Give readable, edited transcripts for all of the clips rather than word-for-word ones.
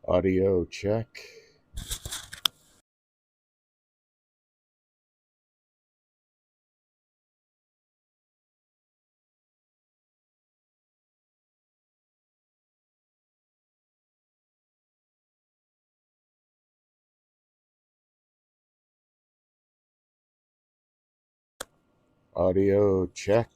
Audio check. Audio check.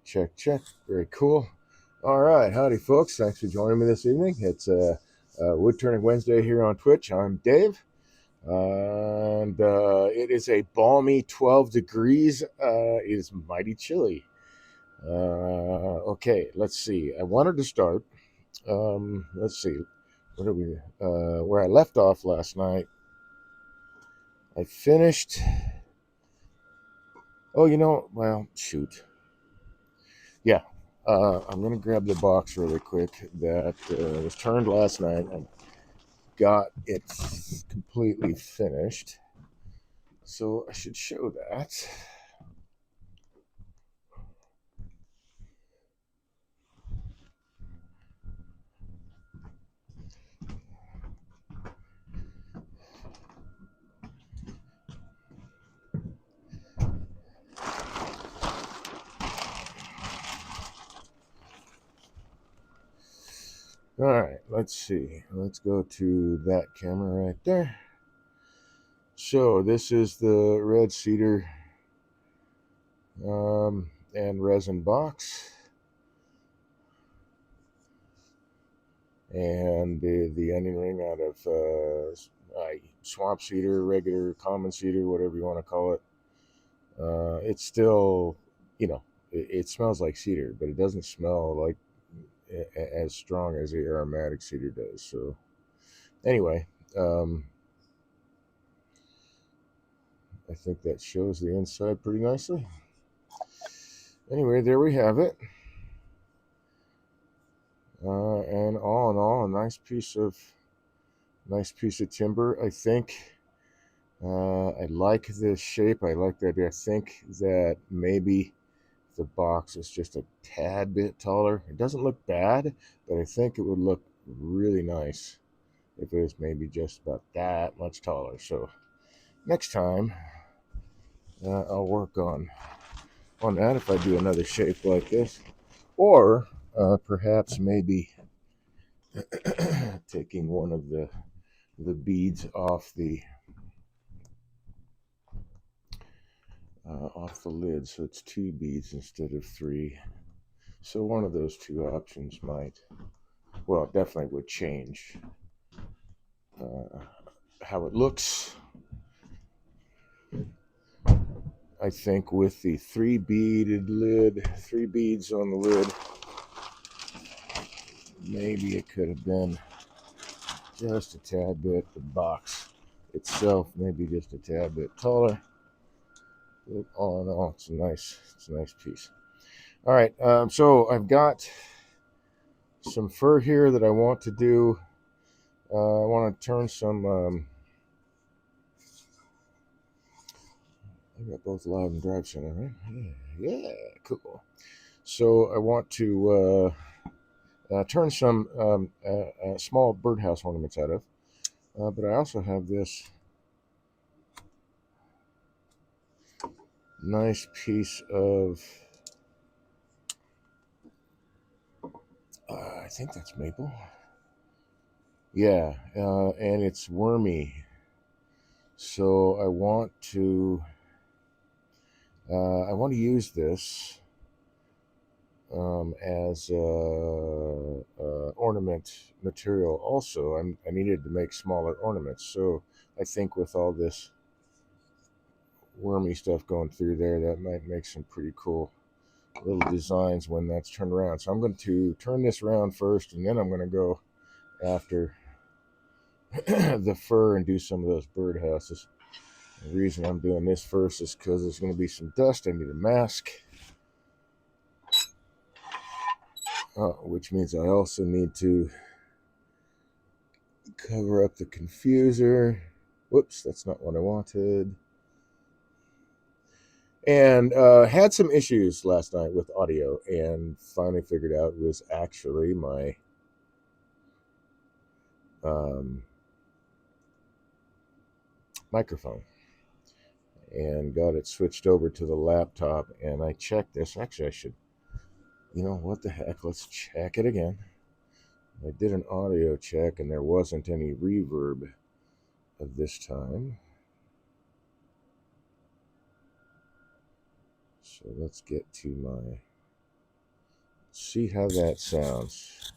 Check, check. Very cool. All right. Howdy, folks. Thanks for joining me this evening. It's Woodturning Wednesday here on Twitch. I'm Dave. And it is a balmy 12 degrees. It is mighty chilly. Okay, let's see. I wanted to start. Let's see. Where I left off last night, I finished. Oh, well, shoot. Yeah, I'm gonna grab the box really quick that was turned last night. I got it completely finished, so I should show that. All right, let's see. Let's go to that camera right there. So this is the red cedar and resin box, and the onion ring out of swamp cedar, regular common cedar, whatever you want to call it. It's still, it smells like cedar, but it doesn't smell like as strong as the aromatic cedar does. So anyway, um, I think that shows the inside pretty nicely. Anyway, there we have it. And all in all, a nice piece of timber. I think I like this shape. I like the idea. I think that maybe the box is just a tad bit taller. It doesn't look bad, but I think it would look really nice if it was maybe just about that much taller. So next time I'll work on that if I do another shape like this, or perhaps maybe taking one of the beads off the lid, so it's 2 beads instead of 3. So one of those 2 options might, well, it definitely would change how it looks. I think with the 3 beaded lid, 3 beads on the lid, maybe it could have been just a tad bit. The box itself maybe just a tad bit taller. But all in all, it's a nice piece. All right, so I've got some fur here that I want to do. I want to turn some. I got both live and drive center, right? Yeah, cool. So I want to turn some small birdhouse ornaments out of. But I also have this nice piece of, I think that's maple. Yeah, and it's wormy. So I want to use this as ornament material. Also, I needed to make smaller ornaments, so I think with all this wormy stuff going through there, that might make some pretty cool little designs when that's turned around. So I'm going to turn this around first, and then I'm going to go after the fur and do some of those birdhouses. The reason I'm doing this first is because there's going to be some dust I need to mask, which means I also need to cover up the confuser. Whoops, that's not what I wanted. And had some issues last night with audio, and finally figured out it was actually my microphone, and got it switched over to the laptop. And I checked this. Actually, I should, what the heck, let's check it again. I did an audio check, and there wasn't any reverb of this time. So let's get to my, see how that sounds.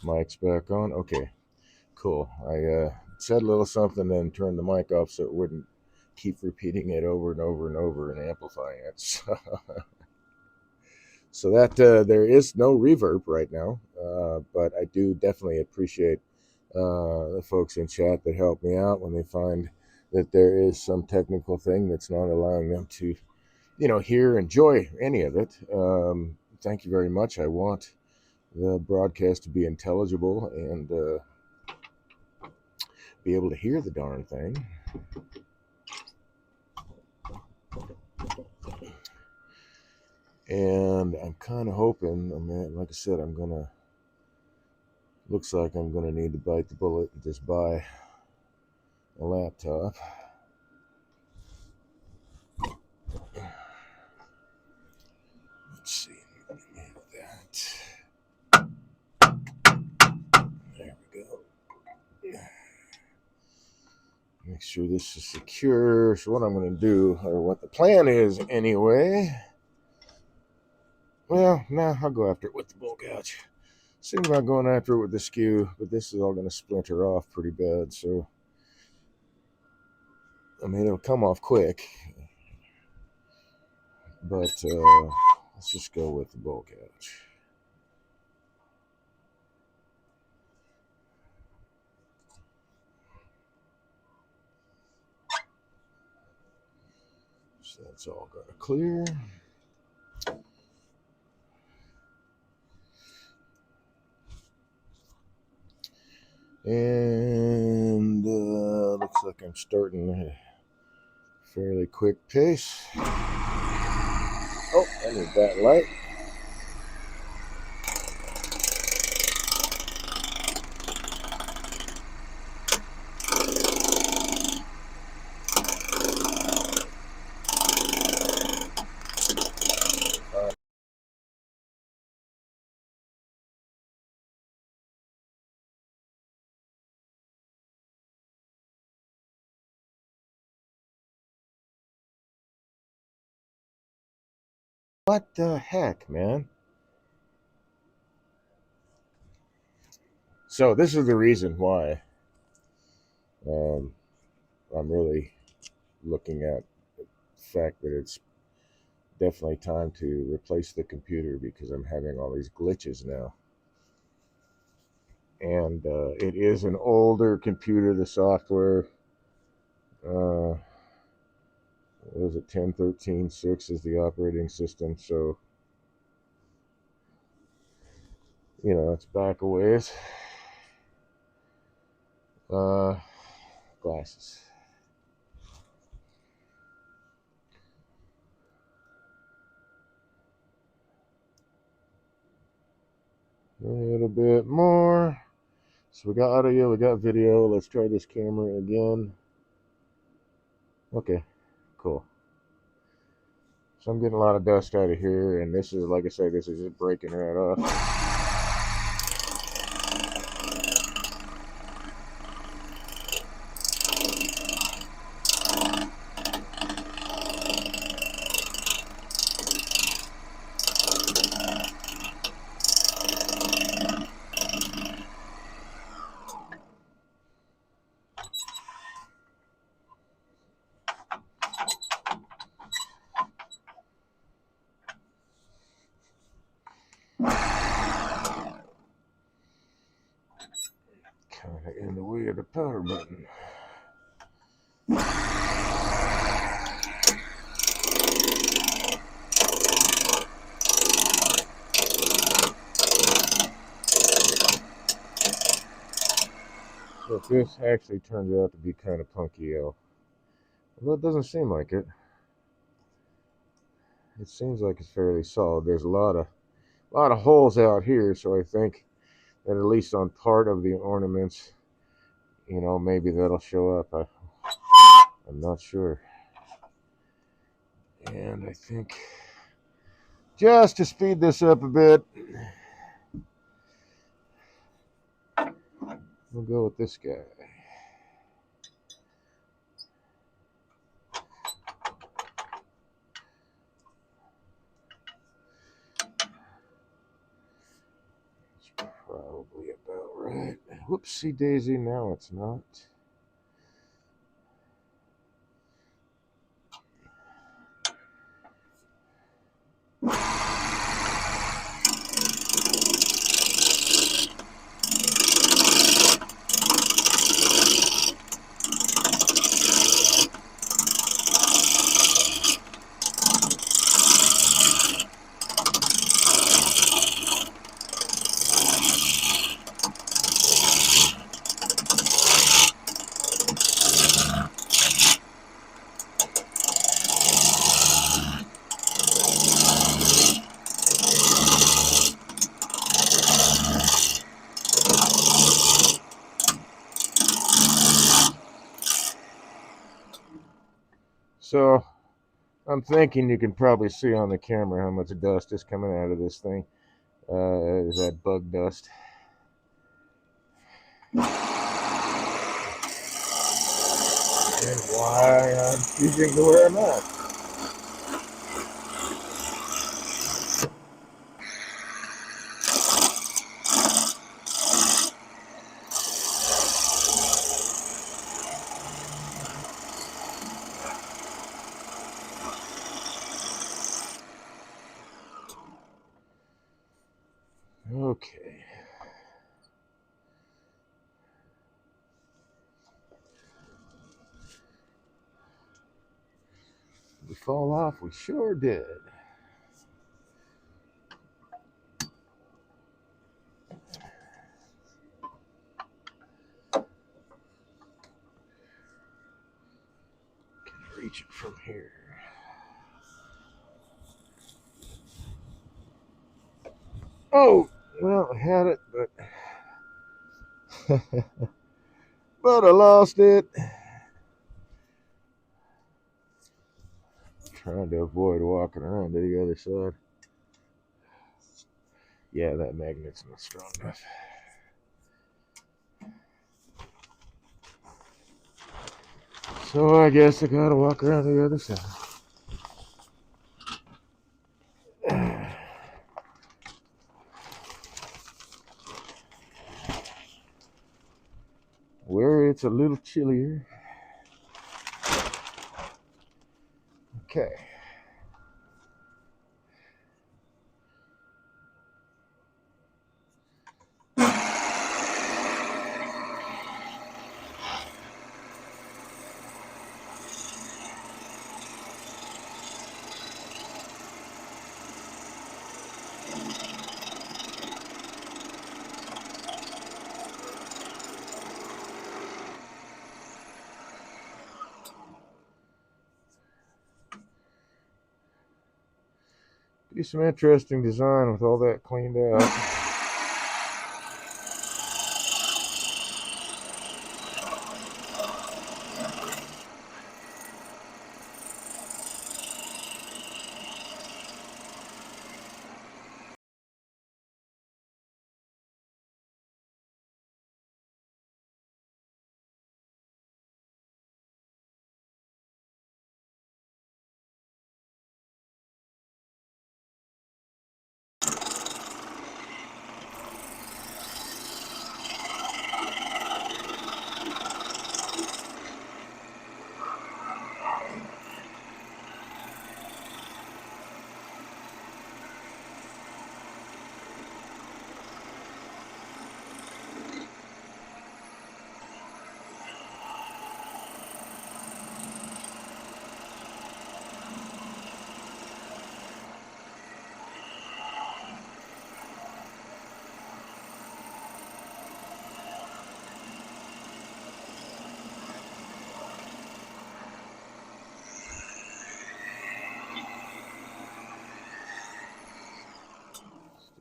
Mic's back on. Okay, cool. I said a little something and turned the mic off so it wouldn't keep repeating it over and over and over and amplifying it. So that there is no reverb right now, but I do definitely appreciate the folks in chat that help me out when they find that there is some technical thing that's not allowing them to, enjoy any of it. Thank you very much. I want the broadcast to be intelligible and be able to hear the darn thing. And I'm kind of hoping, like I said, looks like I'm gonna need to bite the bullet and just buy a laptop. Let's see, that. There we go. Make sure this is secure. So what I'm gonna do, or what the plan is anyway. Well, I'll go after it with the bolt gouge. Thinking about going after it with the skew, but this is all going to splinter off pretty bad. So, I mean, it'll come off quick, but let's just go with the bowl catch. So that's all going to clear. And looks like I'm starting a fairly quick pace. Oh, I need that light. What the heck, man? So this is the reason why I'm really looking at the fact that it's definitely time to replace the computer because I'm having all these glitches now. And it is an older computer. The software, what is it, 10.13.6 is the operating system. So, you know, it's back a ways. Glasses. A little bit more. So we got audio, we got video. Let's try this camera again. Okay, cool. So I'm getting a lot of dust out of here, and this is, like I said, this is just breaking right off. Kind of in the way of the power button. So if this actually turns out to be kind of punky, well, it doesn't seem like it. It seems like it's fairly solid. There's a lot of holes out here, so I think that at least on part of the ornaments, you know, maybe that'll show up. I'm not sure. And I think just to speed this up a bit, we'll go with this guy. It's probably about right. Whoopsie daisy, now it's not. So I'm thinking you can probably see on the camera how much dust is coming out of this thing. Is that bug dust? And why I'm choosing to wear a mask. Okay. We fall off, we sure did. Can reach it from here. Oh, well, I had it, but but I lost it. Trying to avoid walking around to the other side. Yeah, that magnet's not strong enough. So I guess I gotta walk around the other side. Where it's a little chillier. Okay. Be some interesting design with all that cleaned out.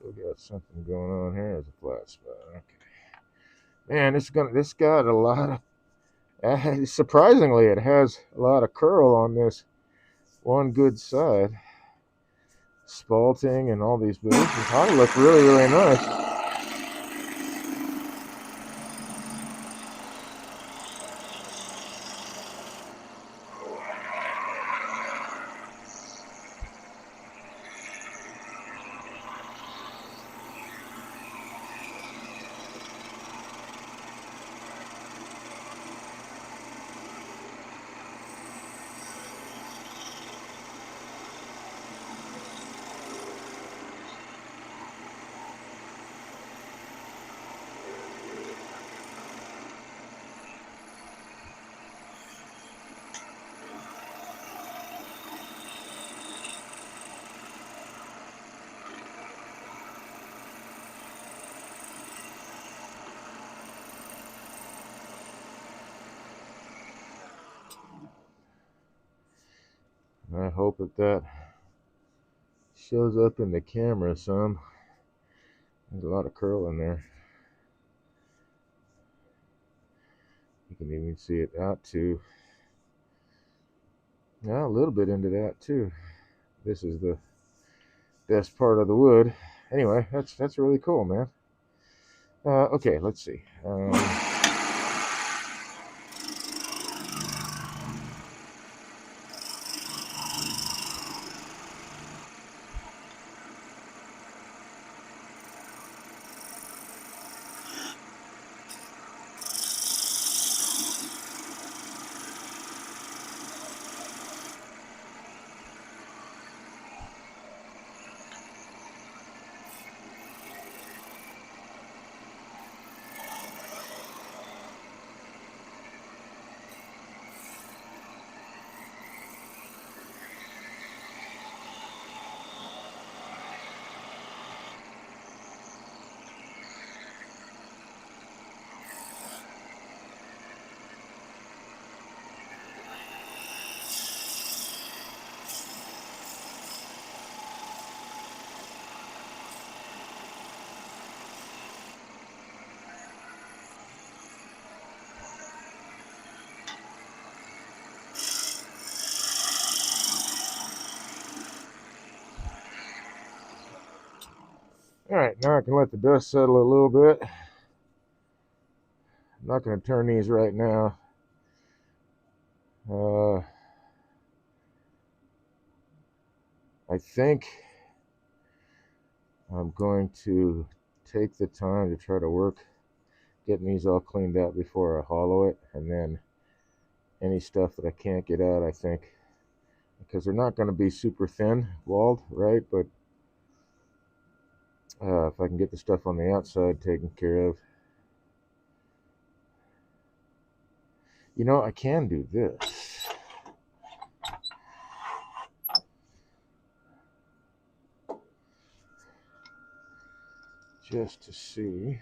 Still got something going on here as a flat spot. Okay. Man, this got a lot of surprisingly, it has a lot of curl on this one good side. Spalting and all these bases. They look really, really nice. I hope that shows up in the camera some. There's a lot of curl in there. You can even see it out to, yeah, a little bit into that too. This is the best part of the wood. Anyway, that's really cool, man. Okay, let's see. Alright, now I can let the dust settle a little bit. I'm not going to turn these right now. I think I'm going to take the time to try to work getting these all cleaned out before I hollow it, and then any stuff that I can't get out, I think, because they're not going to be super thin walled, right? But if I can get the stuff on the outside taken care of, you know, I can do this. Just to see.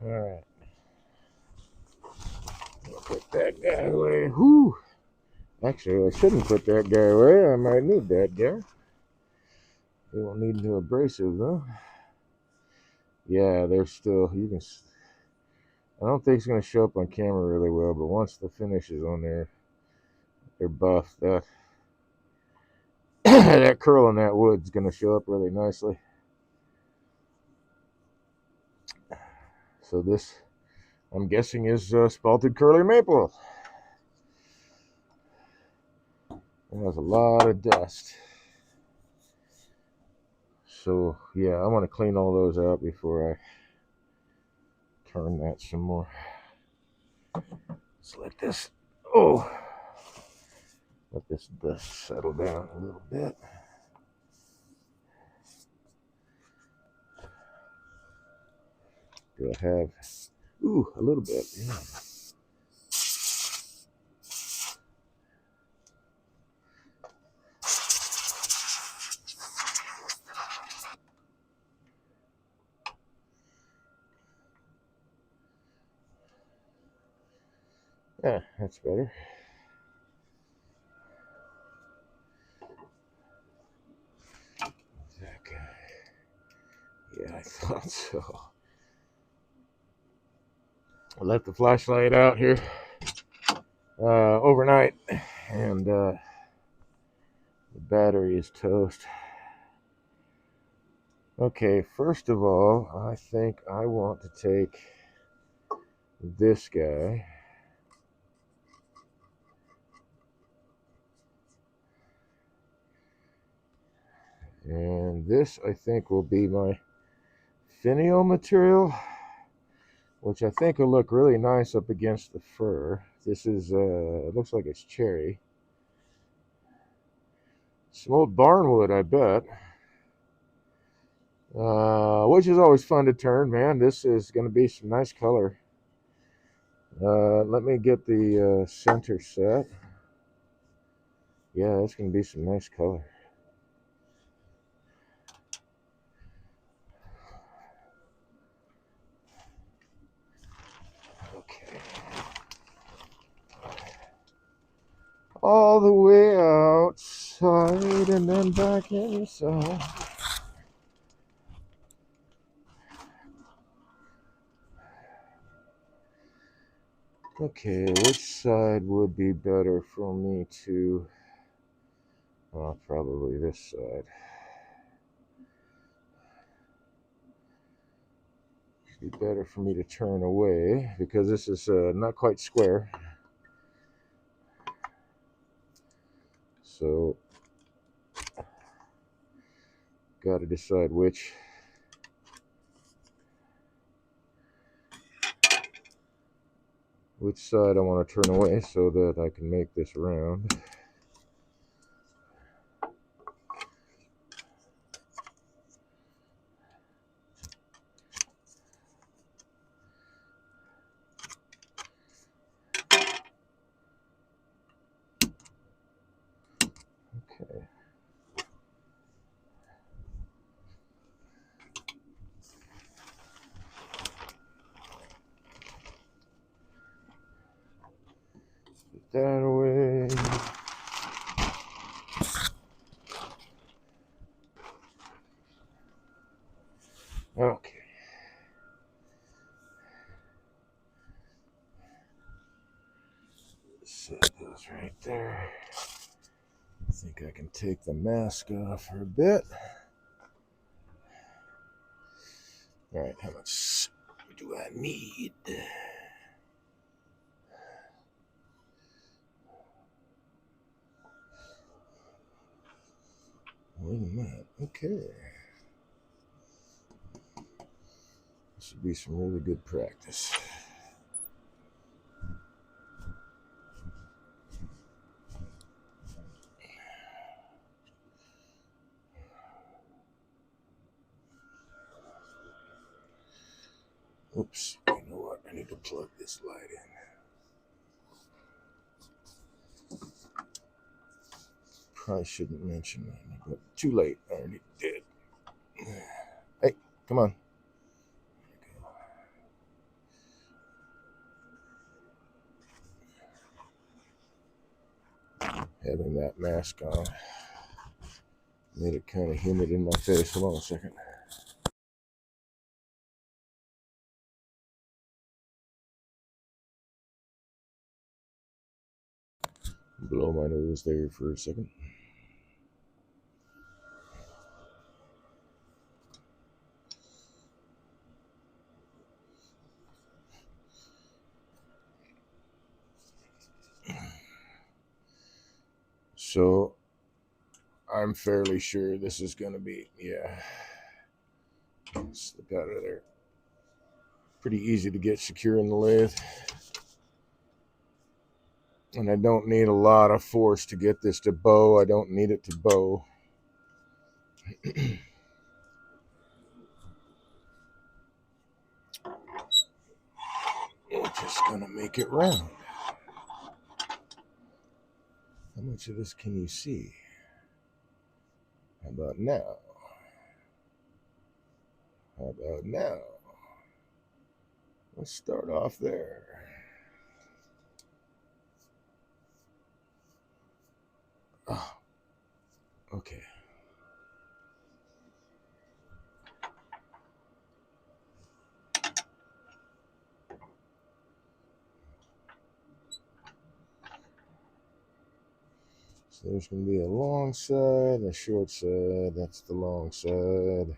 All right. Put that guy away. Whew. Actually, I shouldn't put that guy away. I might need that guy. We won't need no abrasive though. Yeah, they're still. You can. I don't think it's going to show up on camera really well, but once the finish is on there, they're buff. That that curl in that wood's going to show up really nicely. So this, I'm guessing, is spalted curly maple. It has a lot of dust. So yeah, I want to clean all those out before I turn that some more. Let's let this, let this dust settle down a little bit. Do I have, a little bit, yeah. Yeah, that's better. That guy. Yeah, I thought so. I left the flashlight out here overnight, and the battery is toast. Okay, first of all, I think I want to take this guy. And this, I think, will be my finial material, which I think will look really nice up against the fir. This is, it looks like it's cherry. Some old barnwood, I bet. Which is always fun to turn, man. This is going to be some nice color. Let me get the center set. Yeah, that's going to be some nice color. Okay. All the way outside and then back inside. Okay, which side would be better for me to... Well, probably this side. It'd be better for me to turn away because this is not quite square. So Got to decide which side I want to turn away so that I can make this round. Okay. Put that away. Okay. Set those right there. I think I can take the mask off for a bit. All right, how much do I need? More than that. Okay. This would be some really good practice. Oops, you know what? I need to plug this light in. Probably shouldn't mention that, but too late. I already did. Hey, come on. Having that mask on made it kind of humid in my face. Hold on a second. Blow my nose there for a second. So I'm fairly sure this is going to be, yeah, slip out of there. Pretty easy to get secure in the lathe. And I don't need a lot of force to get this to bow. I don't need it to bow. We're just going to make it round. How much of this can you see? How about now? How about now? Let's start off there. Oh, okay. So there's going to be a long side and a short side. That's the long side.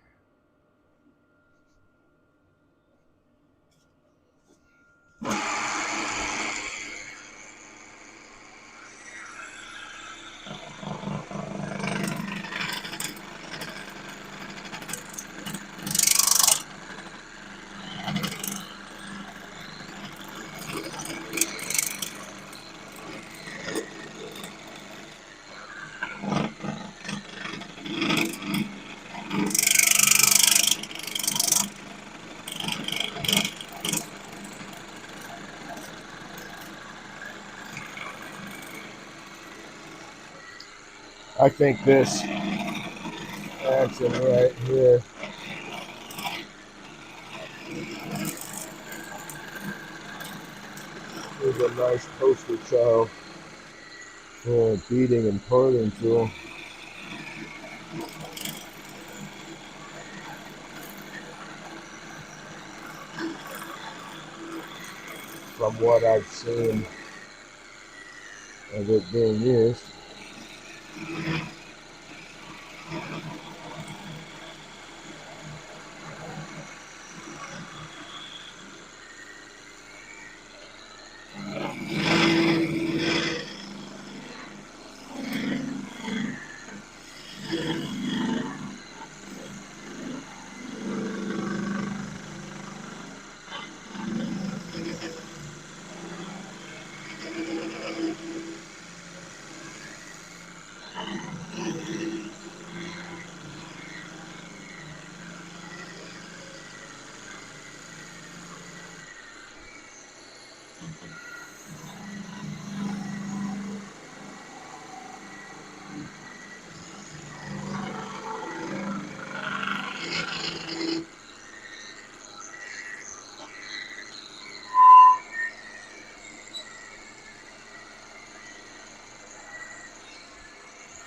I think this action right here is a nice poster child for a beading and parting tool. From what I've seen of it being used.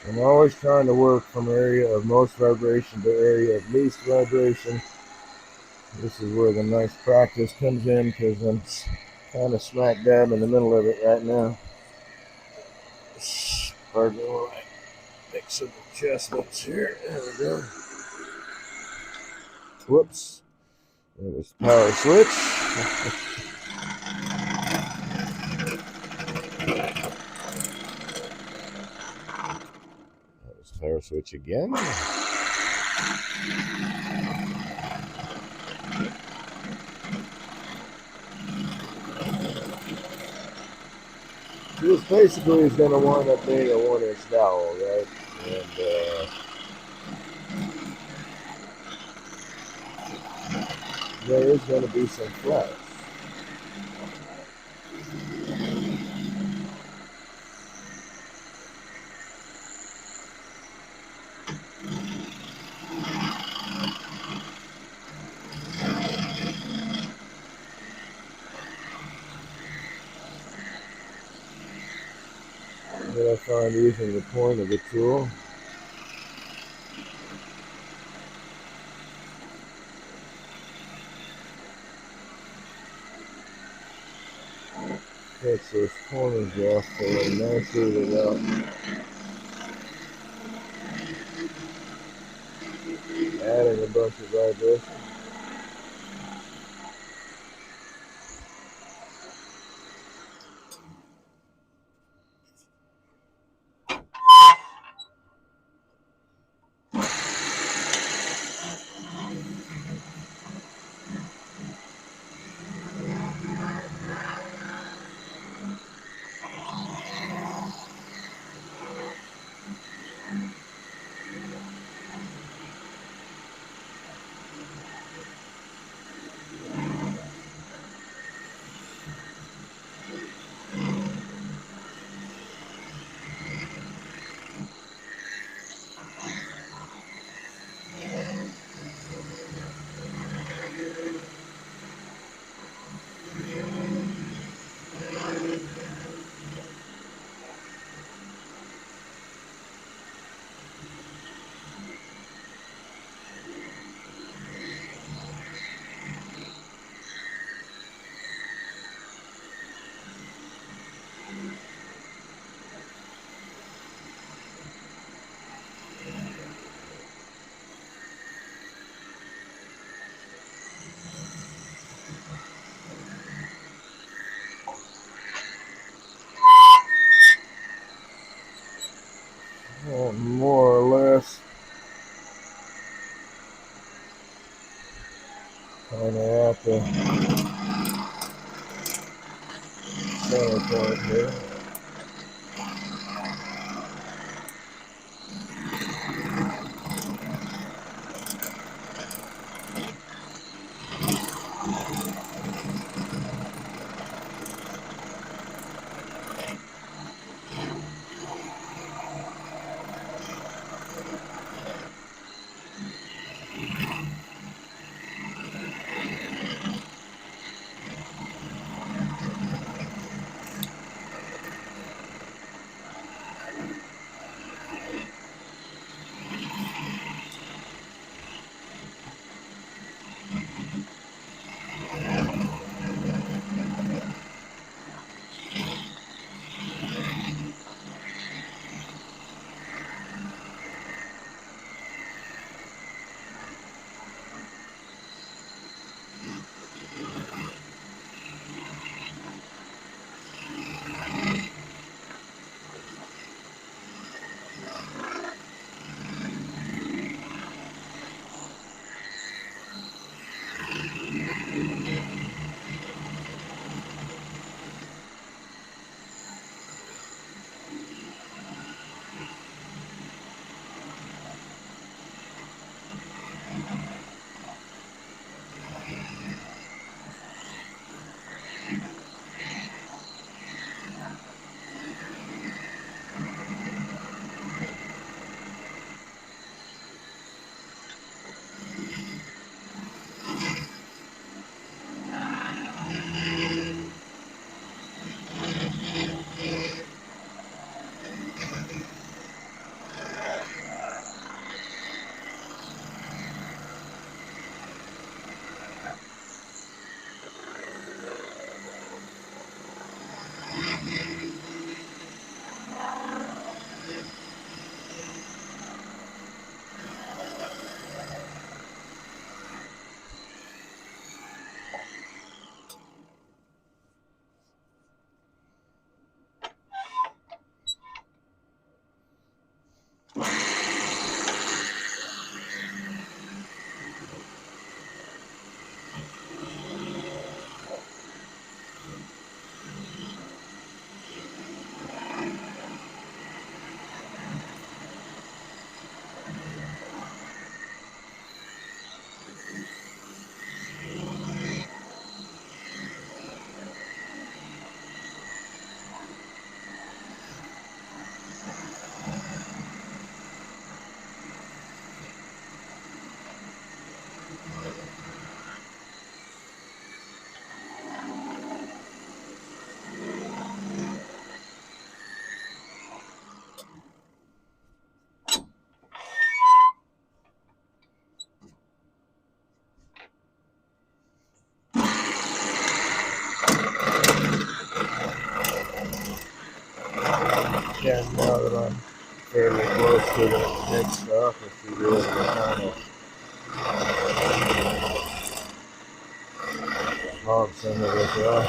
I'm always trying to work from area of most vibration to area of least vibration. This is where the nice practice comes in because I'm kind of smack dab in the middle of it right now. Pardon me while I make some adjustments here. There we go. Whoops. It was the power switch. That was power switch again. This basically is going to wind up being a 1-inch dowel, right? And there is going to be some flex. That I find using the point of the tool. Takes those corners off fairly nicely without adding a bunch of vibration. Well, more or less, kind of at the center point here. Yeah, now that I'm fairly close to the next stop, I should be able to kind of hog some of this off.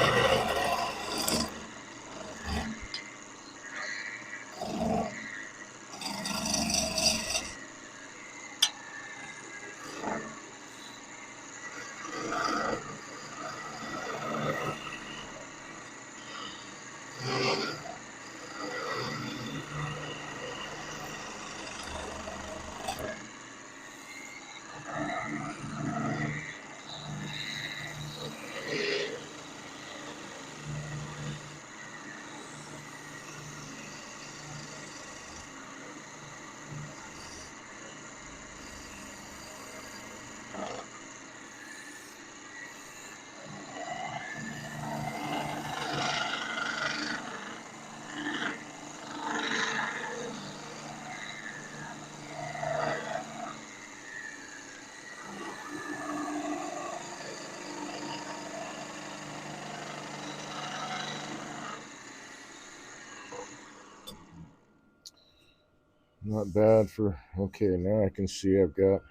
Not bad for, okay, now I can see I've got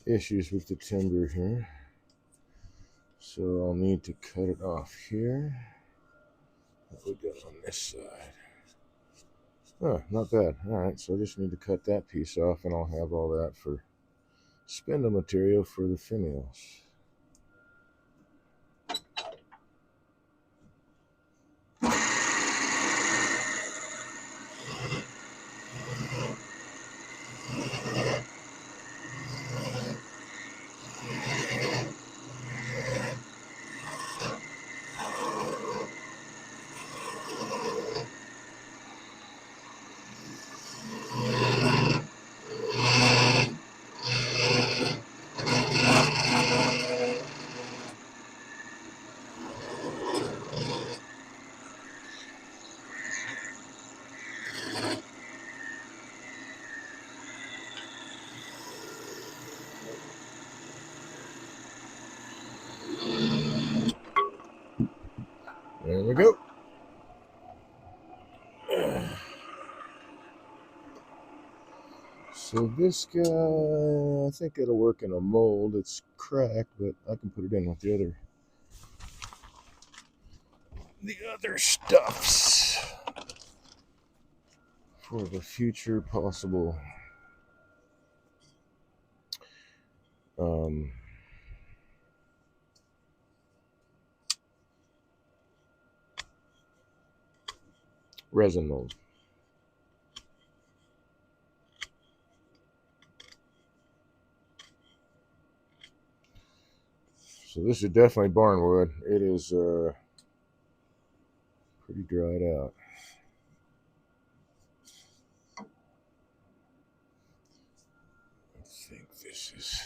issues with the timber here. So I'll need to cut it off here. What we got on this side? Oh, not bad. All right, so I just need to cut that piece off and I'll have all that for spindle material for the finials. There we go. So this guy, I think it'll work in a mold. It's cracked, but I can put it in with the other stuffs for the future possible resin mold. So this is definitely barnwood. It is pretty dried out. I think this is,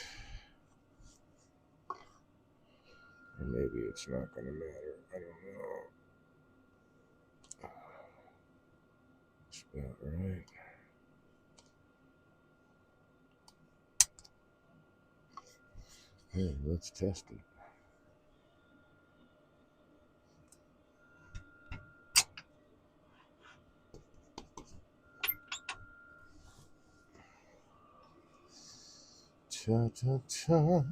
or maybe it's not going to matter. I don't know. It's about right. Hey, let's test it. Ta-ta-ta.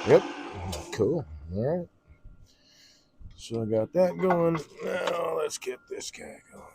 Yep. Cool. All right. So I got that going. Now let's get this guy going.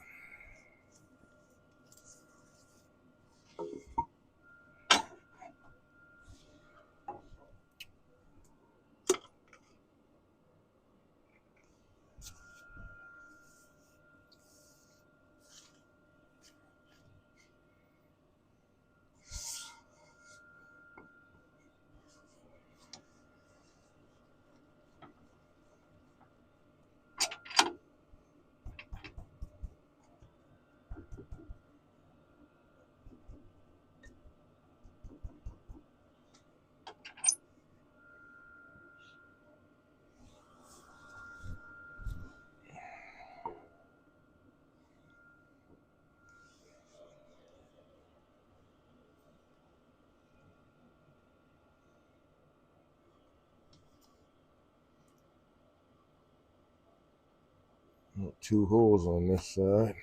Two holes on this side.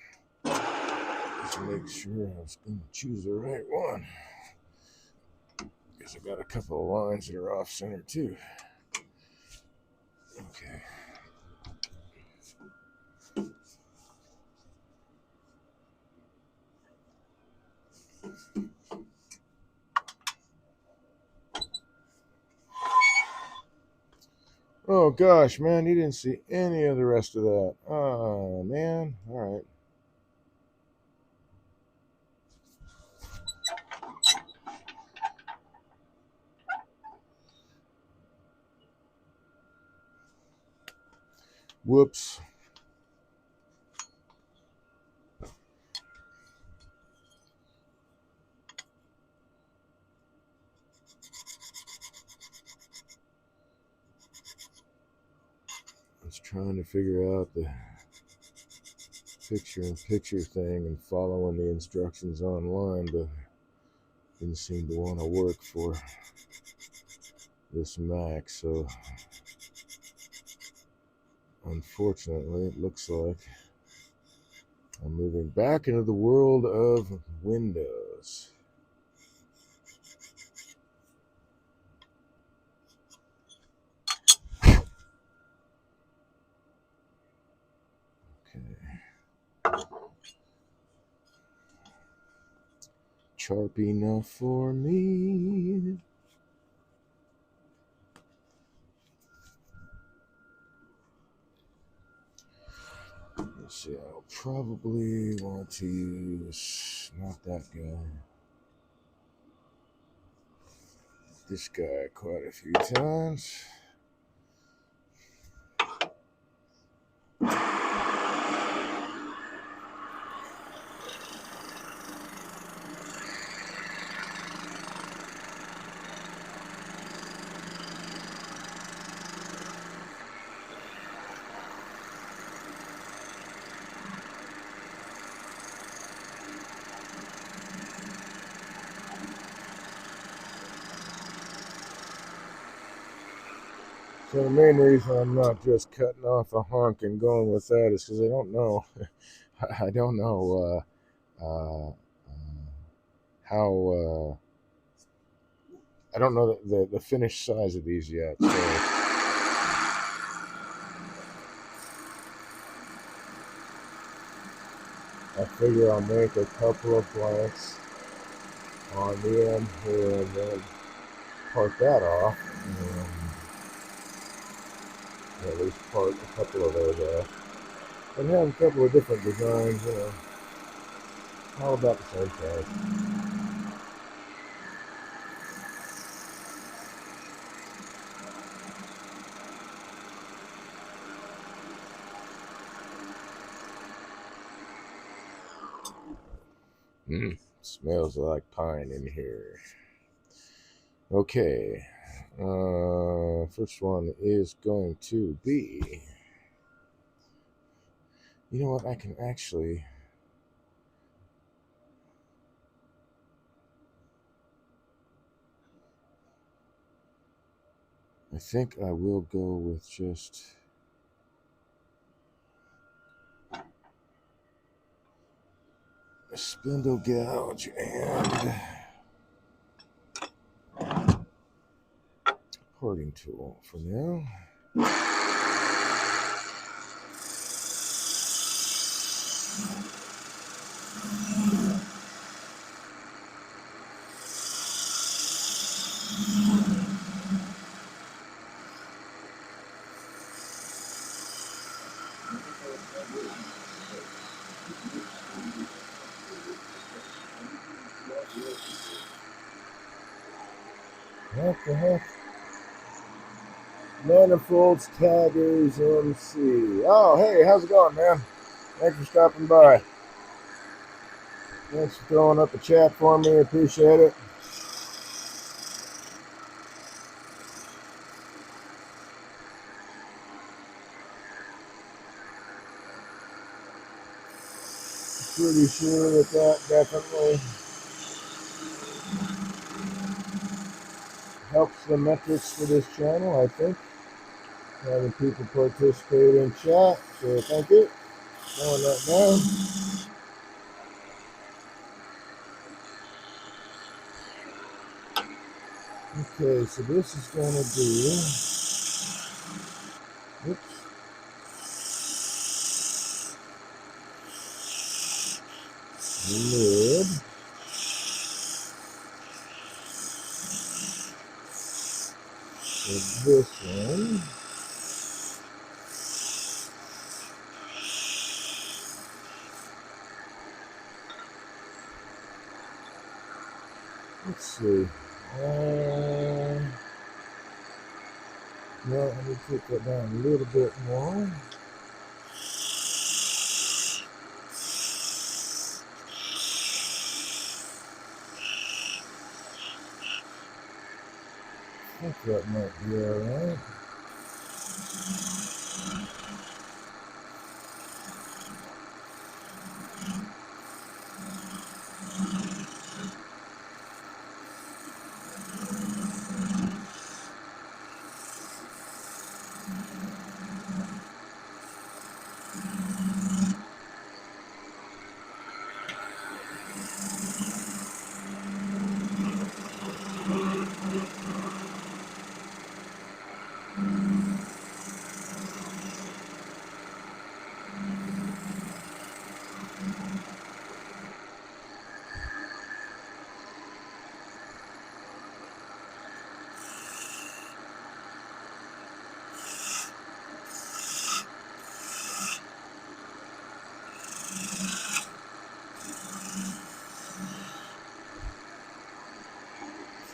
Just make sure I was going to choose the right one. Guess I got a couple of lines that are off center too. Okay. Oh gosh, man, you didn't see any of the rest of that. Oh man. All right. Whoops. I was trying to figure out the picture-in-picture thing and following the instructions online, but didn't seem to want to work for this Mac, so unfortunately it looks like I'm moving back into the world of Windows. Okay. Sharp enough for me. Let's see, I'll probably want to use not that guy. This guy quite a few times. So the main reason I'm not just cutting off a hunk and going with that is because I don't know. I don't know how. I don't know the finished size of these yet. So I figure I'll make a couple of blanks on the end here and then part that off. And at least part a couple of those off. And have a couple of different designs, all about the same size. Smells like pine in here. Okay. First one is going to be. You know what? I can actually. I think I will go with just. A spindle gouge and recording tool for now. What the heck? Manifolds Taggers MC. Oh, hey, how's it going, man? Thanks for stopping by. Thanks for throwing up a chat for me. Appreciate it. Pretty sure that definitely helps the metrics for this channel, I think. Having people participate in chat, so thank you. Knowing that now. Okay, so this is going to be, oops, lid. So this one. Let's see. Well, let me take that down a little bit more. I think that might be alright.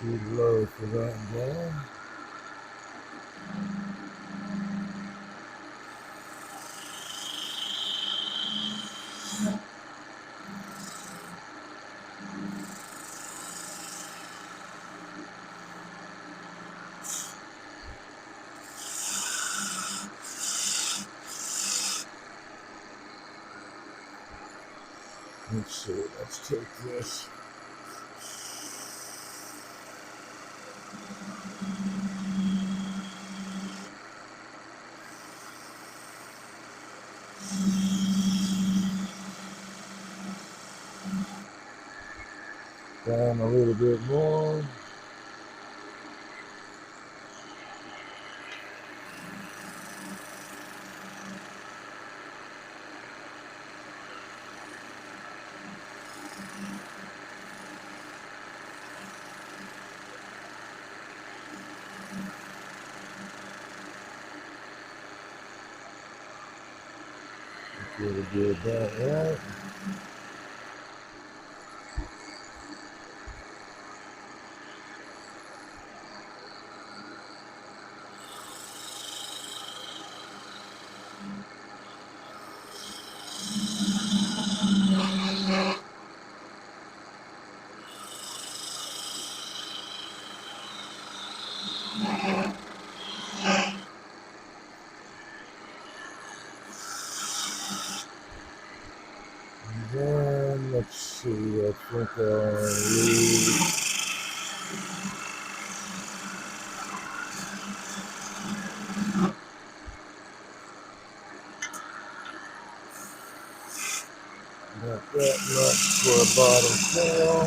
Too low for that guy. Let's see, let's take this. Down a little bit more. Really good that right. And then let's see, I think I'll leave. Got that much for a bottom tail.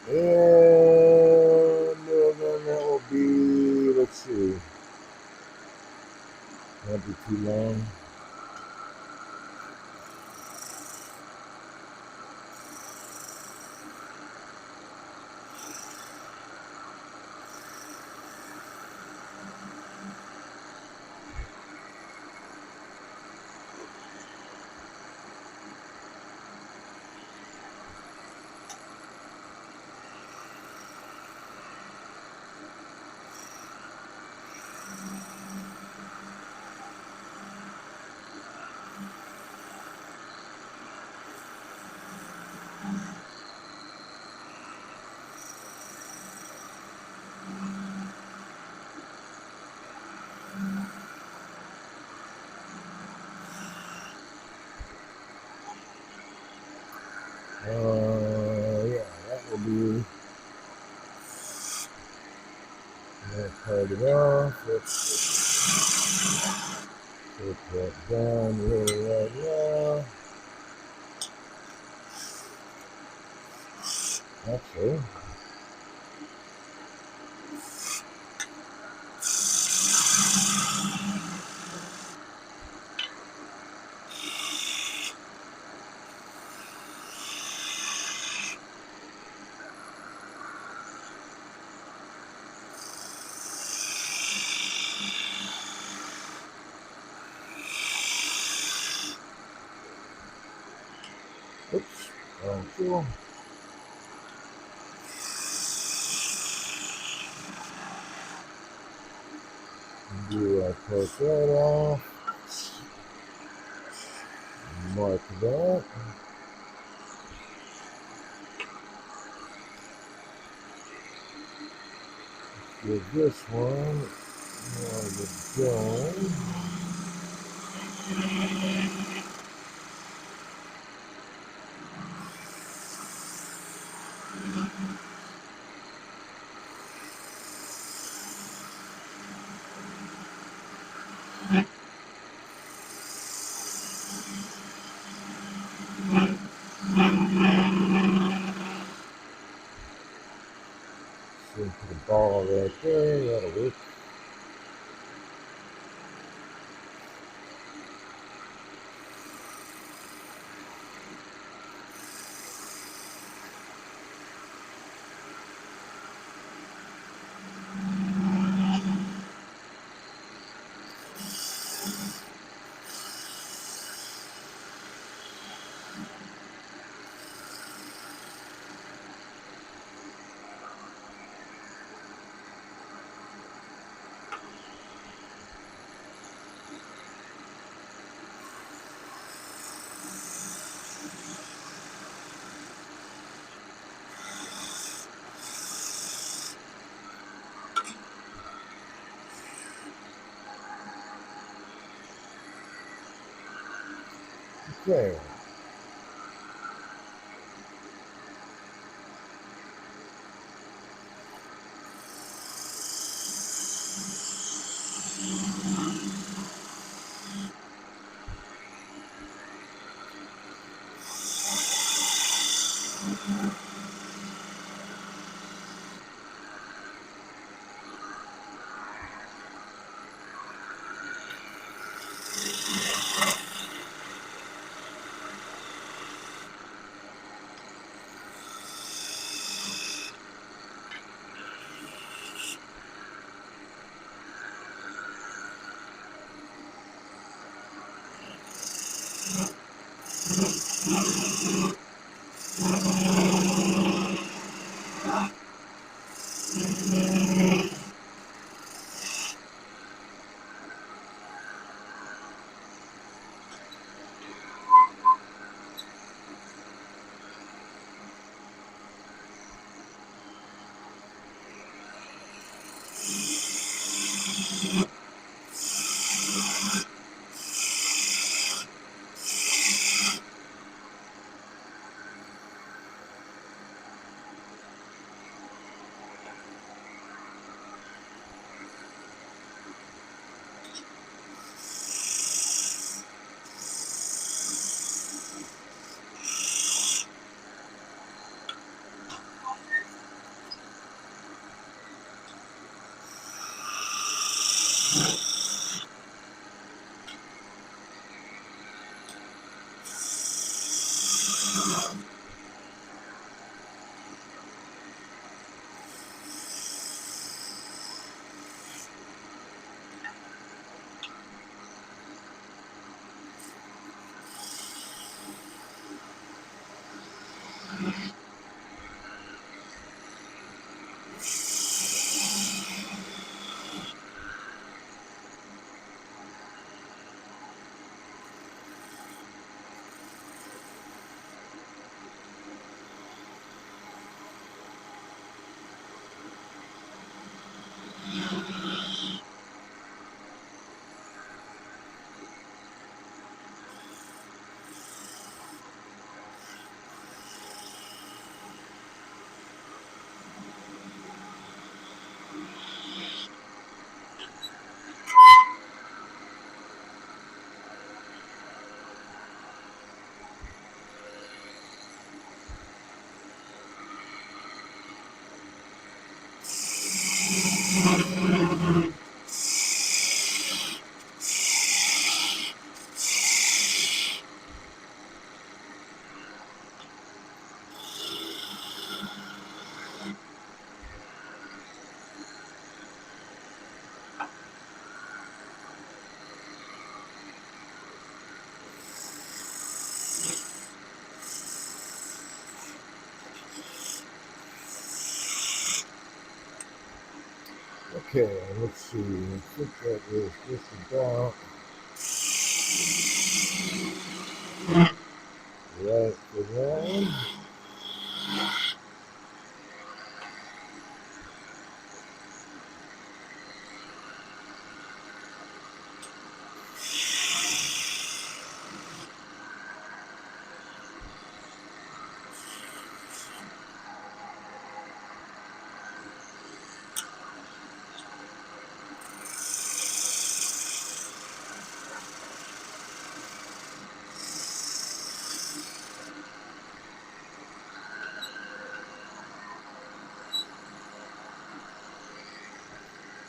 And then that will be, let's see, won't be too long. Yeah, that will be part it off. Let's put that down here right now. Actually, oops, wrong tool. Do I put that off? Mark that. Give this one the dome. Put the ball right there. That'll work. Okay. Okay, let's see. I think that is just about right for that.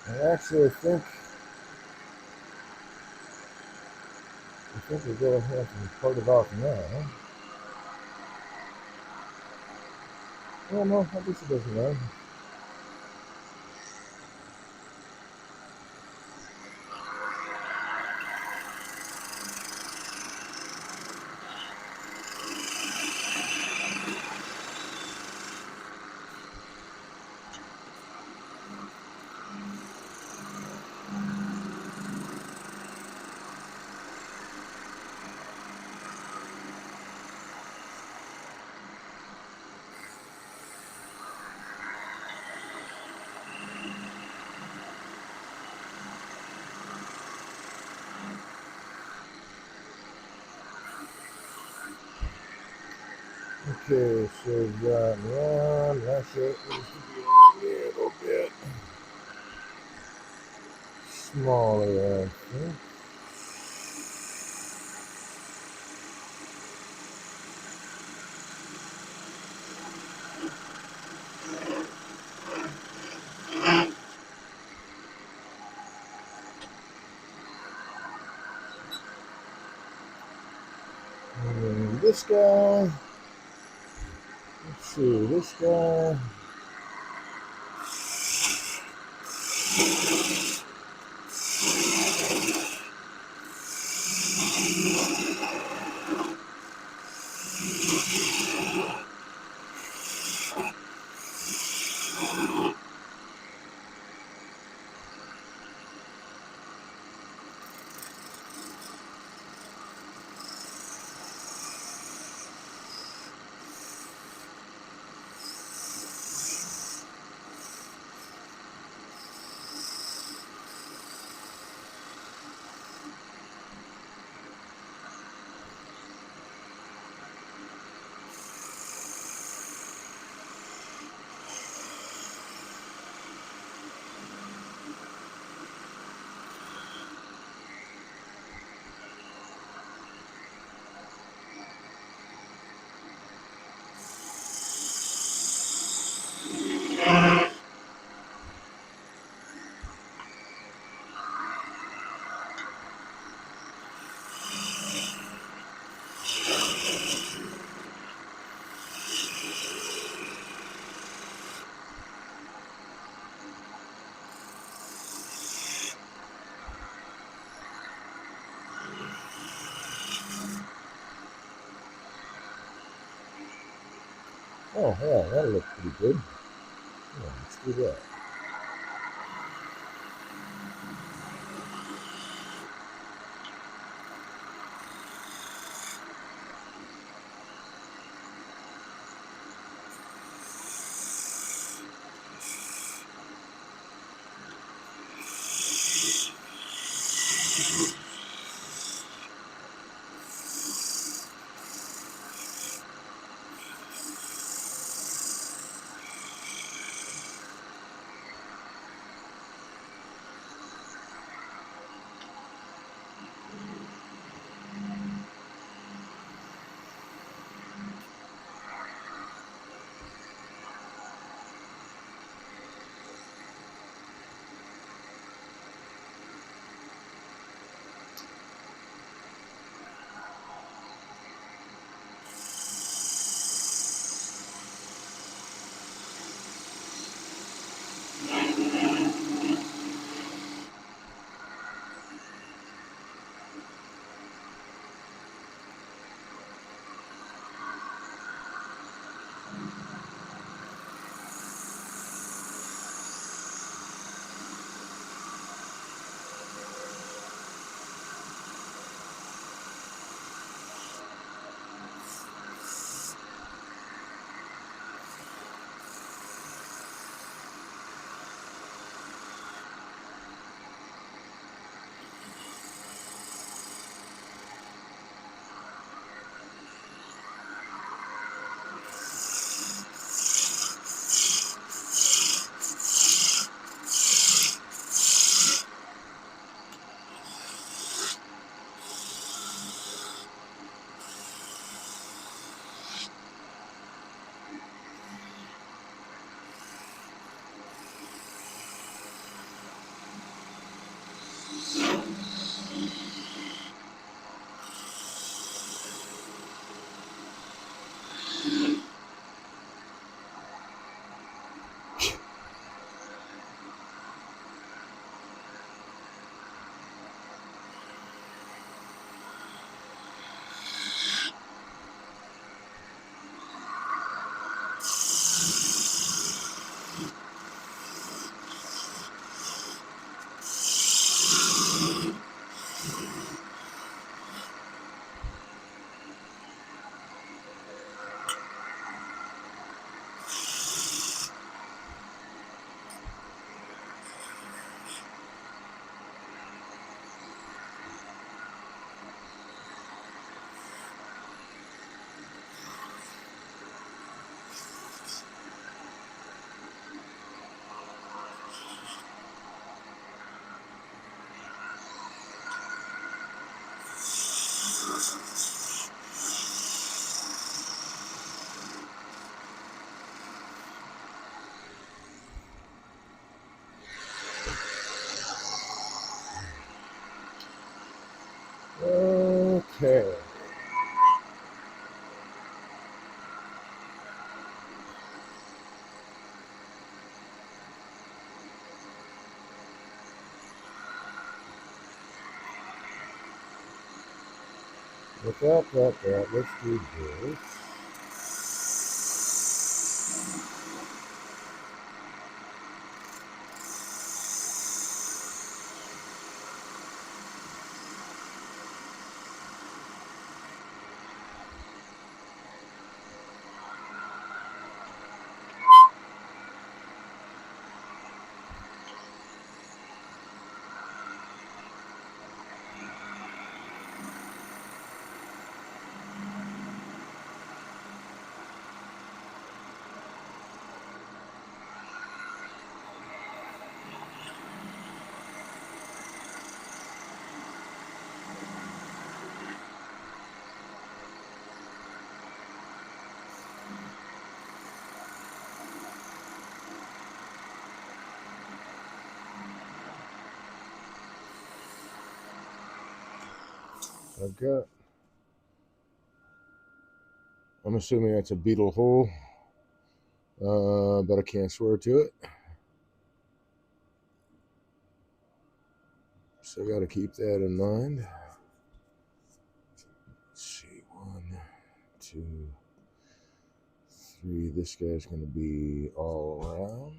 And actually, I think we're going to have to part it off now. Well, no, I guess it doesn't matter. Okay, so we've got one. That's it. Needs to be a little bit smaller, I think. And then this guy. Let's see, this guy. Oh, yeah, that looks pretty good. Yeah, let's do that. Okay. With that, let's do this. I've got, I'm assuming that's a beetle hole, but I can't swear to it. So I got to keep that in mind. Let's see, 1, 2, 3. This guy's going to be all around.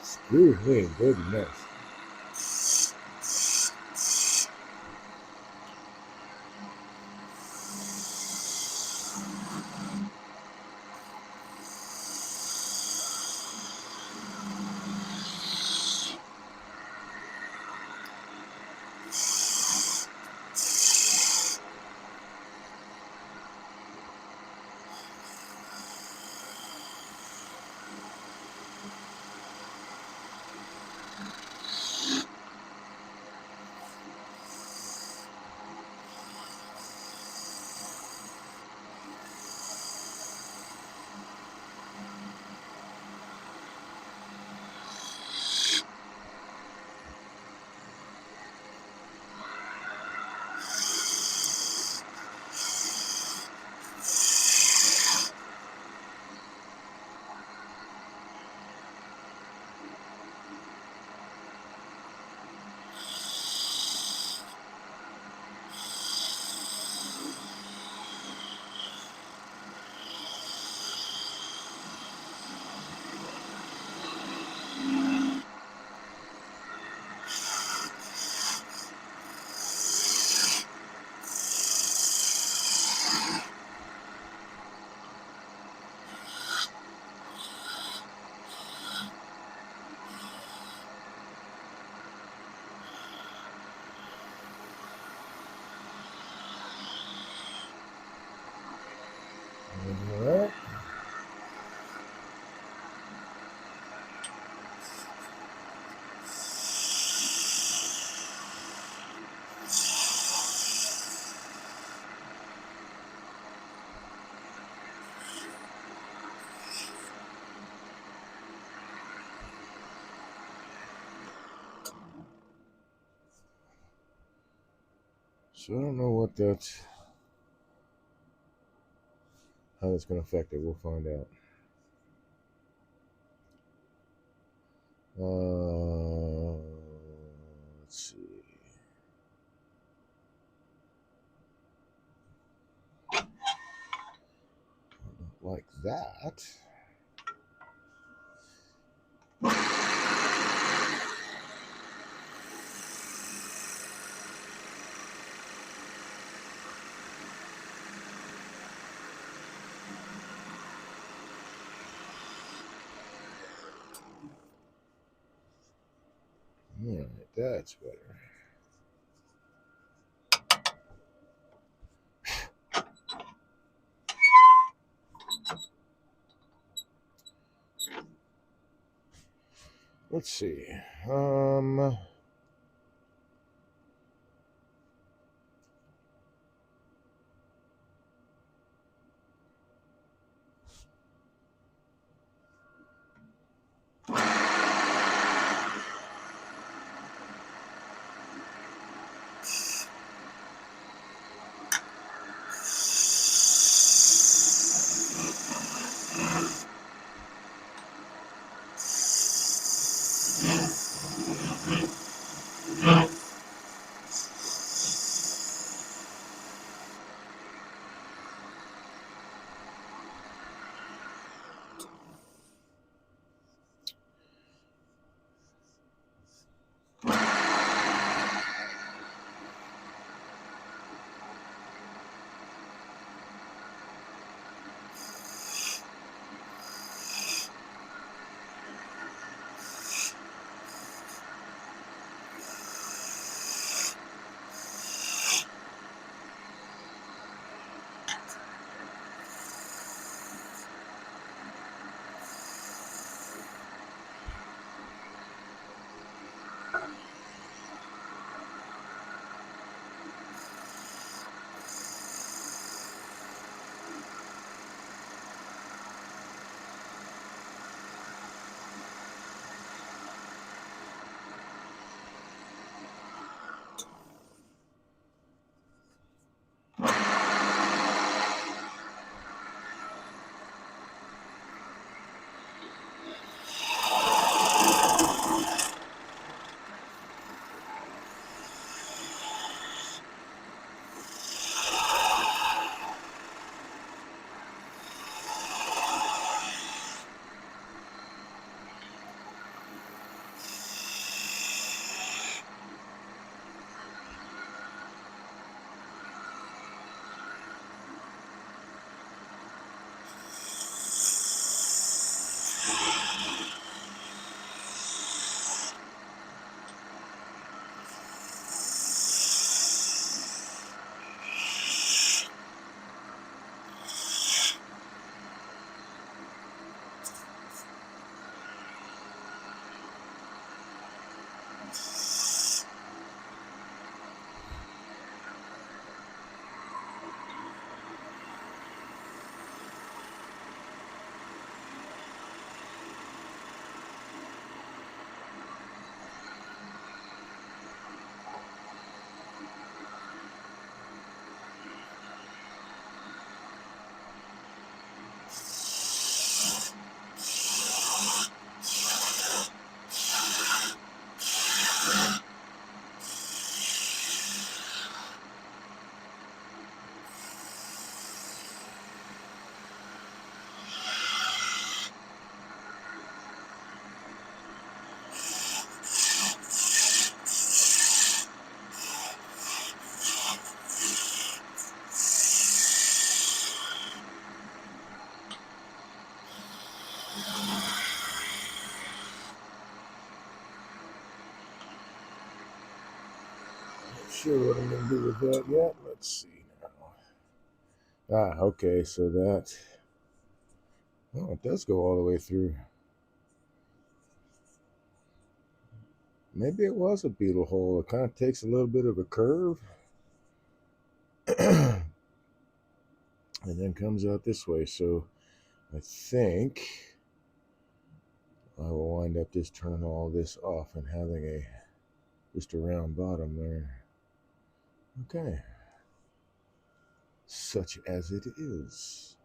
Excuse me, goodness. Alright. So I don't know what that's, how that's going to affect it. We'll find out. Let's see. Like that. Alright, that's better. Let's see. Sure what I'm gonna do with that yet. Let's see now. Okay, so that, oh, it does go all the way through. Maybe it was a beetle hole. It kind of takes a little bit of a curve and then comes out this way. So I think I will wind up just turning all this off and having just a round bottom there. Okay. Such as it is.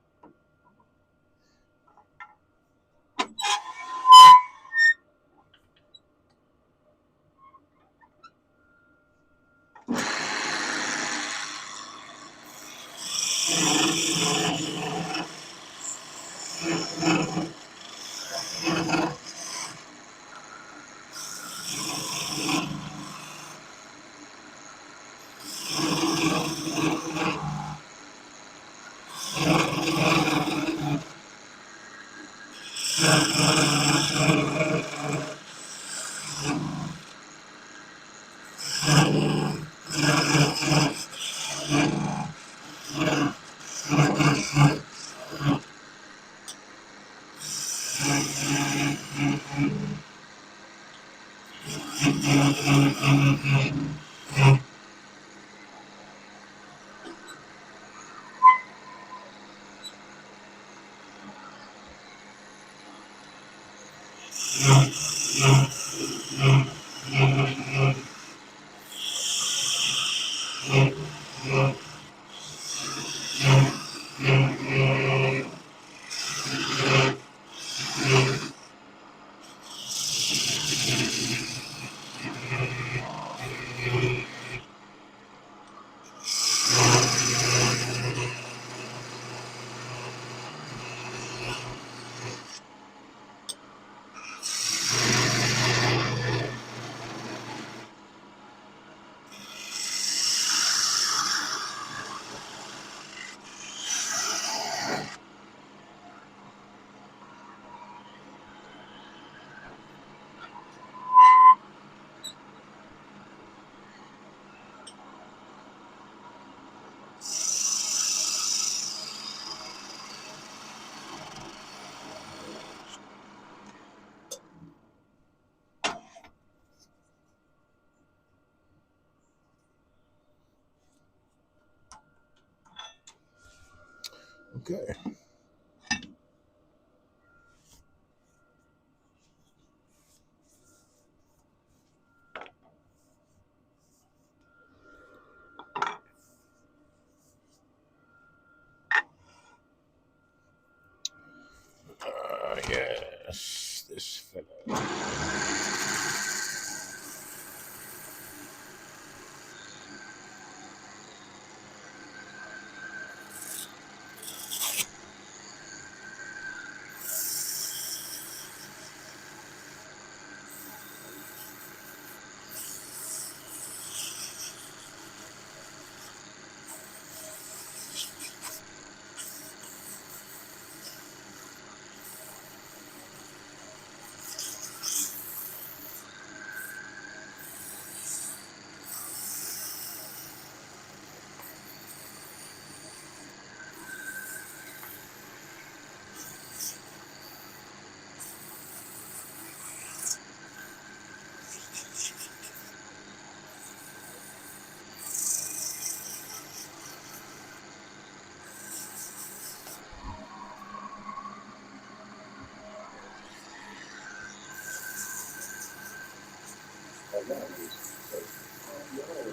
Okay. Yes, this fellow.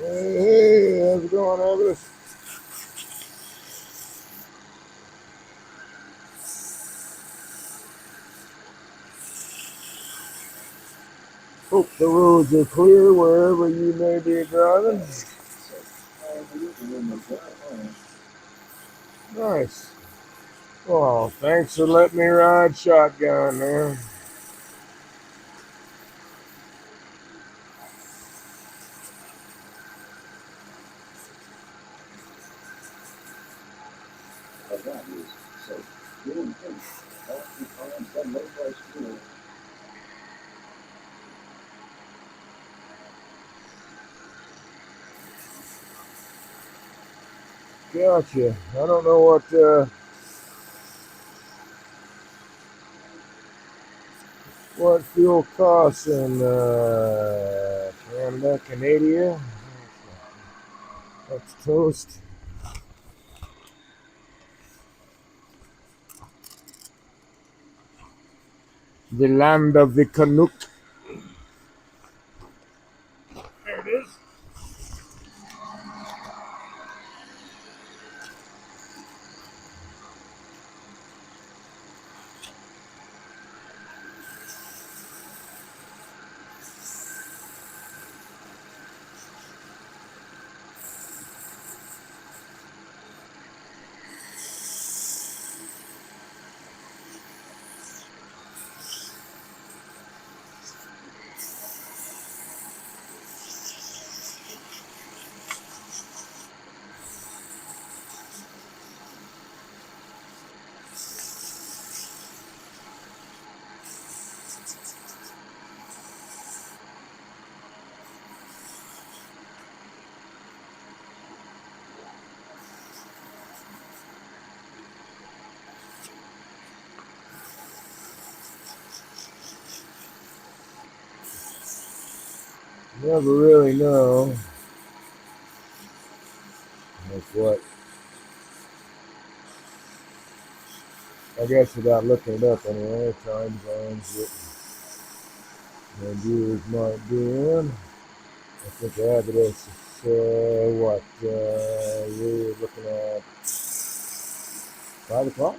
Hey, how's it going, Evidence? Hope the roads are clear wherever you may be driving. Nice. Well, thanks for letting me ride shotgun there. Gotcha. I don't know what fuel costs in Canada, Canada. That's toast. The land of the Canuck. There it is. Never really know. That's what. I guess without looking it up anyway, time zones that viewers might be in. I think I have it as what? We're looking at 5 o'clock?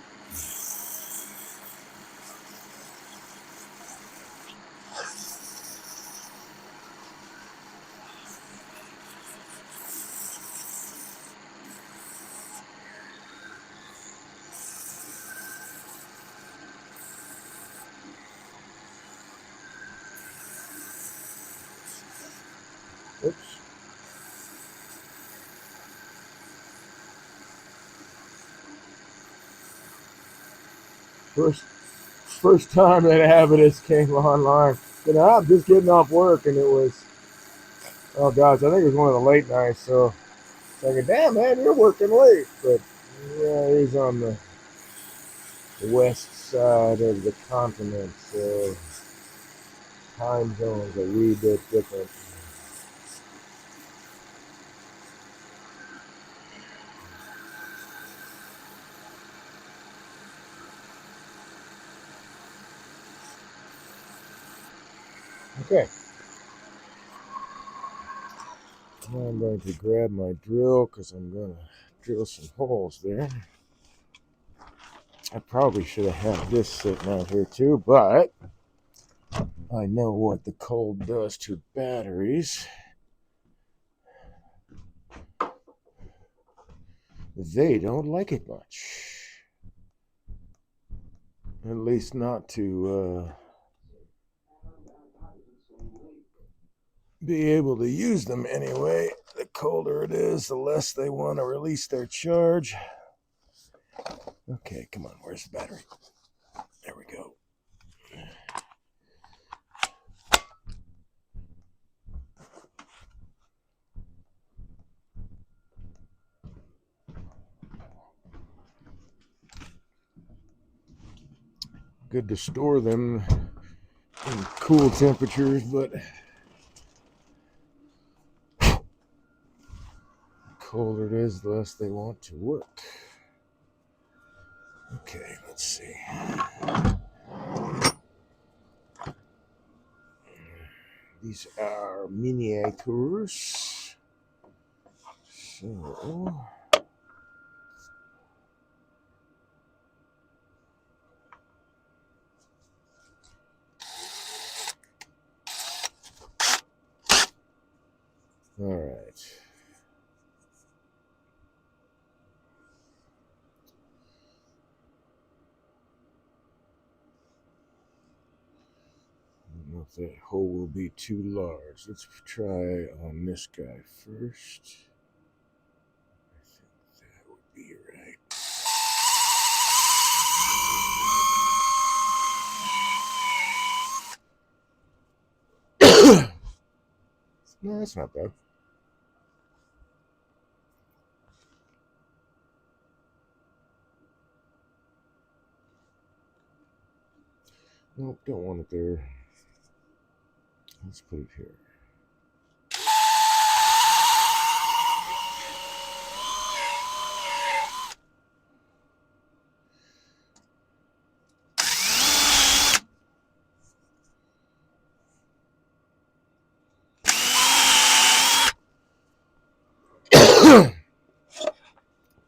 Oops. First time that Avidus came online. You know, I'm just getting off work and it was, oh gosh, I think it was one of the late nights. So I go, damn man, you're working late. But yeah, he's on the west side of the continent, so time zones are a wee bit different. Okay. Now I'm going to grab my drill because I'm going to drill some holes there. I probably should have had this sitting out here too, but I know what the cold does to batteries. They don't like it much. At least not to be able to use them anyway. The colder it is, the less they want to release their charge. Okay, come on, where's the battery? There we go. Good to store them in cool temperatures, but the colder it is, the less they want to work. Okay, let's see. These are miniatures. So, all right. I don't know if that hole will be too large. Let's try on this guy first. I think that would be right. No, that's not bad. Nope, don't want it there. Let's put it here.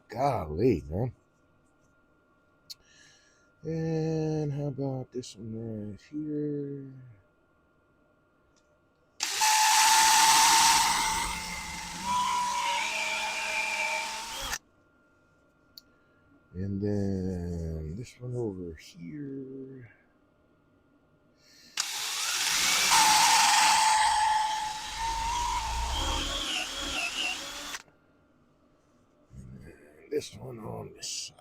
Golly, man. And how about this one right here? And then this one over here. And this one on this side.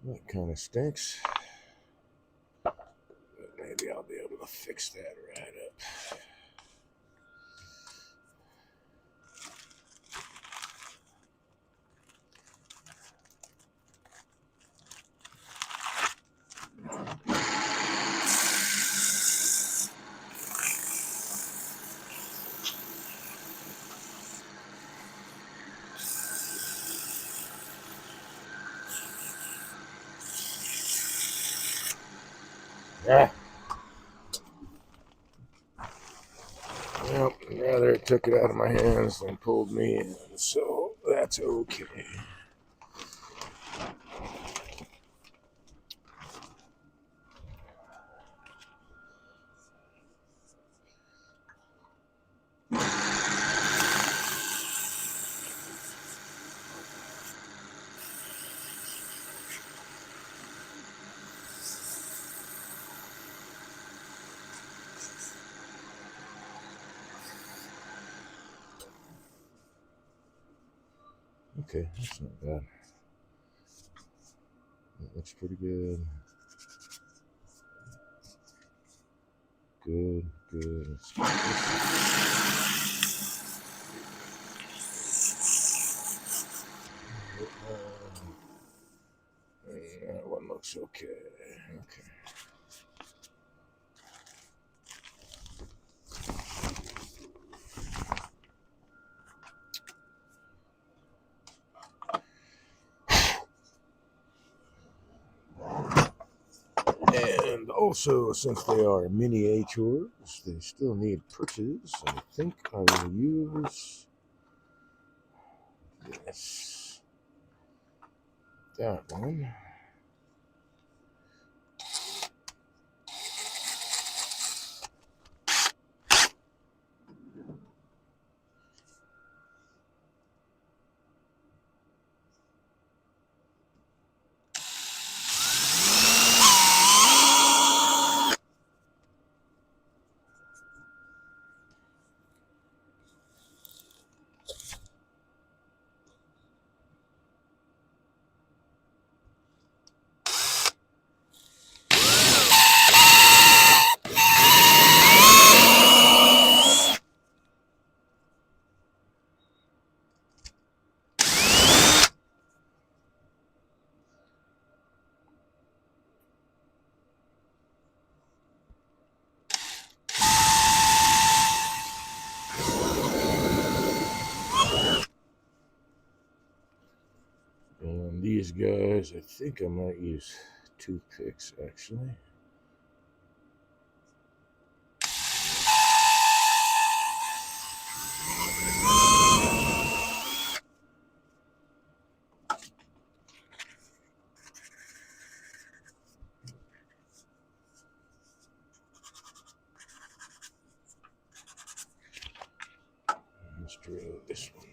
That kind of stinks. But maybe I'll be able to fix that right up. Ah. Well, rather it took it out of my hands than pulled me in, so that's okay. Okay, that's not bad. That looks pretty good. Good, good. That one looks okay. Okay. And also, since they are miniatures, they still need purchase. I think I will use this. That one. these guys. I think I might use toothpicks actually. Let's drill this one.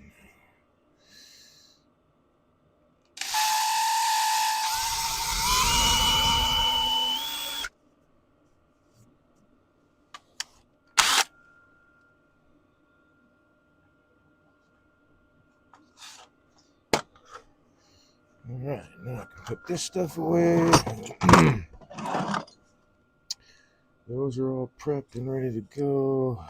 All right, now I can put this stuff away. Those are all prepped and ready to go.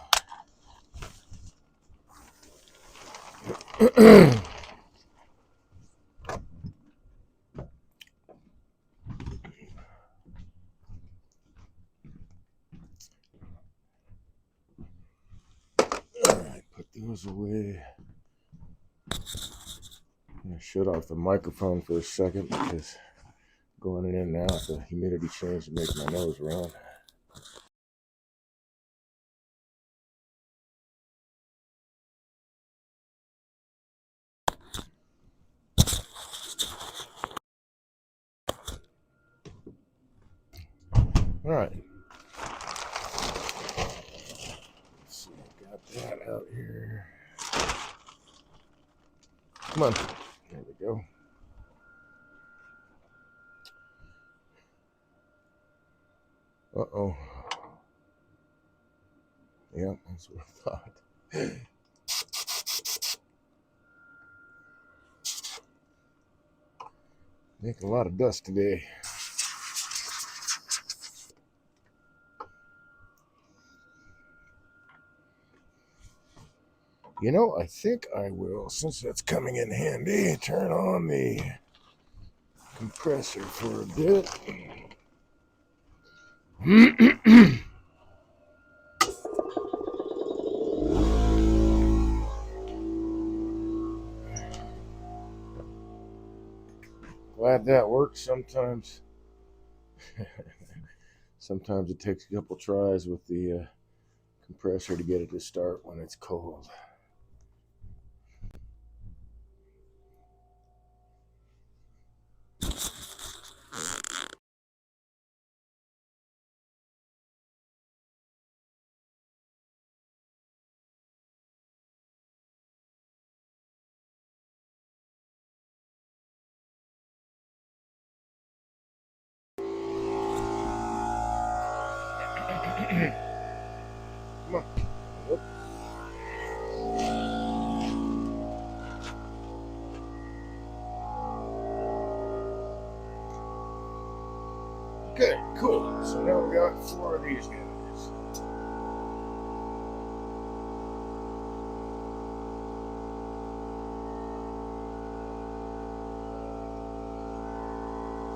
Alright, put those away. I'm gonna shut off the microphone for a second because going in and out, the humidity change to make my nose run. All right. Let's see, I got that out here. Come on. There we go. Uh-oh. Yeah, that's what I thought. Making a lot of dust today. You know, I think I will, since that's coming in handy, turn on the compressor for a bit. Glad that works sometimes. Sometimes it takes a couple tries with the compressor to get it to start when it's cold. Come on. Whoop. Okay, cool. So now we got 4 of these guys.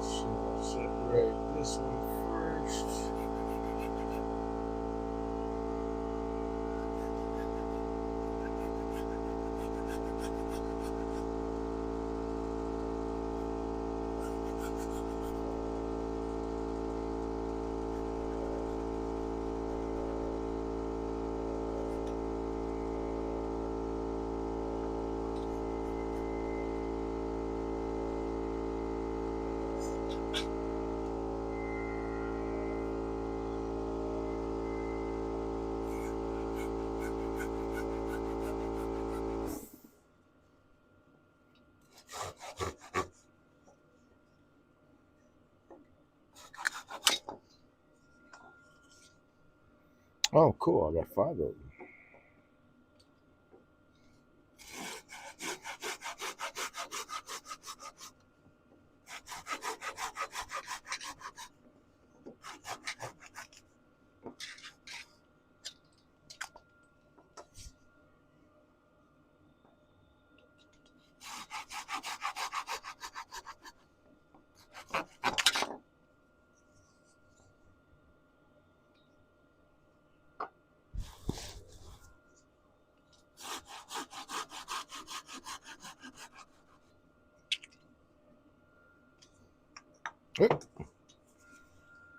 So I'll separate this one first. Oh, cool. I got 5 of them.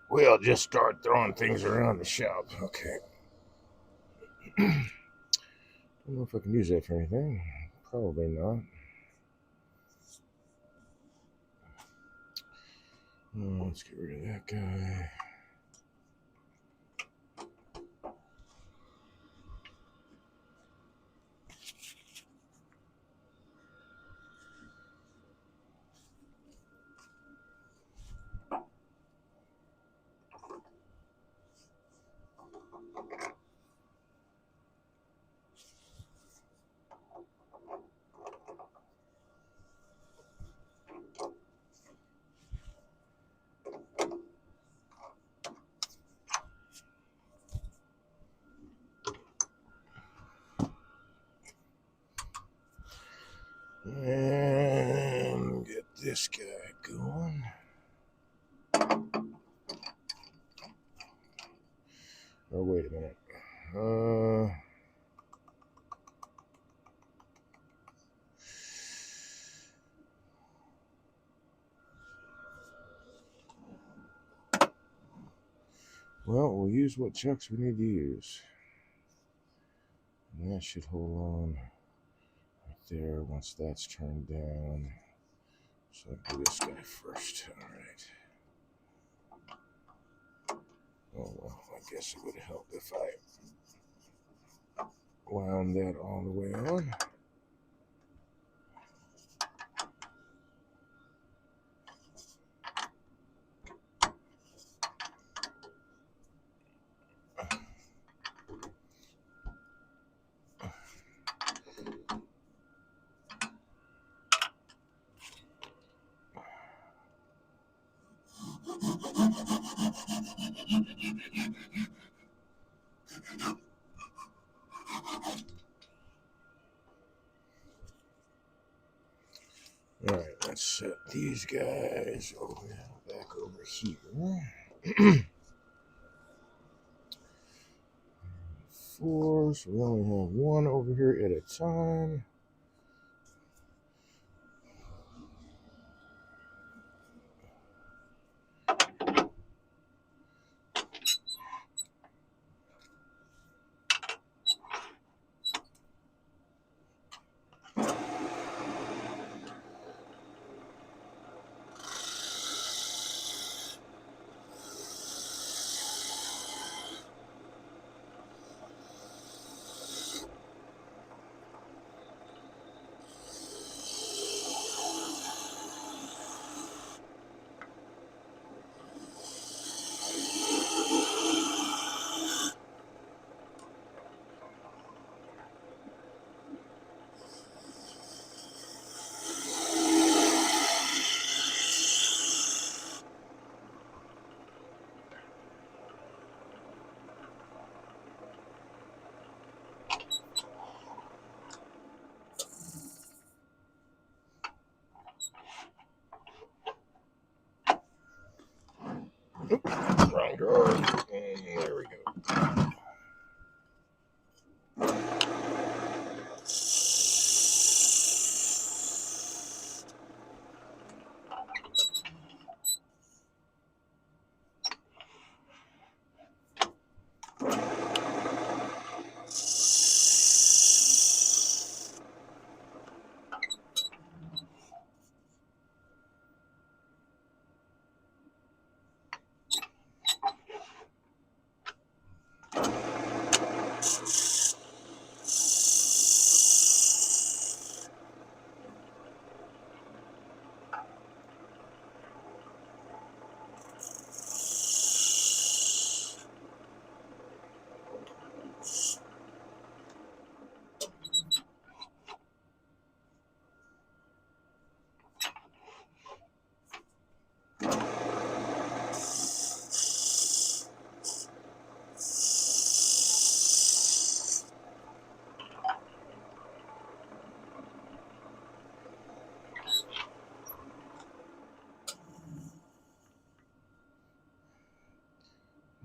We'll just start throwing things around the shop. Okay. Don't know if I can use that for anything. Probably not. Let's get rid of that guy. And get this guy going. Oh, wait a minute. Well, we'll use what chucks we need to use. And that should hold on right there once that's turned down. So I'll do this guy first. All right. Oh, well, I guess it would help if I wound that all the way on. All right, let's set these guys back over here. 4, so we only have one over here at a time. Wrong door. And there we go.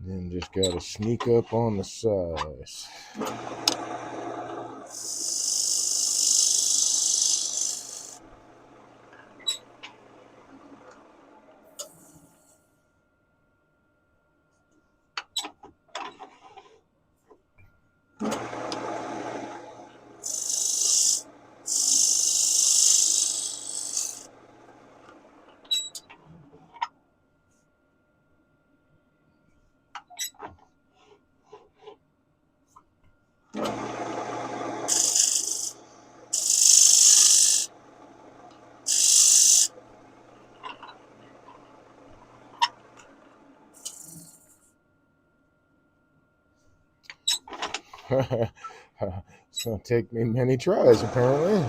Then just gotta sneak up on the sides. It's going to take me many tries, apparently.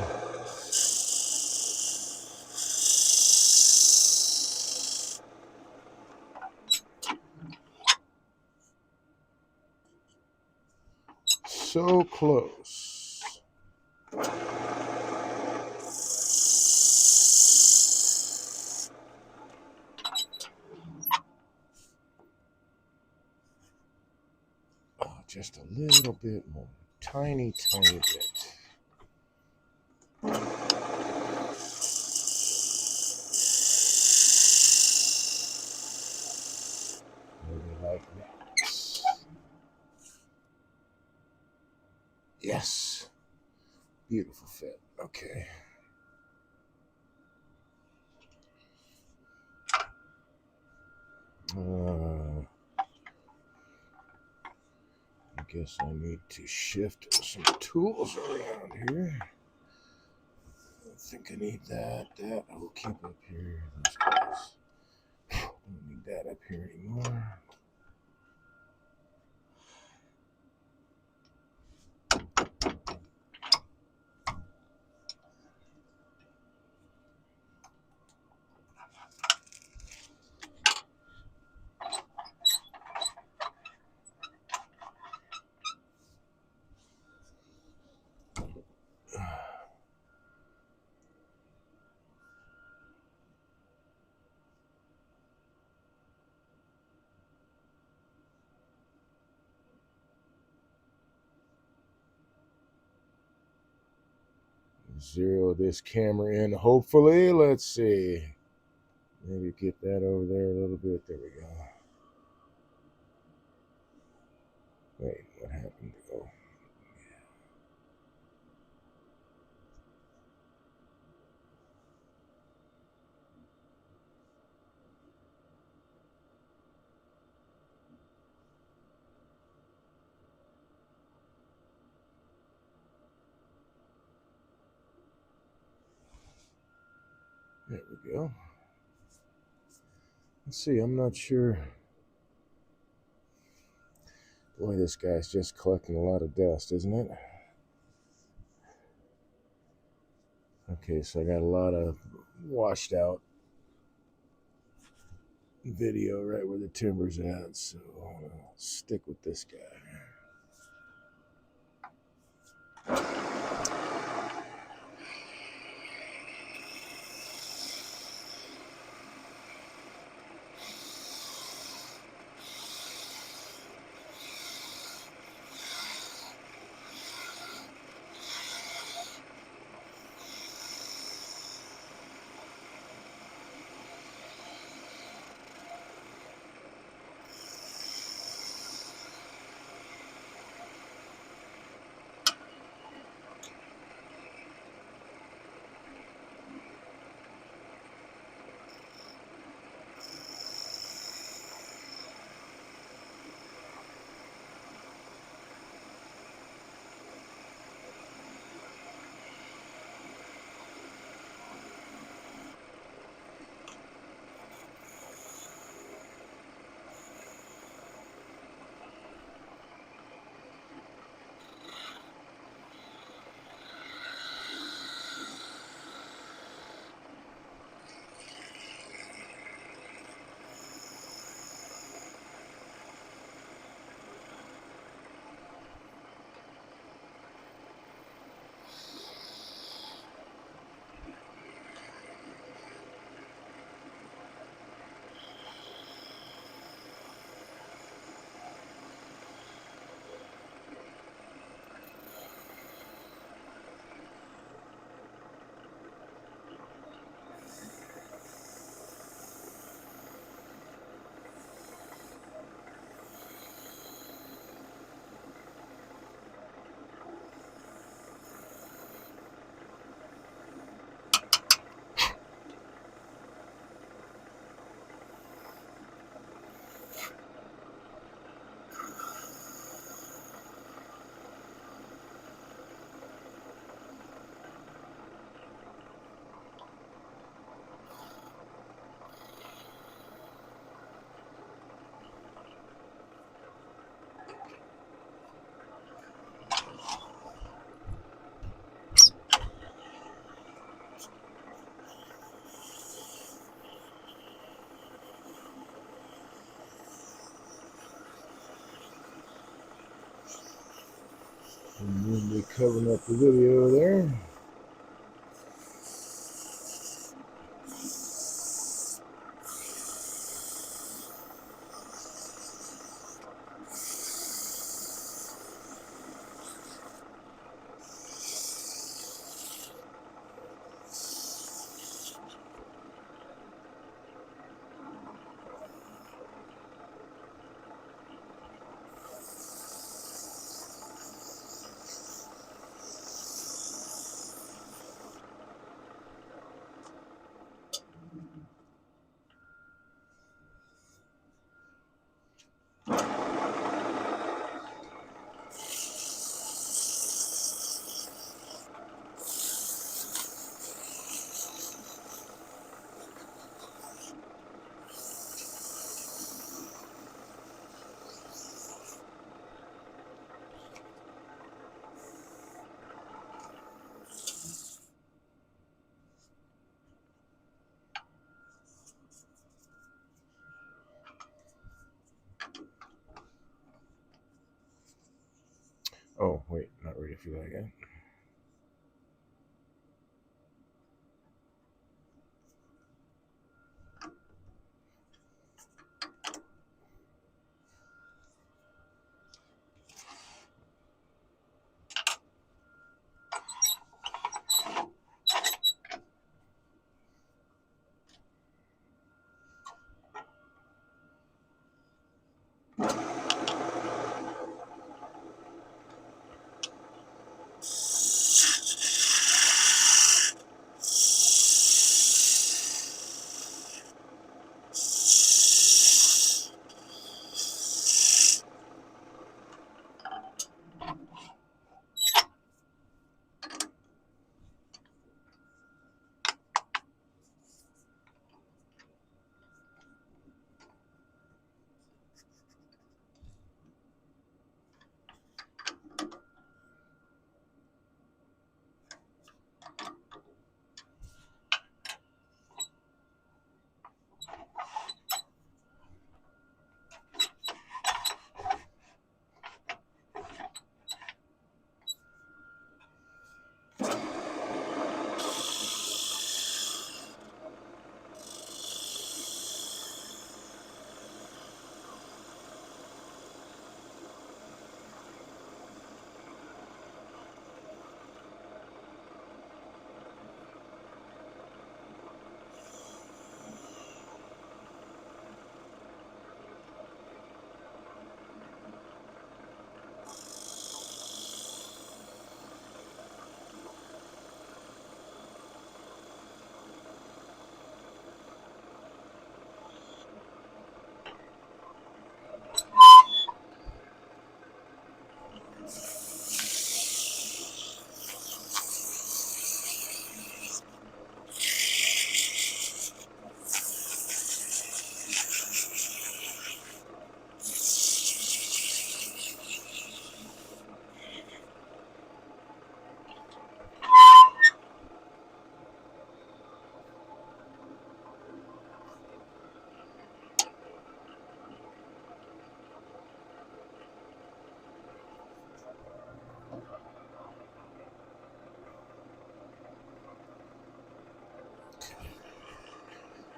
So close. Oh, just a little bit more. Tiny, tiny bit. Maybe like that. Yes. Beautiful fit. Okay. I guess I need to shift some tools around here. I think I need that. That I will keep up here. Those guys. Don't need that up here anymore. Zero this camera in. Hopefully, let's see. Maybe get that over there a little bit. There we go. Wait, what happened? Oh. There we go. Let's see, I'm not sure. Boy, this guy's just collecting a lot of dust, isn't it? Okay, so I got a lot of washed out video right where the timber's at, so I'll stick with this guy. And we'll be covering up the video there. Oh, wait, not ready for that yet.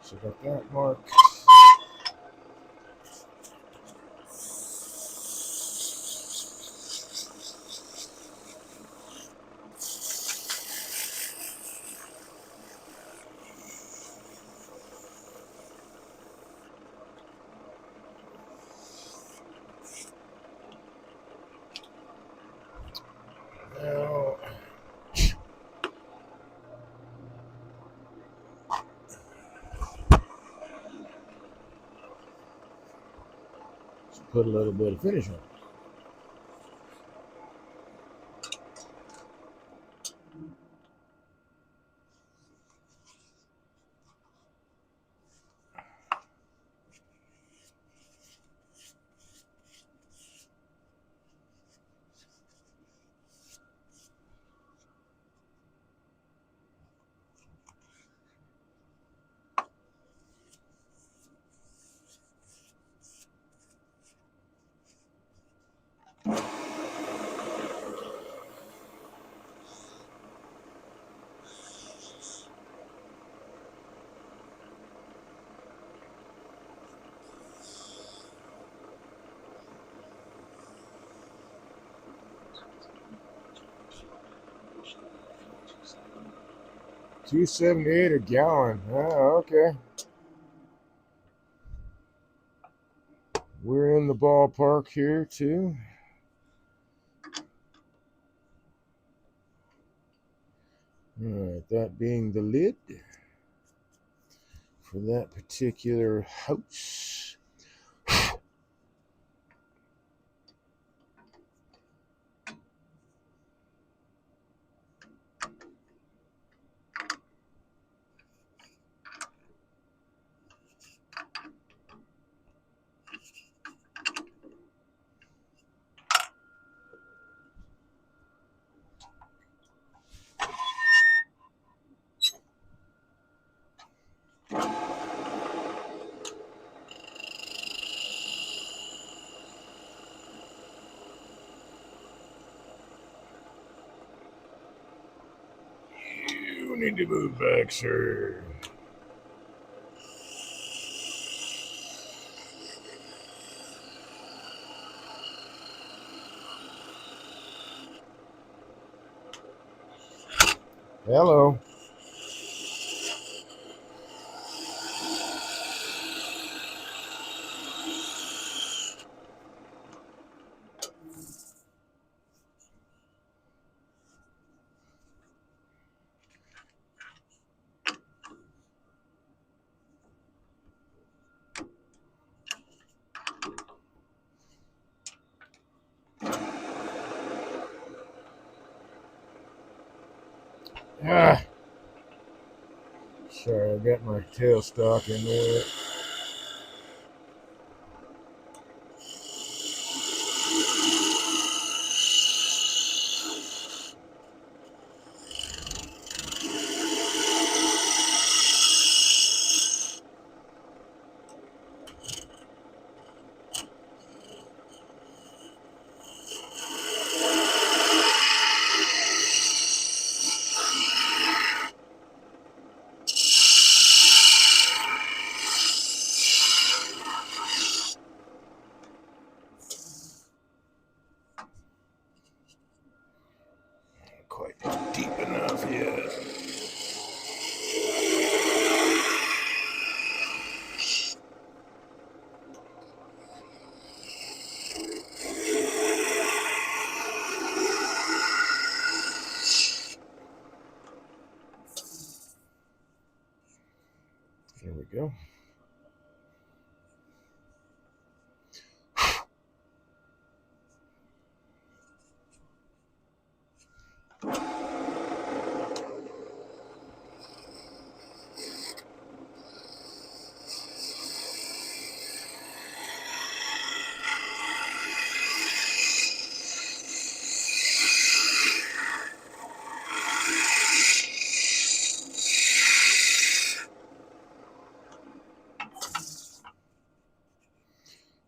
So got that marked. Now, let's put a little bit of finish on it. $2.78 a gallon. Oh, okay. We're in the ballpark here too. All right, that being the lid for that particular house. You need to move back, sir. Hello. Ah, sorry, I got my tailstock in there. Quite deep enough yet. There we go.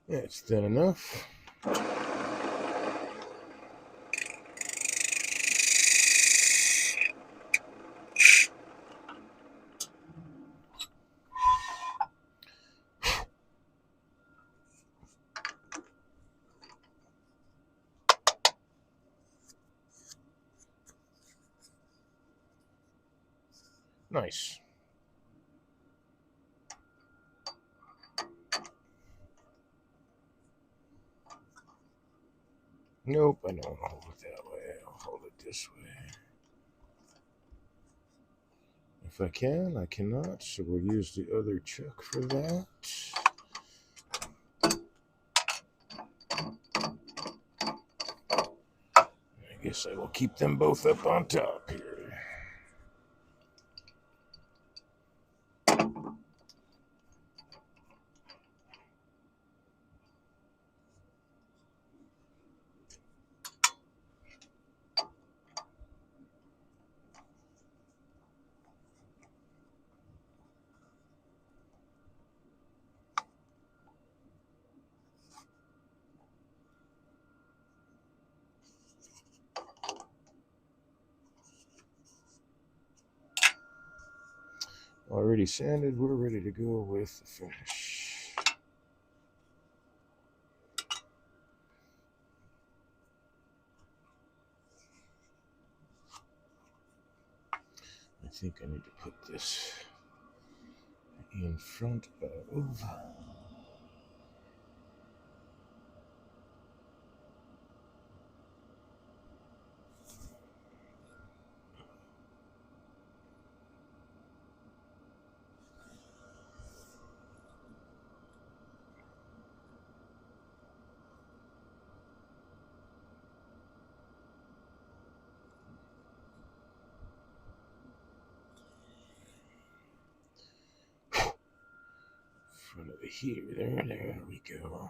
That's thin enough. Nice. Nope, I don't hold it that way. I'll hold it this way. If I can, I cannot, so we'll use the other chuck for that. I guess I will keep them both up on top here. Already sanded, we're ready to go with the finish. think I need to put this in front of. Front of the heater. There we go.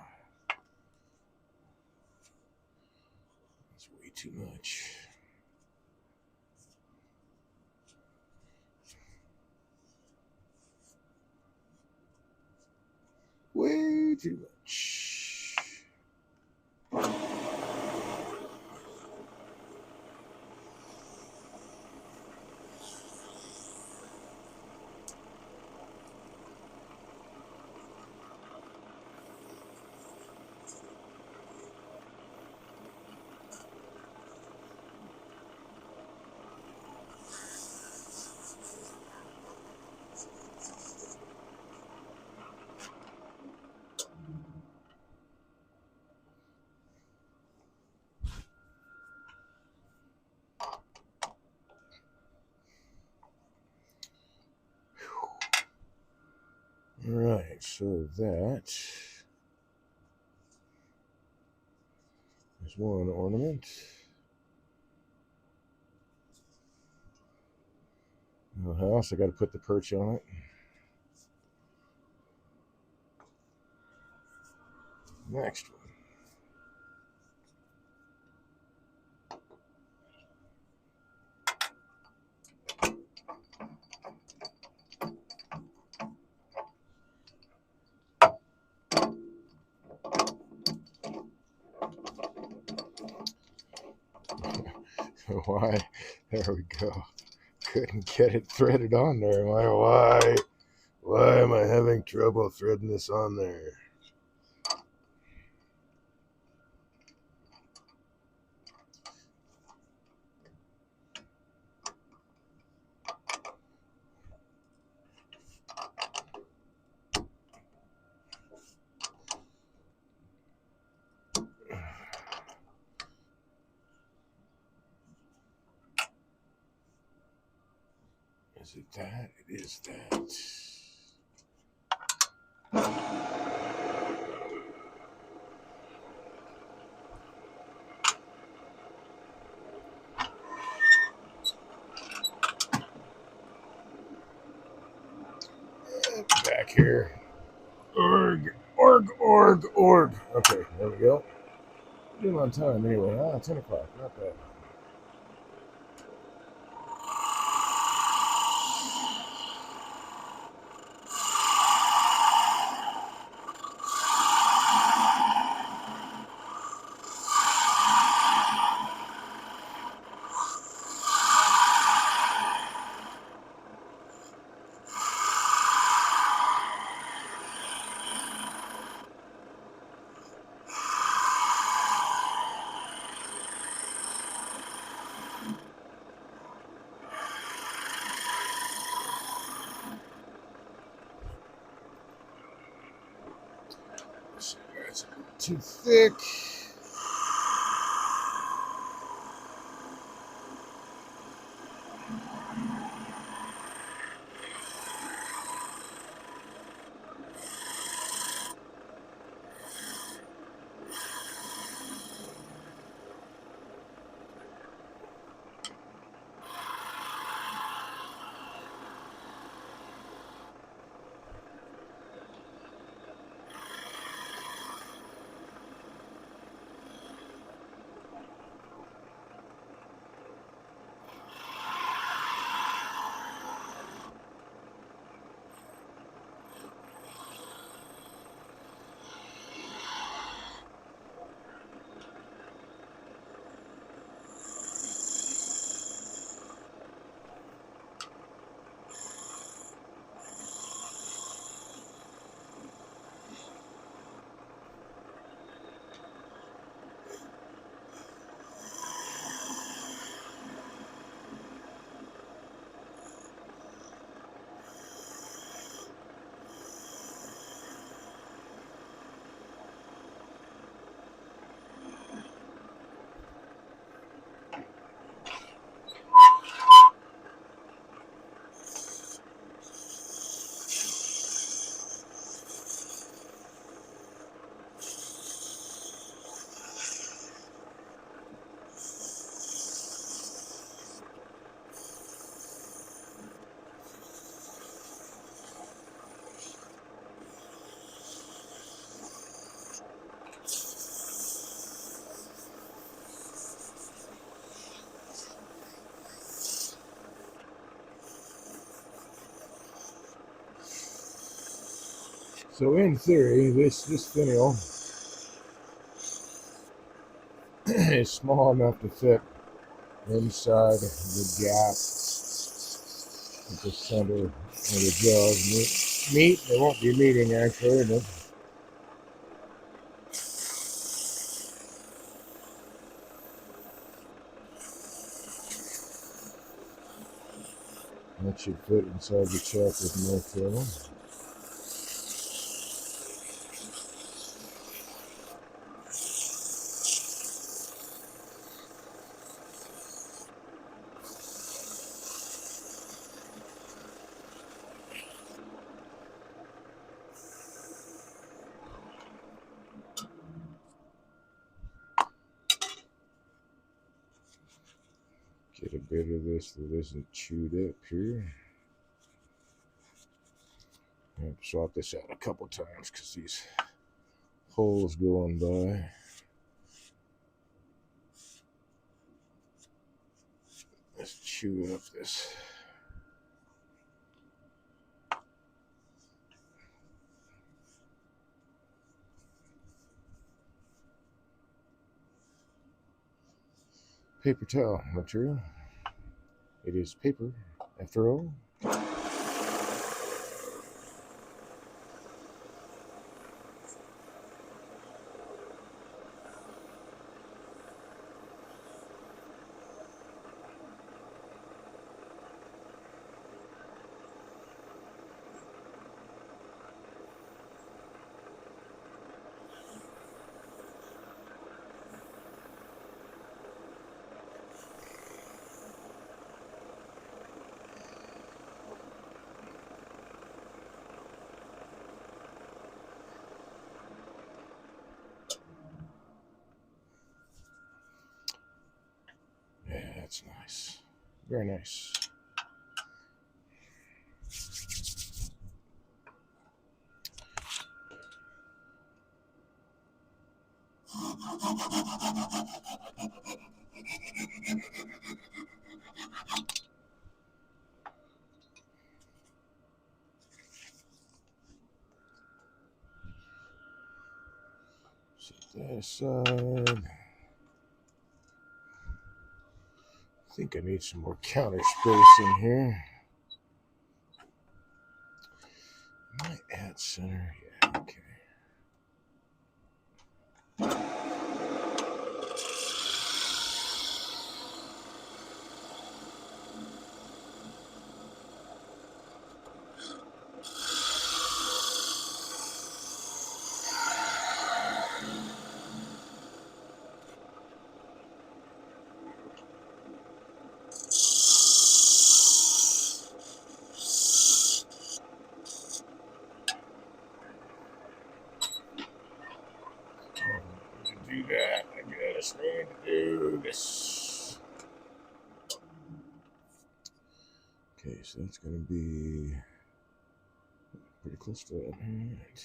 That's way too much. Way too much. Right, so that is one ornament. Oh, house, I got to put the perch on it. Next one. Why? There we go. Couldn't get it threaded on there. Why am I having trouble threading this on there? Is it that? It is that. Back here. Org. Okay, there we go. Doing on time anyway. 10 o'clock. Not bad. That's too thick. So in theory, this finial is small enough to fit inside the gap at the center of the jug. Meat, they won't be meeting actually, but that should fit inside the chuck with no trouble. Get a bit of this that isn't chewed up here. I have to swap this out a couple times because these holes going by. Let's chew up this. Paper towel material. It is paper after all. Yeah, that's nice. Very nice. Set that aside. I think I need some more counter space in here. Might add center. Yeah, okay. To do that, I just need to do this. Okay, so that's going to be pretty close to it. All right.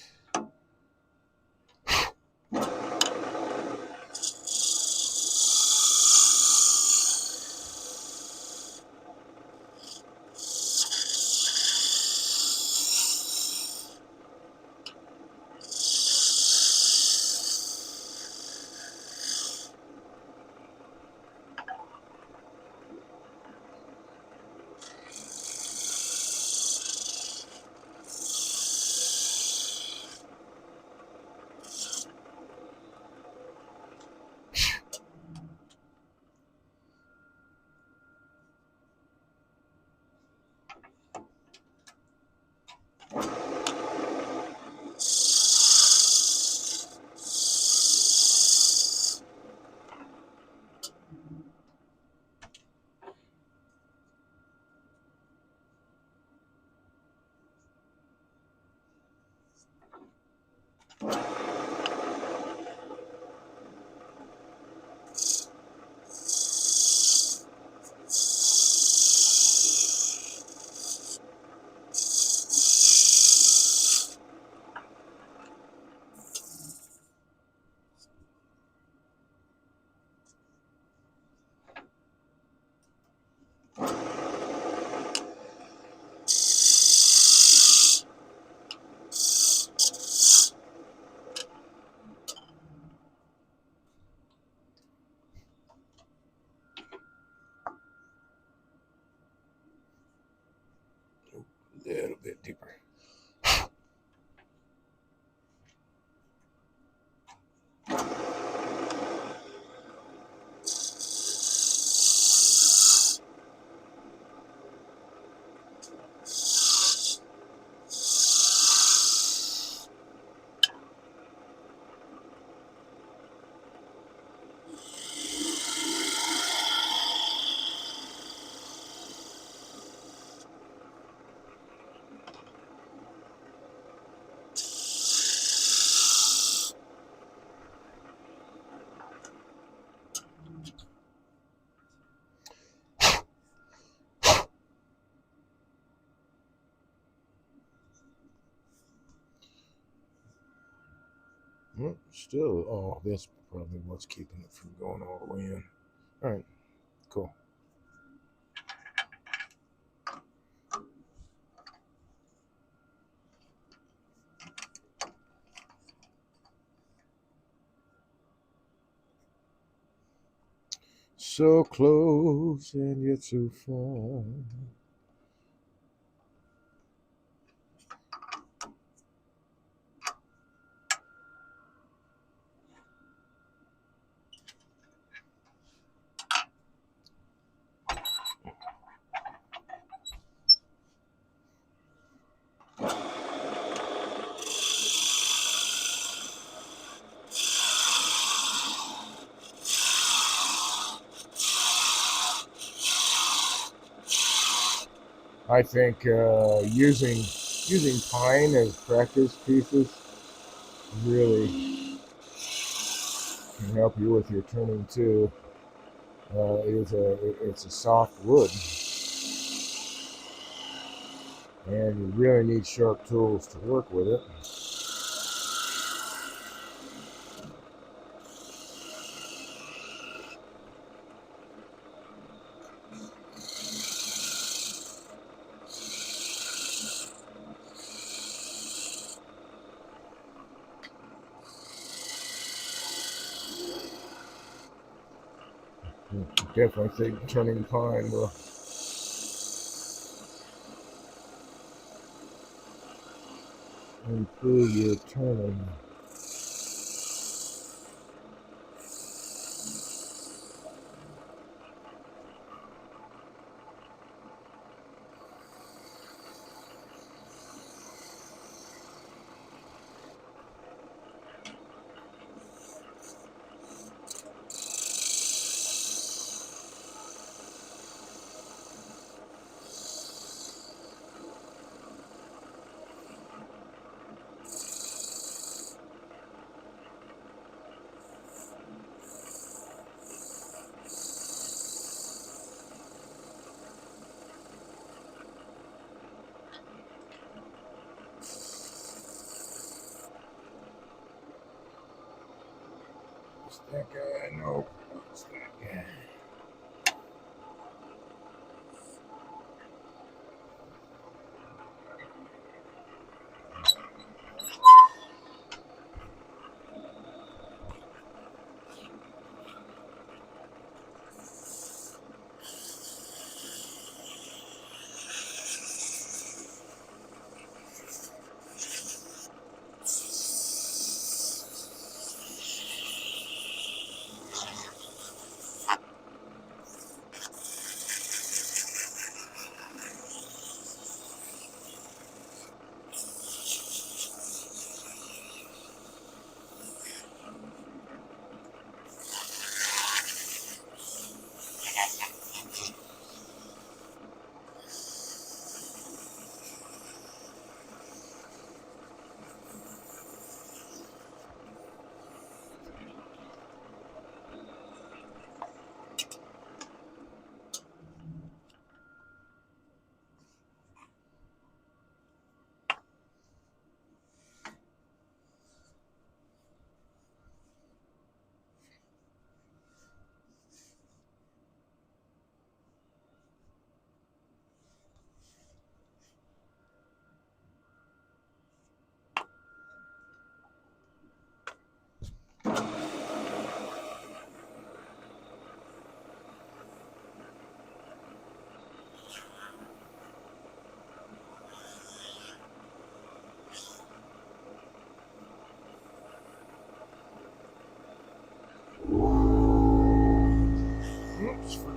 a little bit deeper. Still, oh, that's probably what's keeping it from going all the way in. All right, cool. So close and yet so far. I think using pine as practice pieces really can help you with your turning too. It's a soft wood, and you really need sharp tools to work with it. Definitely think turning pine will improve your turning. It's that guy, no, it's that guy.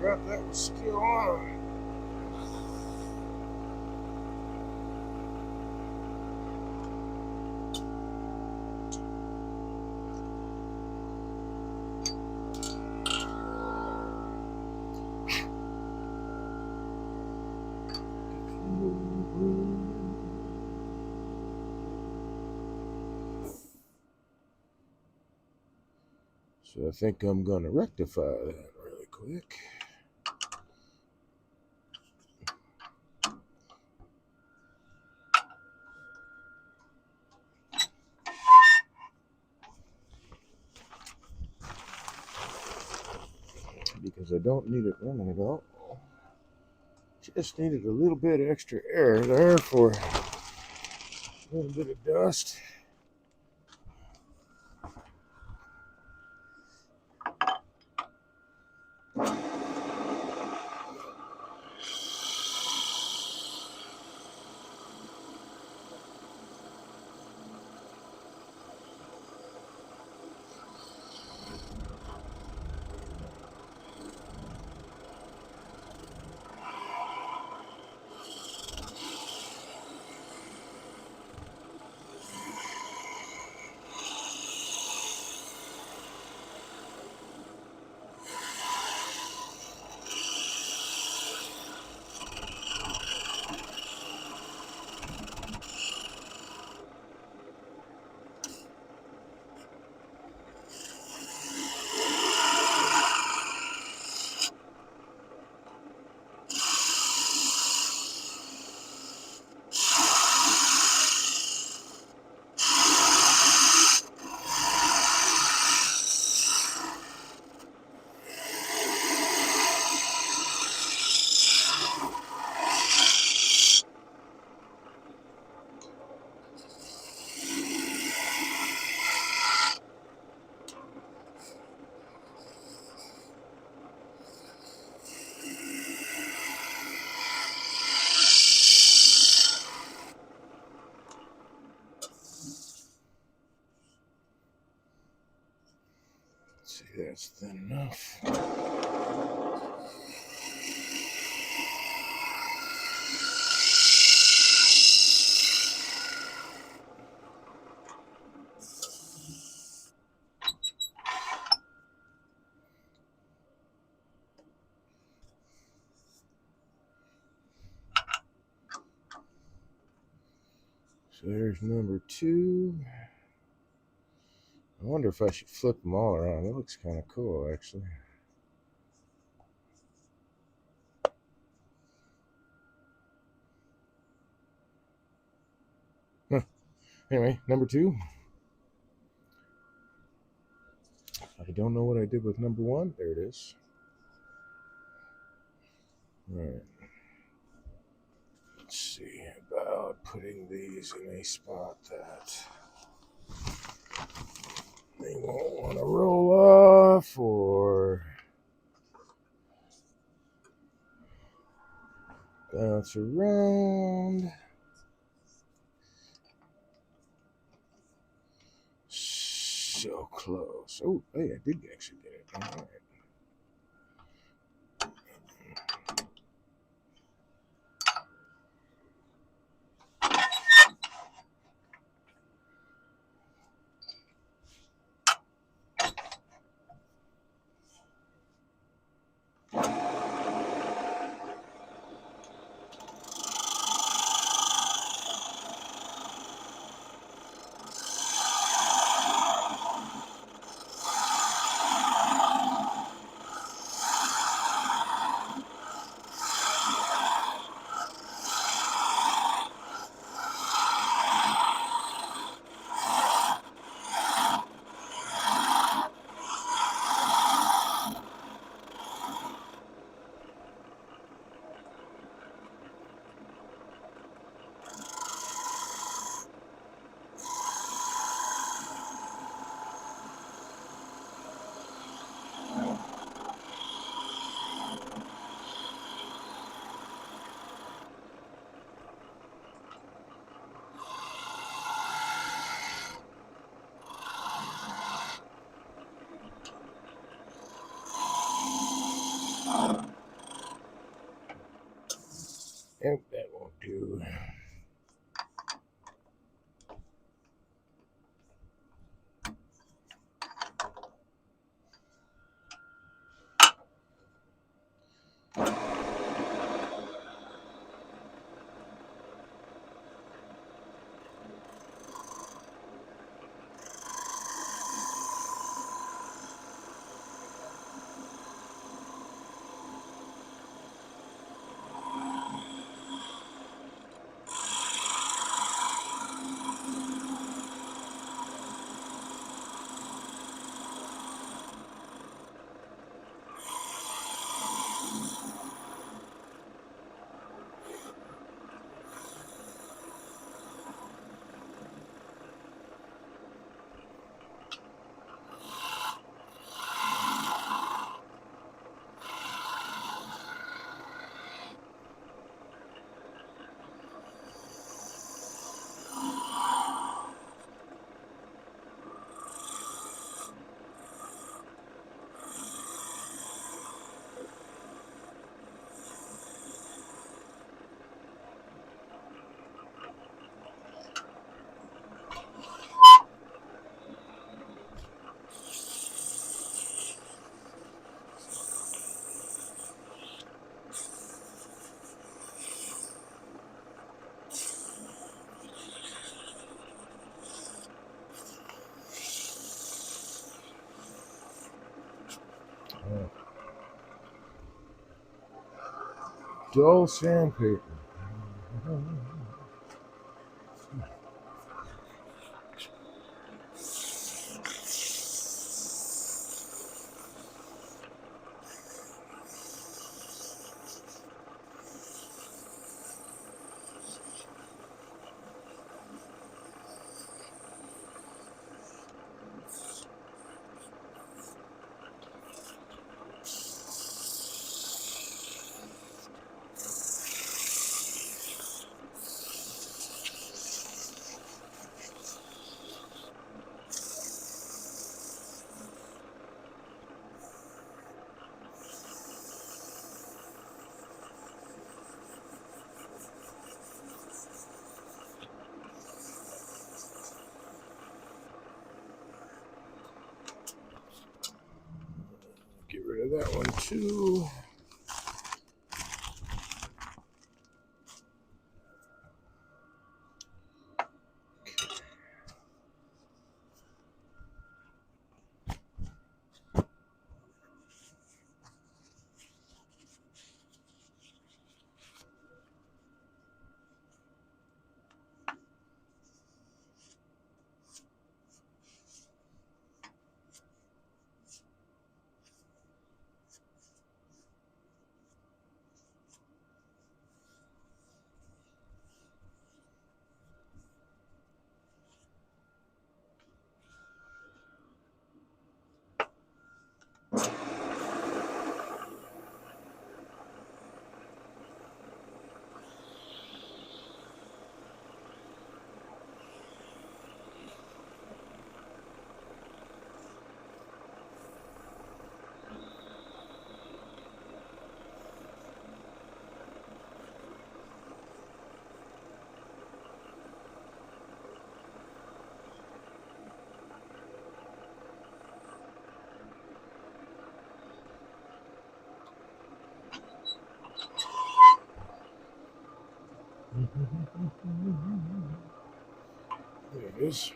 forgot that was still on. So I think I'm going to rectify that really quick. Because I don't need it running at all. Just needed a little bit extra air there for a little bit of dust. See, that's thin enough. So there's number 2. I wonder if I should flip them all around. It looks kind of cool, actually. Huh. Anyway, number 2. I don't know what I did with number 1. There it is. All right. Let's see about putting these in a spot that they won't want to roll off or bounce around. So close. Oh, hey, I did actually get it. All right. Nope, that won't do. Dull sandpaper. Get rid of that one too. There it is.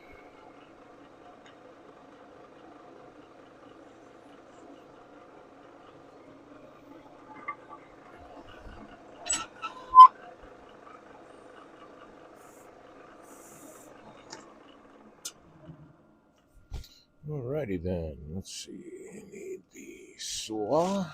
Alrighty then. Let's see. I need the saw.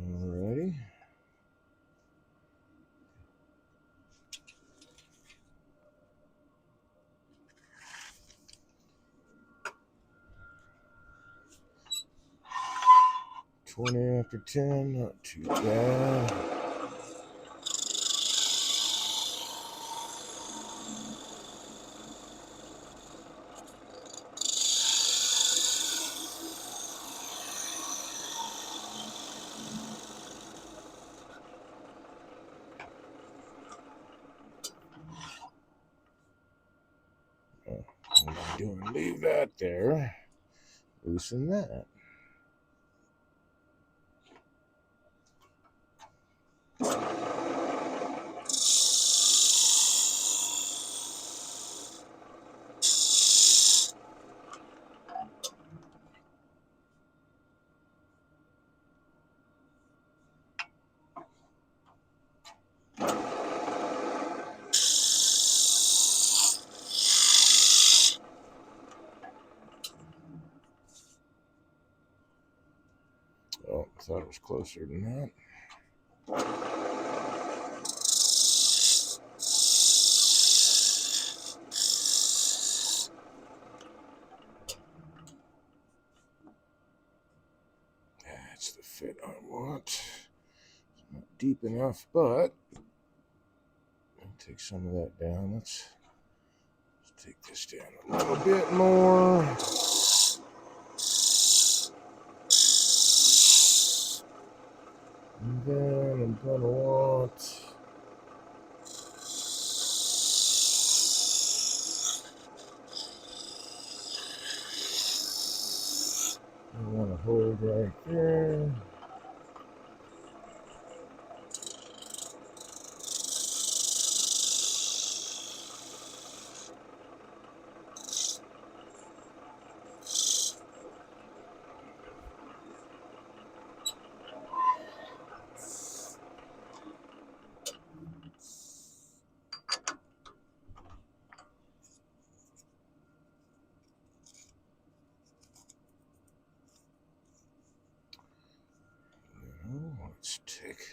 Alrighty. $20 after 10, not too bad. doing? Leave that there. Loosen that. Oh, I thought it was closer than that. That's the fit I want. It's not deep enough, but I'll take some of that down. Let's take this down a little bit more. And then I'm going to want... I want to hold right there. Let's take...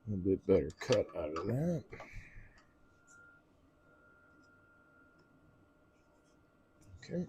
a bit better cut out of that. Okay.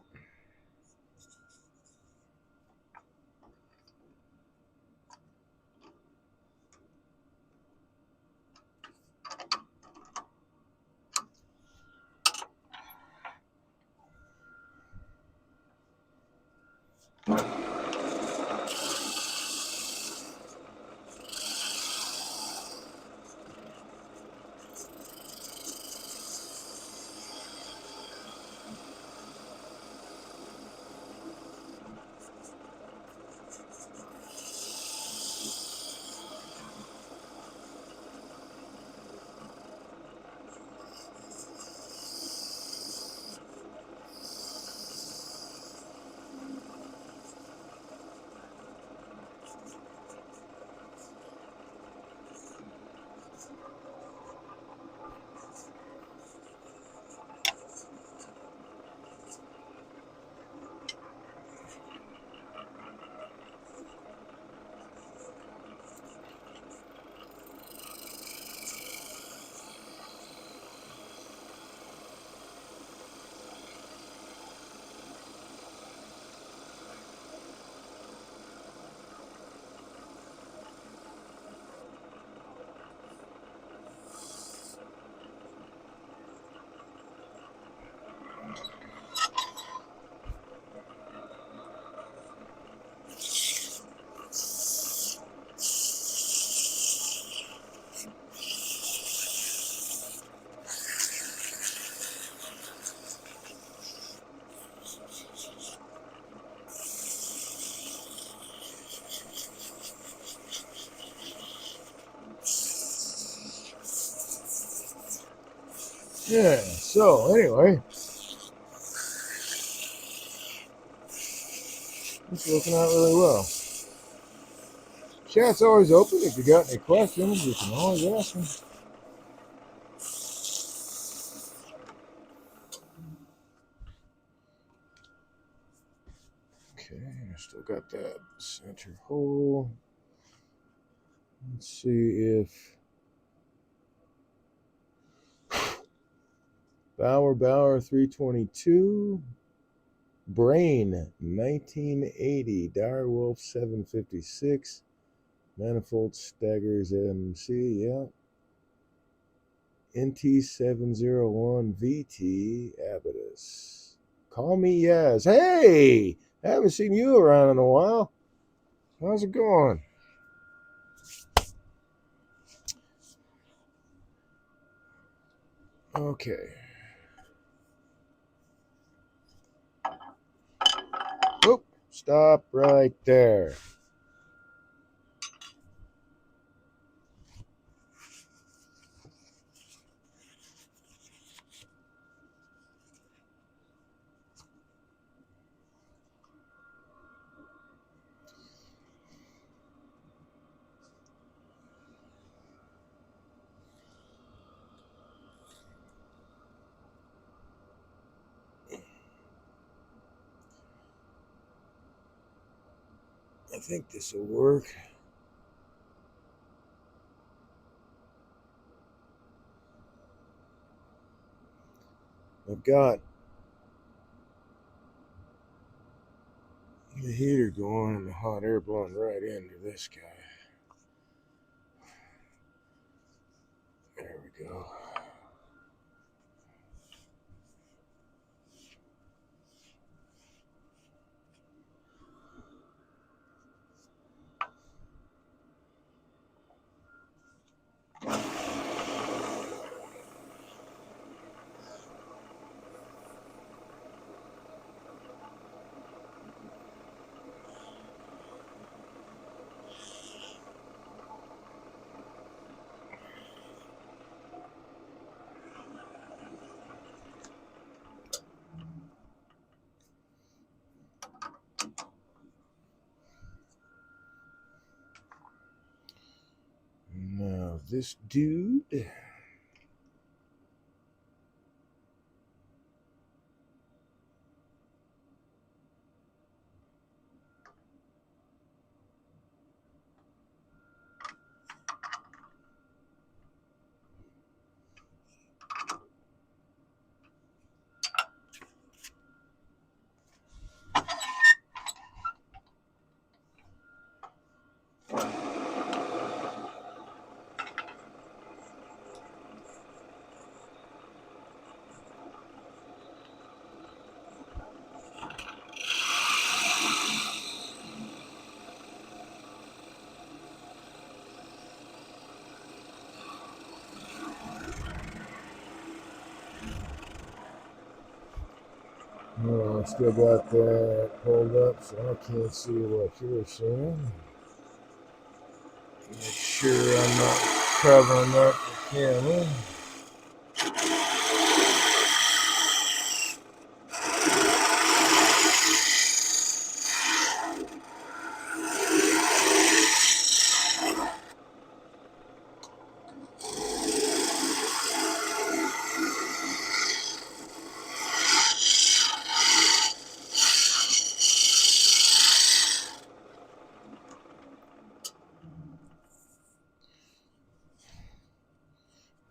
Yeah, so anyway, it's working out really well. Chat's always open. If you got any questions, you can always ask them. Okay, I still got that center hole. Let's see if Bauer 322, Brain 1980, Direwolf 756, Manifold Staggers MC, yeah. NT701 VT Abatus. Call me Yaz. Hey! I haven't seen you around in a while. How's it going? Okay. Oop, stop right there. I think this will work. I've got the heater going and the hot air blowing right into this guy. There we go. Now this dude. Oh, I still got that pulled up, so I can't see what you're seeing. Make sure I'm not covering up the camera.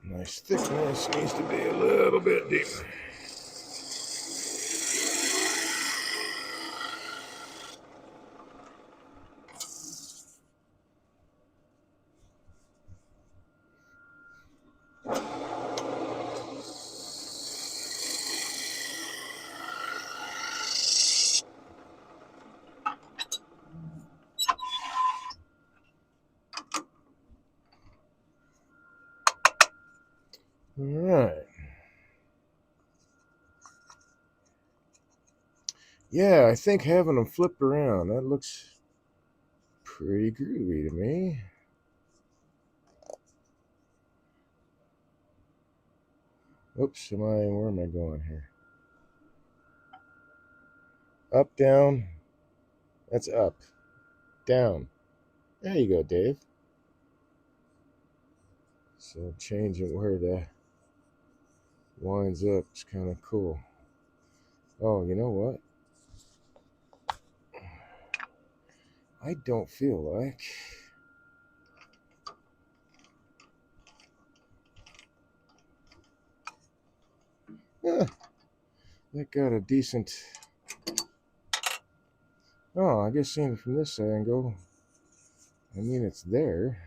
Nice thickness, needs to be a little bit deeper. All right. Yeah, I think having them flipped around, that looks pretty groovy to me. Oops, where am I going here? Up, down. That's up. Down. There you go, Dave. So changing where that winds up is kind of cool. Oh, you know what? I don't feel like that got a decent. Oh, I guess seeing it from this angle, I mean, it's there.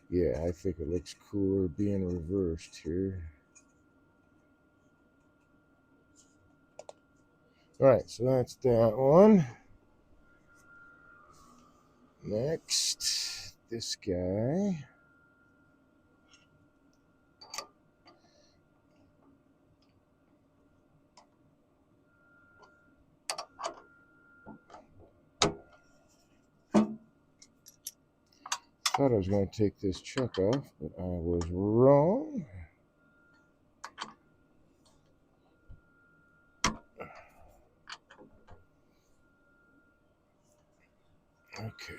Yeah, I think it looks cooler being reversed here. All right, so that's that one. Next, this guy. Thought I was going to take this chuck off, but I was wrong. Okay.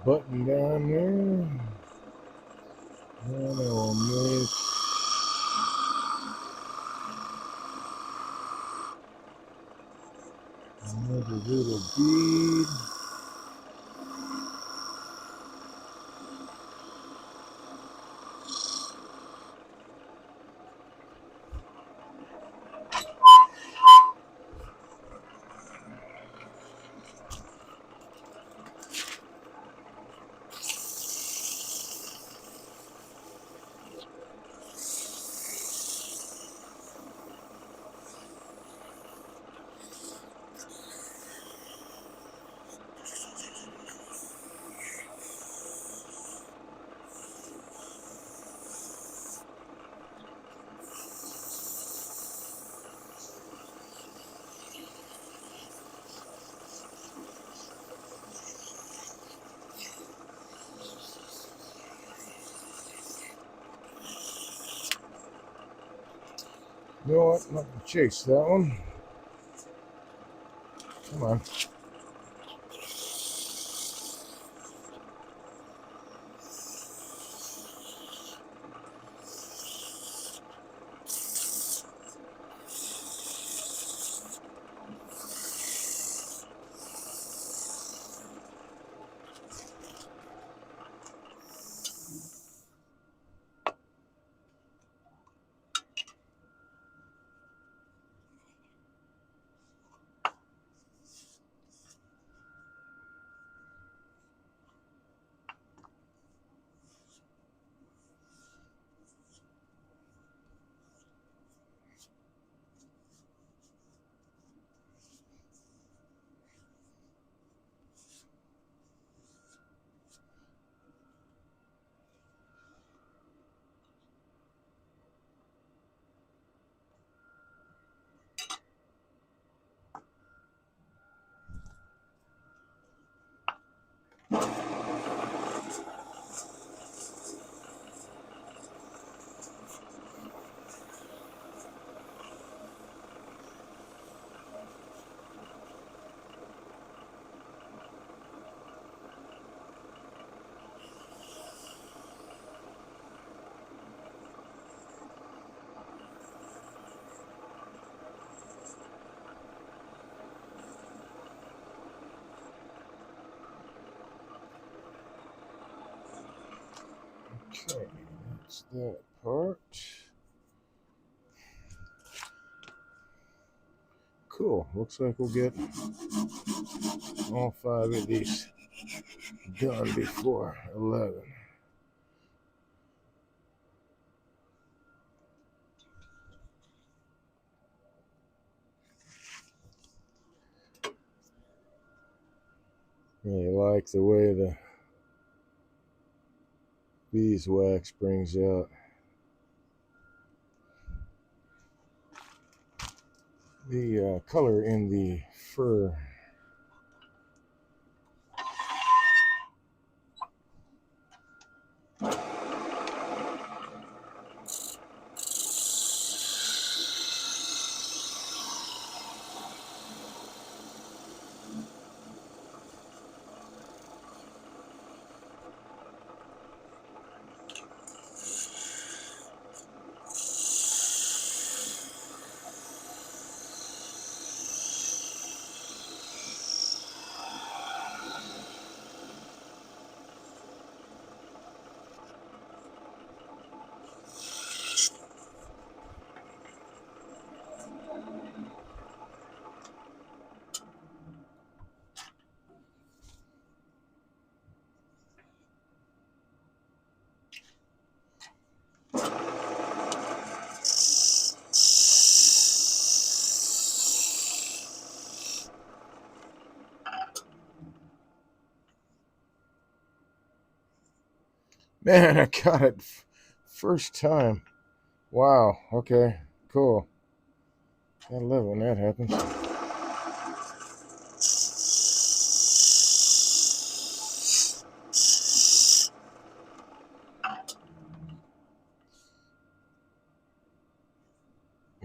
Button down there. And I will make another little bead. You know what? I'm not going to chase that one. Come on. Okay, that's that part. Cool. Looks like we'll get all 5 of these done before 11. Really like the way the beeswax brings out the color in the fur. Man, I got it first time. Wow. Okay. Cool. I love when that happens.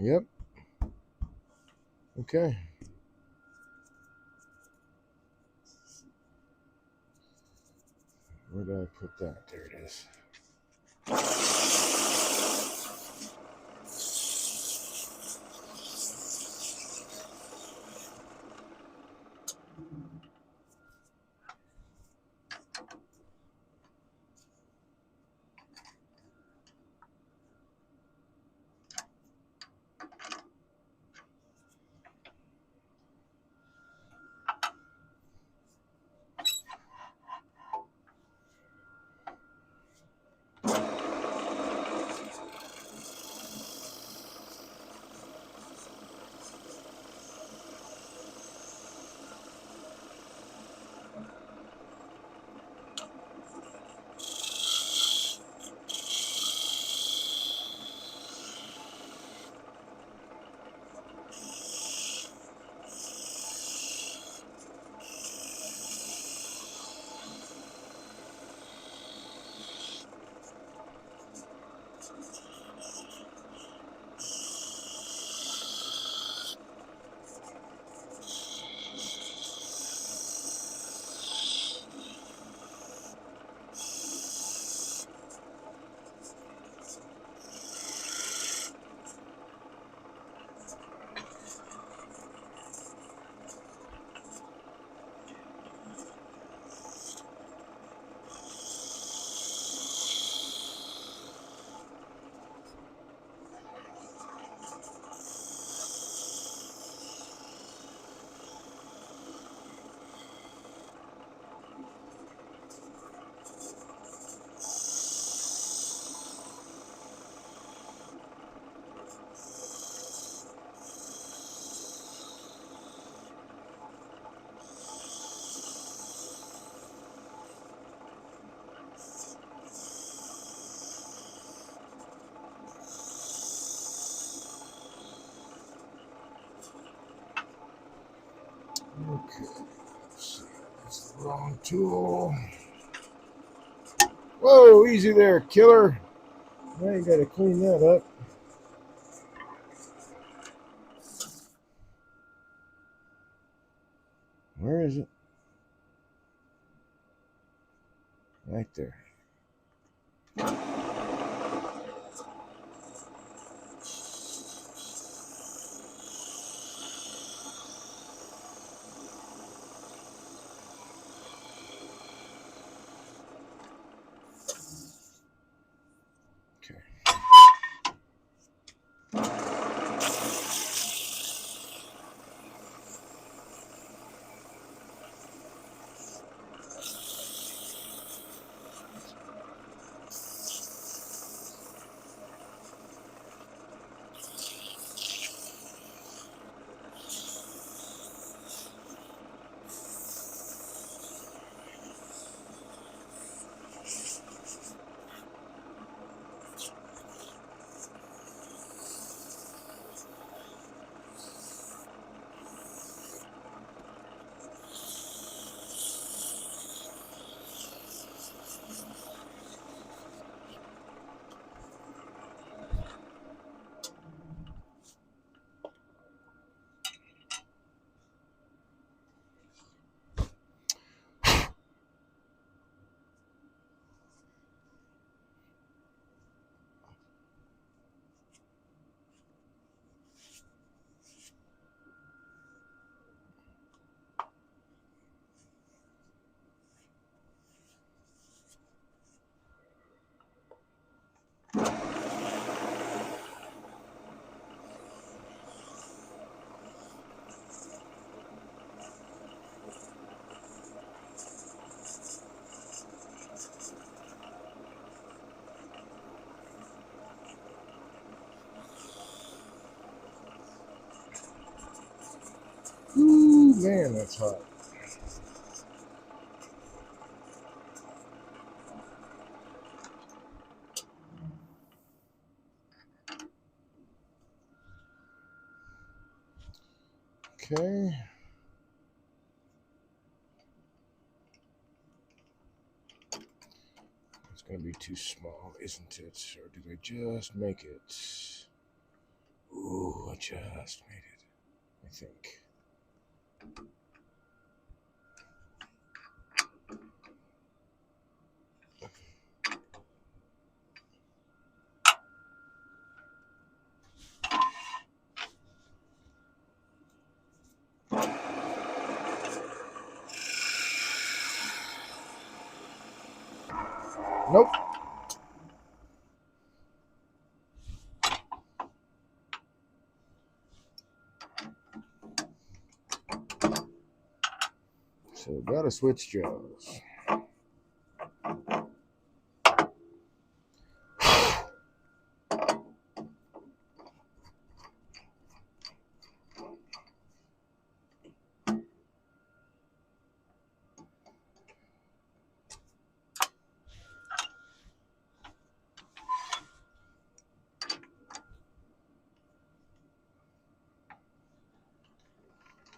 Yep. Okay. Where did I put that? There it is. Okay. Let's see. That's the wrong tool. Whoa, easy there, killer. Now you gotta clean that up. Where is it? Right there. Okay. Man, that's hot. Okay. It's going to be too small, isn't it? Or did I just make it? Ooh, I just made it, I think. Nope. So gotta switch jaws.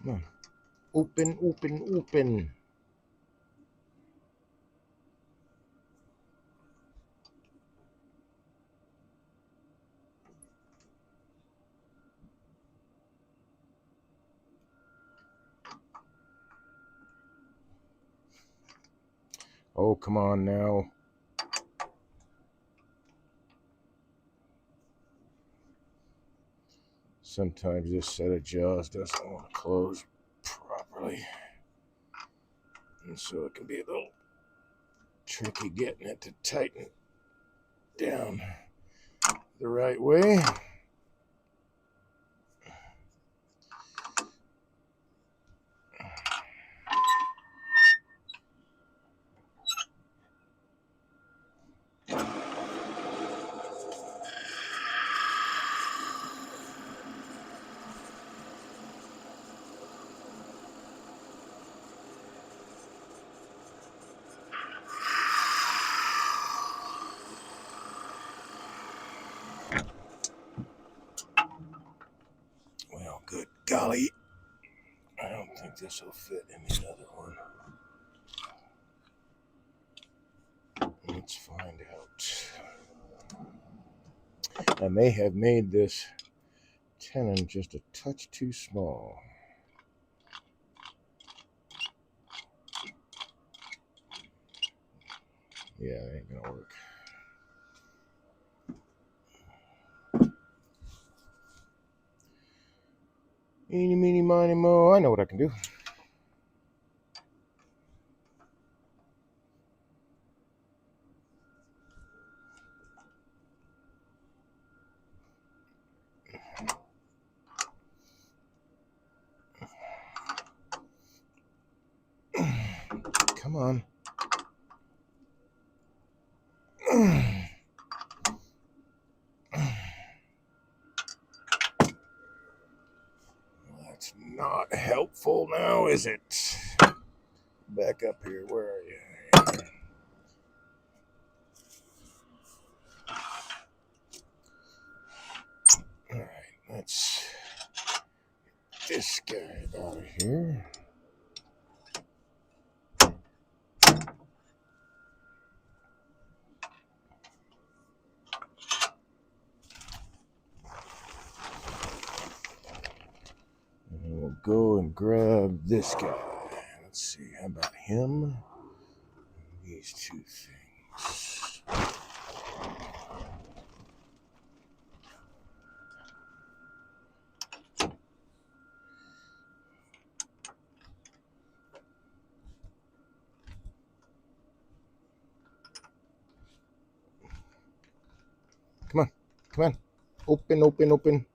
Come on. Open, open, open. Oh, come on now. Sometimes this set of jaws doesn't want to close properly. And so it can be a little tricky getting it to tighten down the right way. Well, good golly. I don't think this will fit in the other one. Let's find out. I may have made this tenon just a touch too small. Yeah, it ain't gonna work. Eeny, meeny, miny, mo. I know what I can do. Come on. That's not helpful now, is it? Back up here. Where are you? All right, let's get this guy out of here. And we'll go and grab this guy. Let's see, how about him? These two things. Come on, come on. Open, open, open.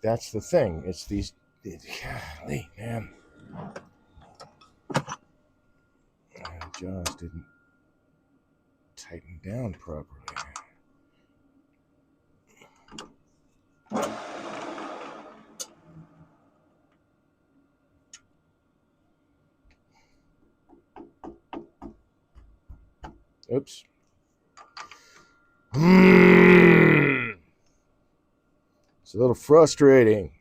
that's the thing. It's these. Golly, man. Jaws didn't tighten down properly. Oops. It's a little frustrating.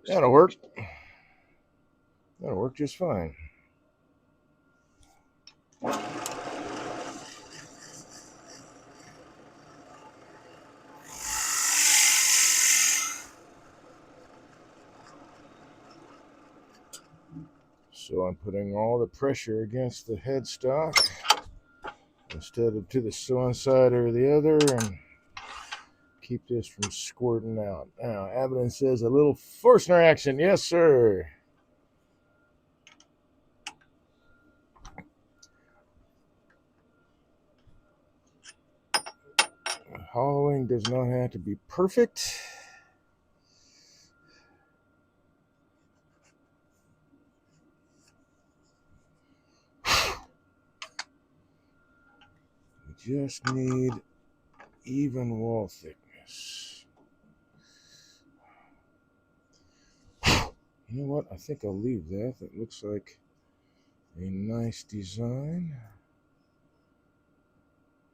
That'll work. That'll work just fine. So I'm putting all the pressure against the headstock instead of to the one side or the other, and keep this from squirting out. Now, Abaddon says a little Forstner action. Yes, sir. Hollowing does not have to be perfect. We just need even wall thickness. You know what? I think I'll leave that. That looks like a nice design.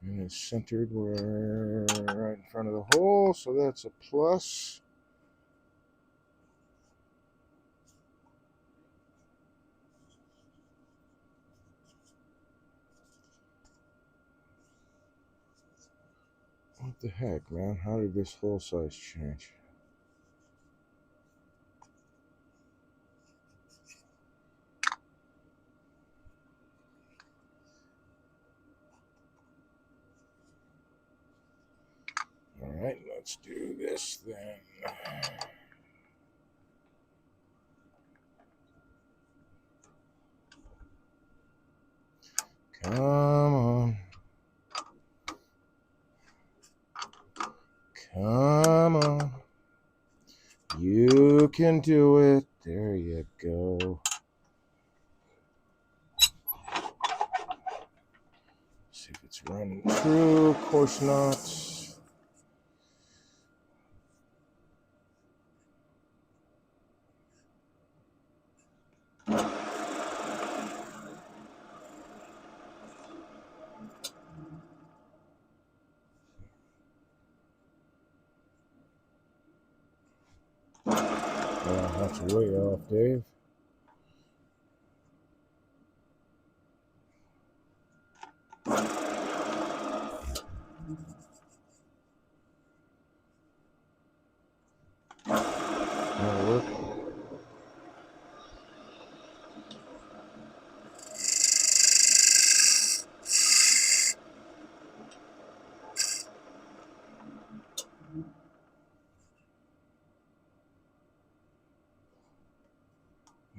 And it's centered where right in front of the hole, so that's a plus. What the heck, man? How did this hole size change? All right, let's do this then. Come on. Come on. You can do it. There you go. See if it's running true. Of course not. That's way off, Dave. That'll work.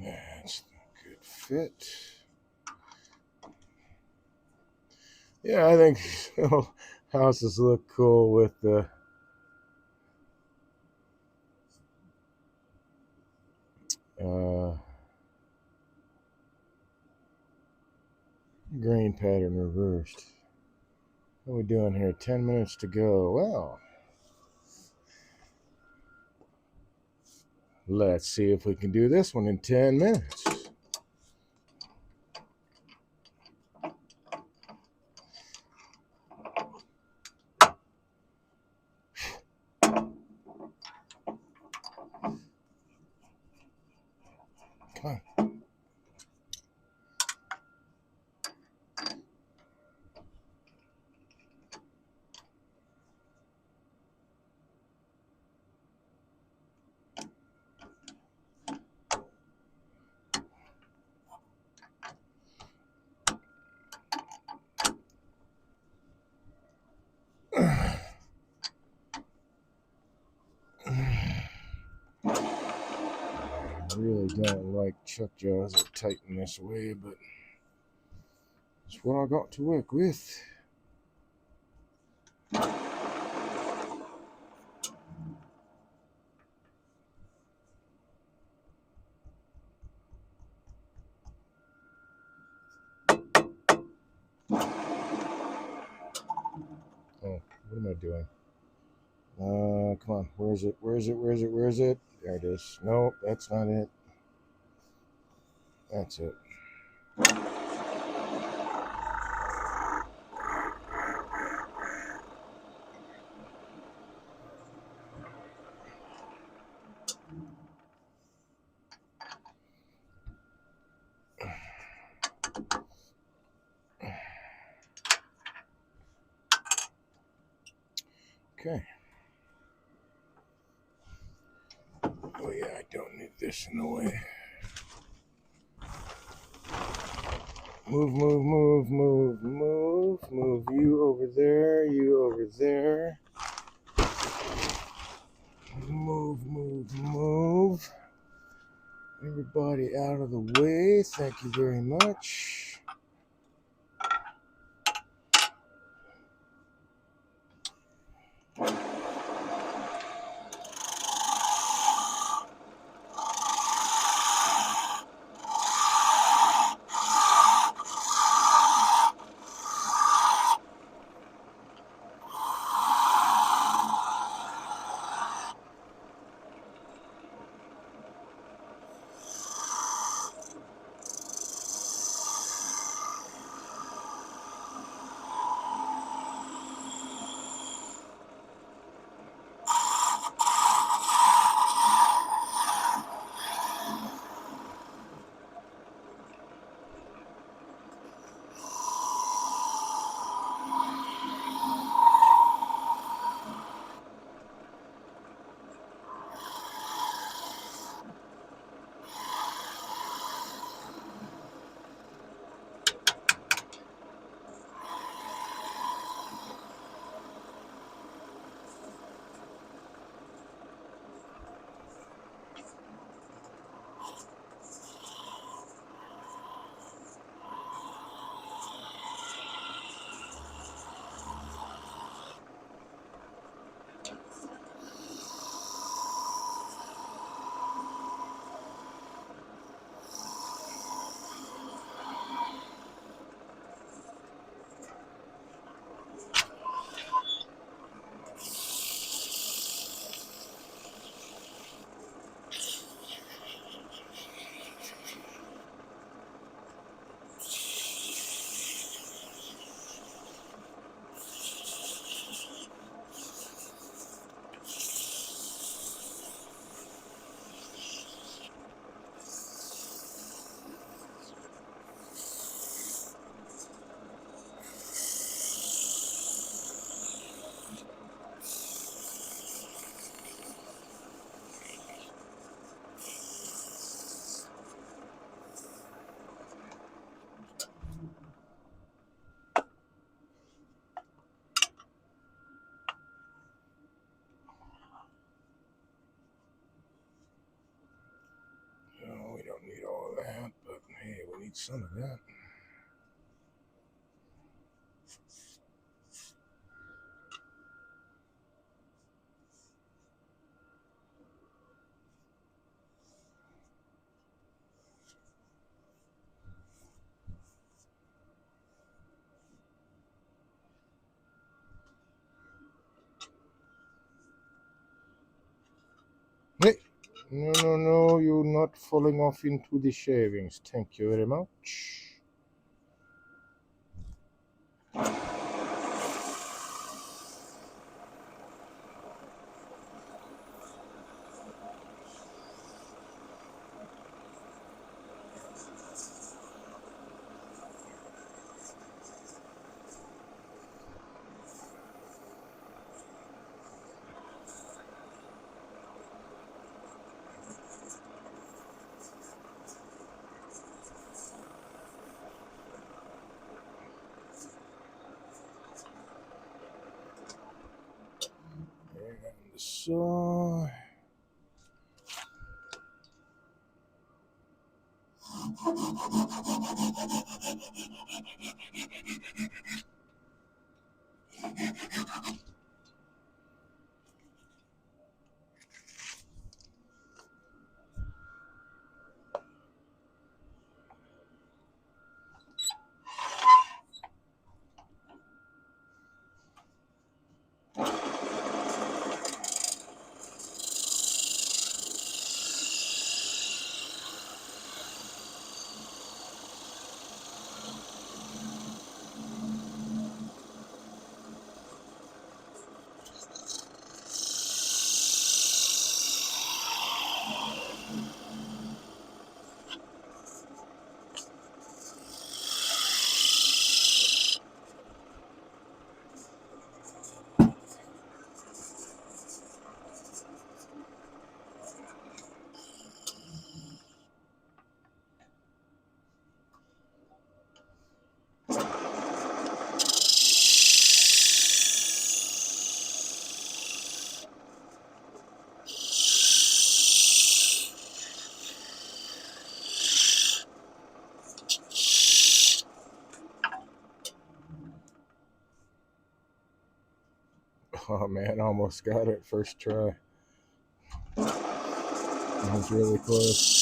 That's a good fit. Yeah, I think houses look cool with the grain pattern reversed. What are we doing here? 10 minutes to go. Well, Let's see if we can do this one in 10 minutes. Come on. I really don't like chuck jaws that tighten this way, but it's what I got to work with. Oh, what am I doing? Come on. Where is it? Where is it? Where is it? Where is it? There it is. Nope, that's not it. That's it. Okay. Oh yeah, I don't need this in the way. Move, move, move, move, move, move. You over there, you over there. Move, move, move. Everybody out of the way. Thank you very much. No, we don't need all of that, but hey, we need some of that. Hey, No, you're not falling off into the shavings. Thank you very much. So oh man, almost got it first try. That was really close.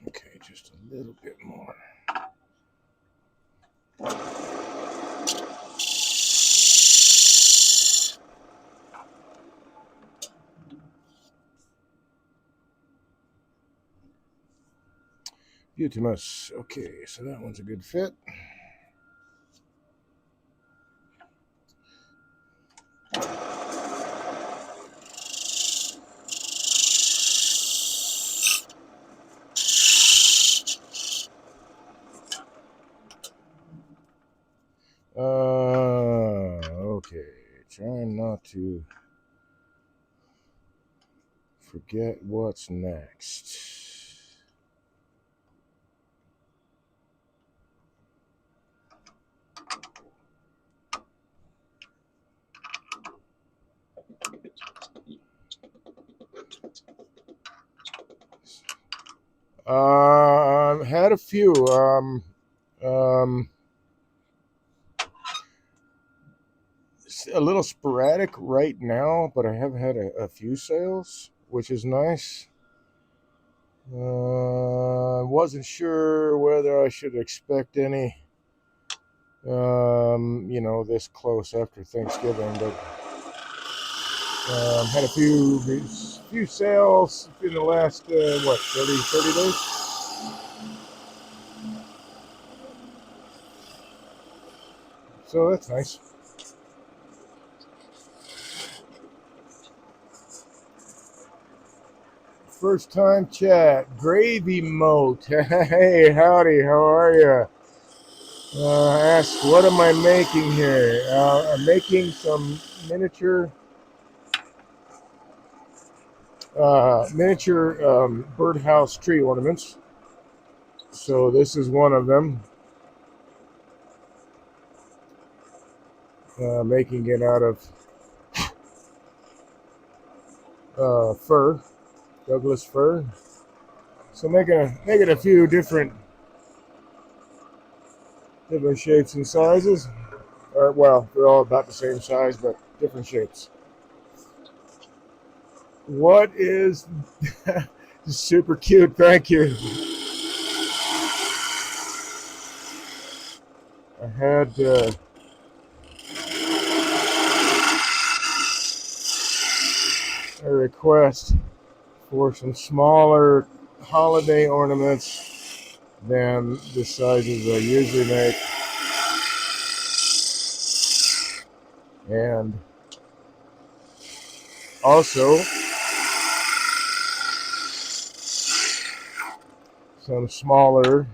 Okay, just a little bit more. Butamus. Okay, so that one's a good fit. Okay. Trying not to forget what's next. I've had a few. Um, a little sporadic right now, but I have had a few sales, which is nice. Wasn't sure whether I should expect any, this close after Thanksgiving, but had a few sales in the last, 30 days? So that's nice. First time chat, Gravy Moat. Hey, howdy, how are you? Asked, what am I making here? I'm making some miniature birdhouse tree ornaments. So this is one of them. Making it out of fir, Douglas fir. So making a few different shapes and sizes. Or well, they're all about the same size, but different shapes. What is super cute? Thank you. I had a request for some smaller holiday ornaments than the sizes I usually make, and also some smaller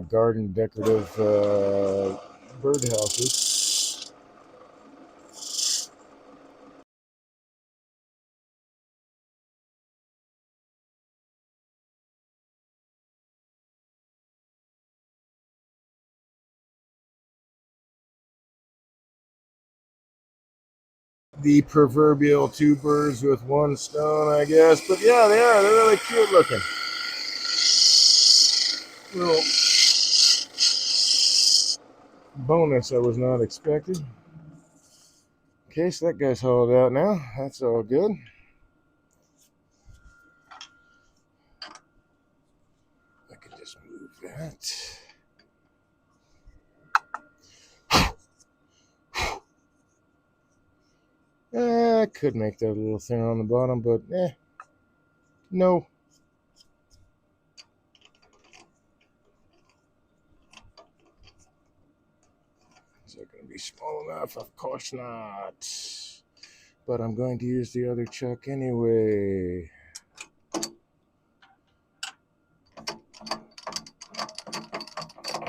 garden decorative birdhouses. The proverbial two birds with one stone, I guess. But yeah, they are. They're really cute looking. Little bonus I was not expecting. Okay, so that guy's hauled out now. That's all good. I can just move that. I could make that a little thinner on the bottom, but no. Is that going to be small enough? Of course not. But I'm going to use the other chuck anyway.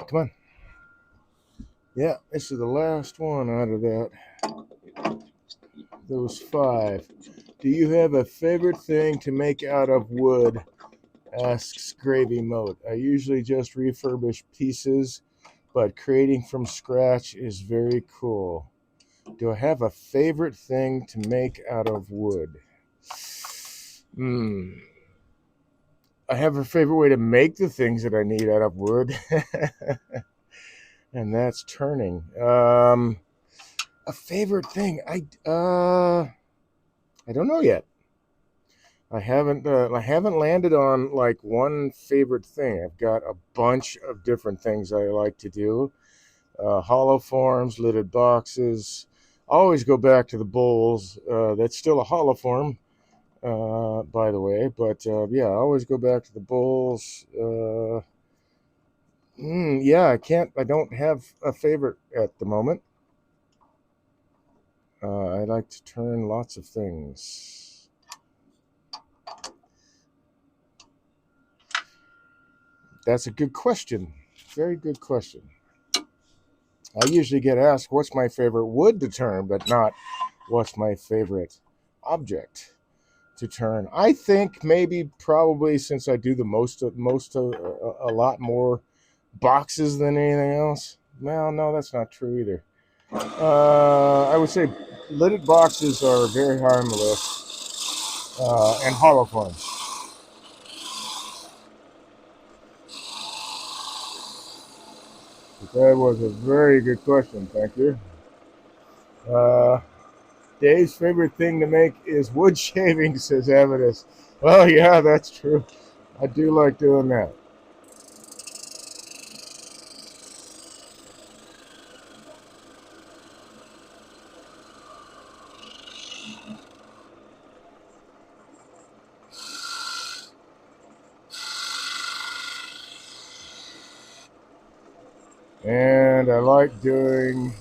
Come on. Yeah, this is the last one out of that. Those 5. Do you have a favorite thing to make out of wood? Asks Gravy Moat. I usually just refurbish pieces, but creating from scratch is very cool. Do I have a favorite thing to make out of wood? I have a favorite way to make the things that I need out of wood, and that's turning. A favorite thing? I don't know yet. I haven't landed on like one favorite thing. I've got a bunch of different things I like to do. Hollow forms, lidded boxes. I always go back to the bowls. That's still a hollow form, by the way. But yeah, I always go back to the bowls. Yeah, I don't have a favorite at the moment. I like to turn lots of things. That's a good question. Very good question. I usually get asked what's my favorite wood to turn, but not what's my favorite object to turn. I think maybe probably since I do the most a lot more boxes than anything else. Well, no, that's not true either. I would say lidded boxes are very high on the list, and hollow forms. That was a very good question. Thank you. Uh, Dave's favorite thing to make is wood shavings, says Avidus. Well, yeah, that's true. I do like doing that. And I like doing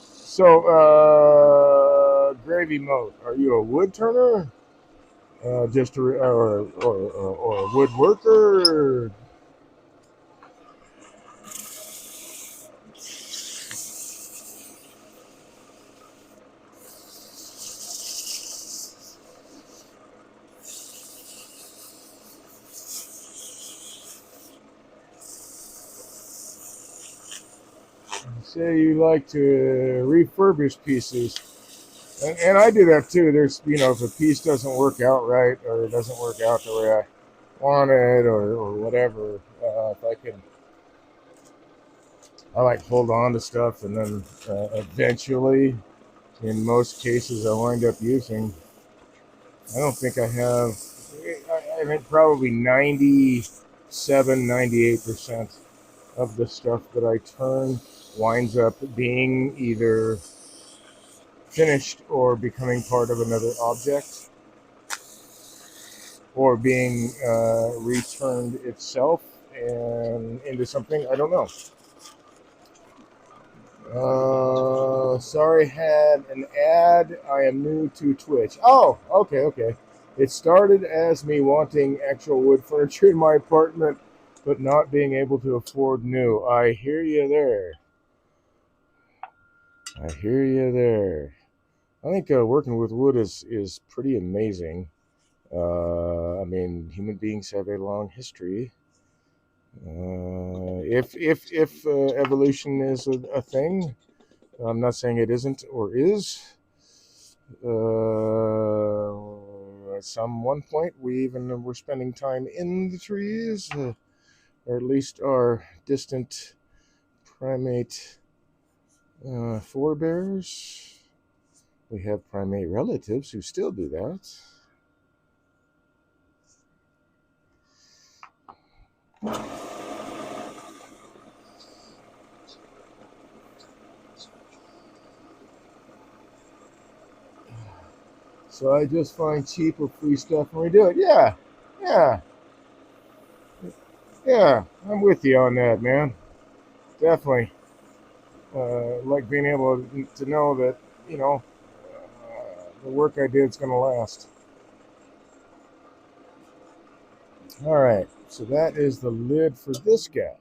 so. Gravy mode. Are you a wood turner? Just a, or a woodworker? Say you like to refurbish pieces. And I do that too. There's, if a piece doesn't work out right or it doesn't work out the way I want it or whatever, if I can, I like hold on to stuff and then eventually, in most cases, I wind up using. I don't think I have. I think probably 97, 98% of the stuff that I turn winds up being either finished or becoming part of another object or being returned itself and into something. I don't know. Sorry, had an ad. I am new to Twitch. Oh, okay, okay. It started as me wanting actual wood furniture in my apartment, but not being able to afford new. I hear you there. I hear you there. I think working with wood is pretty amazing. I mean, human beings have a long history. If evolution is a thing, I'm not saying it isn't or is. At some one point, we even were spending time in the trees, or at least our distant primate forebears. We have primate relatives who still do that. So I just find cheap or free stuff and we do it. Yeah, yeah, yeah. I'm with you on that, man. Definitely. Like being able to know that, the work I did is going to last. All right, so that is the lid for this guy.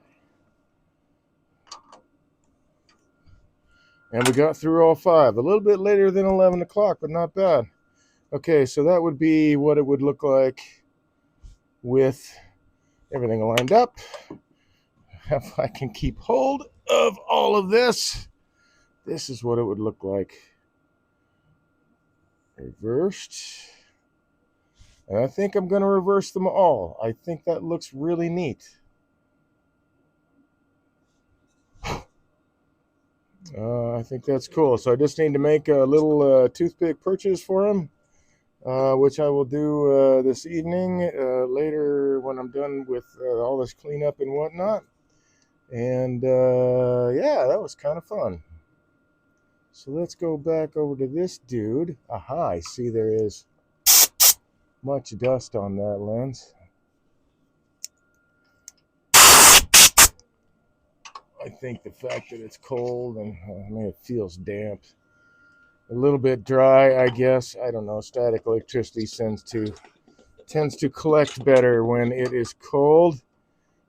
And we got through all five. A little bit later than 11 o'clock, but not bad. Okay, so that would be what it would look like with everything lined up. If I can keep hold of all of this, this is what it would look like. Reversed. And I think I'm going to reverse them all. I think that looks really neat. I think that's cool. So I just need to make a little toothpick purchase for him, which I will do this evening, later when I'm done with all this cleanup and whatnot. And yeah, that was kind of fun. So let's go back over to this dude. Aha, I see there is much dust on that lens. I think the fact that it's cold and I mean it feels damp, a little bit dry, I guess. I don't know. Static electricity tends to collect better when it is cold.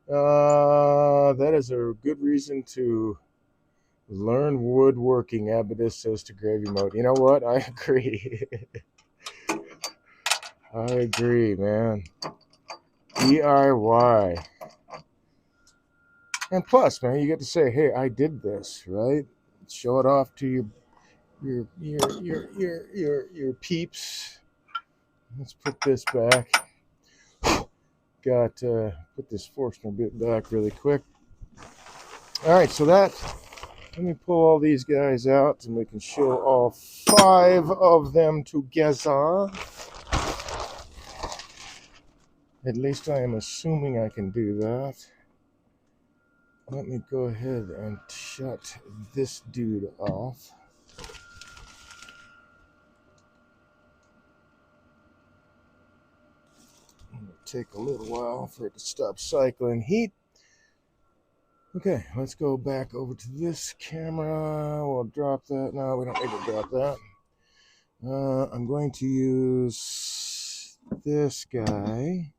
That is a good reason to learn woodworking. Abadis says to gravy mode. You know what? I agree. I agree, man. DIY. And plus, man, you get to say, "Hey, I did this," right? Show it off to your peeps. Let's put this back. Got put this Forstner bit back really quick. All right, so that. Let me pull all these guys out and we can show all five of them together. At least I am assuming I can do that. Let me go ahead and shut this dude off. It'll take a little while for it to stop cycling heat. Okay, let's go back over to this camera. We'll drop that. No, we don't need to drop that. I'm going to use this guy.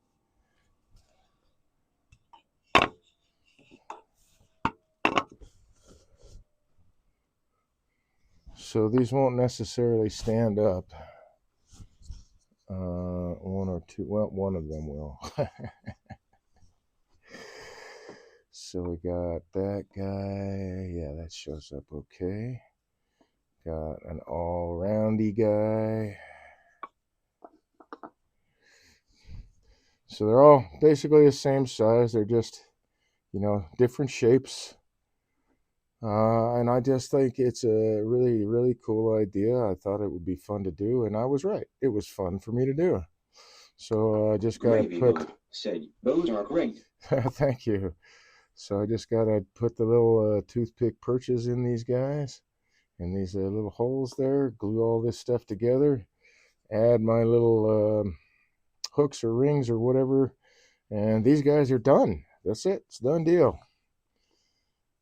So these won't necessarily stand up. One or two. Well, one of them will. So we got that guy. Yeah, that shows up okay. got an all-roundy guy. So they're all basically the same size. They're just, different shapes. And I just think it's a really, really cool idea. I thought it would be fun to do, and I was right. It was fun for me to do. So I just got to put. Said those are great. Thank you. So I just got to put the little toothpick perches in these guys, and these little holes there. Glue all this stuff together. Add my little hooks or rings or whatever, and these guys are done. That's it. It's a done deal.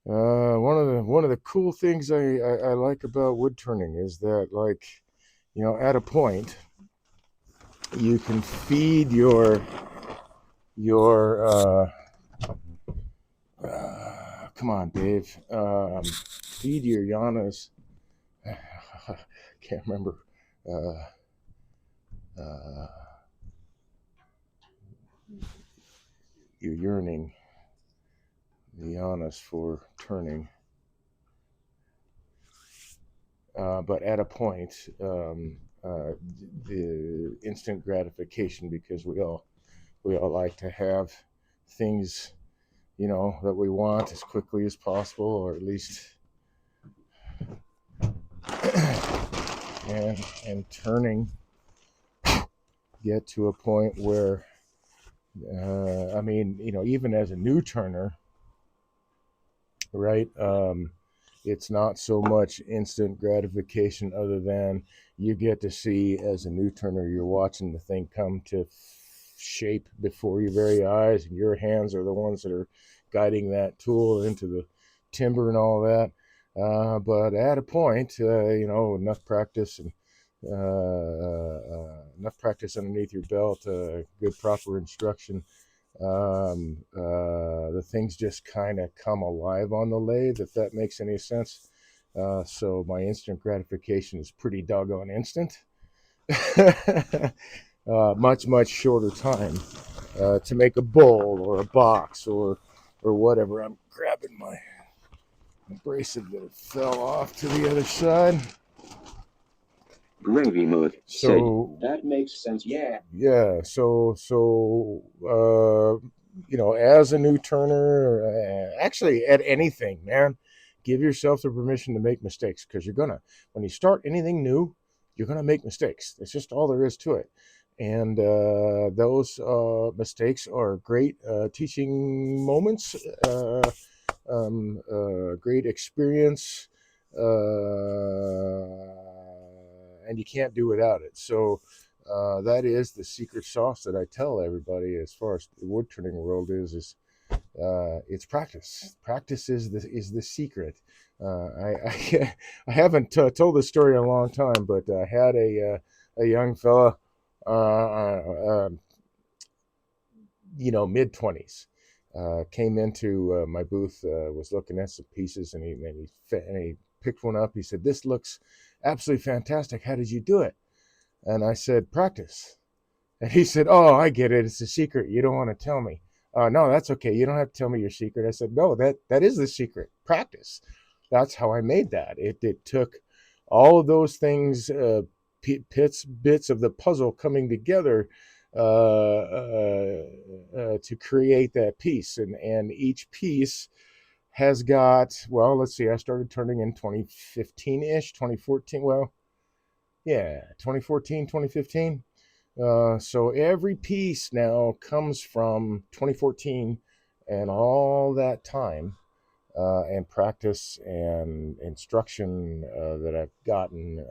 One of the cool things I like about wood turning is that, like, at a point you can feed your come on, Dave, feed your Yanas. Can't remember. Uh, uh, you're yearning the Yanas for turning. But at a point, the instant gratification, because we all like to have things, that we want as quickly as possible, or at least, and turning, get to a point where, even as a new turner, right? It's not so much instant gratification, other than you get to see, as a new turner, you're watching the thing come to shape before your very eyes, and your hands are the ones that are guiding that tool into the timber and all that. But at a point, enough practice and enough practice underneath your belt, good proper instruction, the things just kind of come alive on the lathe, if that makes any sense. So my instant gratification is pretty doggone instant. Much shorter time to make a bowl or a box or whatever. I'm grabbing my abrasive that fell off to the other side. Gravy mode. So that makes sense. Yeah. Yeah. As a new turner, actually at anything, man, give yourself the permission to make mistakes, because when you start anything new, you're gonna make mistakes. That's just all there is to it. And those mistakes are great teaching moments, great experience, and you can't do without it. So that is the secret sauce that I tell everybody, as far as the wood turning world is it's practice. Practice is the secret. I haven't told this story in a long time, but I had a young fella, mid-20s, came into my booth, was looking at some pieces, and he picked one up. He said, "This looks absolutely fantastic. How did you do it?" And I said, "Practice." And he said, "Oh, I get it. It's a secret. You don't want to tell me." No, that's okay. You don't have to tell me your secret. I said, "No, that is the secret. Practice." That's how I made that. It took all of those things, bits of the puzzle coming together, to create that piece. And each piece has got, well, let's see, I started turning in 2015-ish, 2014. Well, yeah, 2014, 2015. So every piece now comes from 2014 and all that time, and practice and instruction that I've gotten,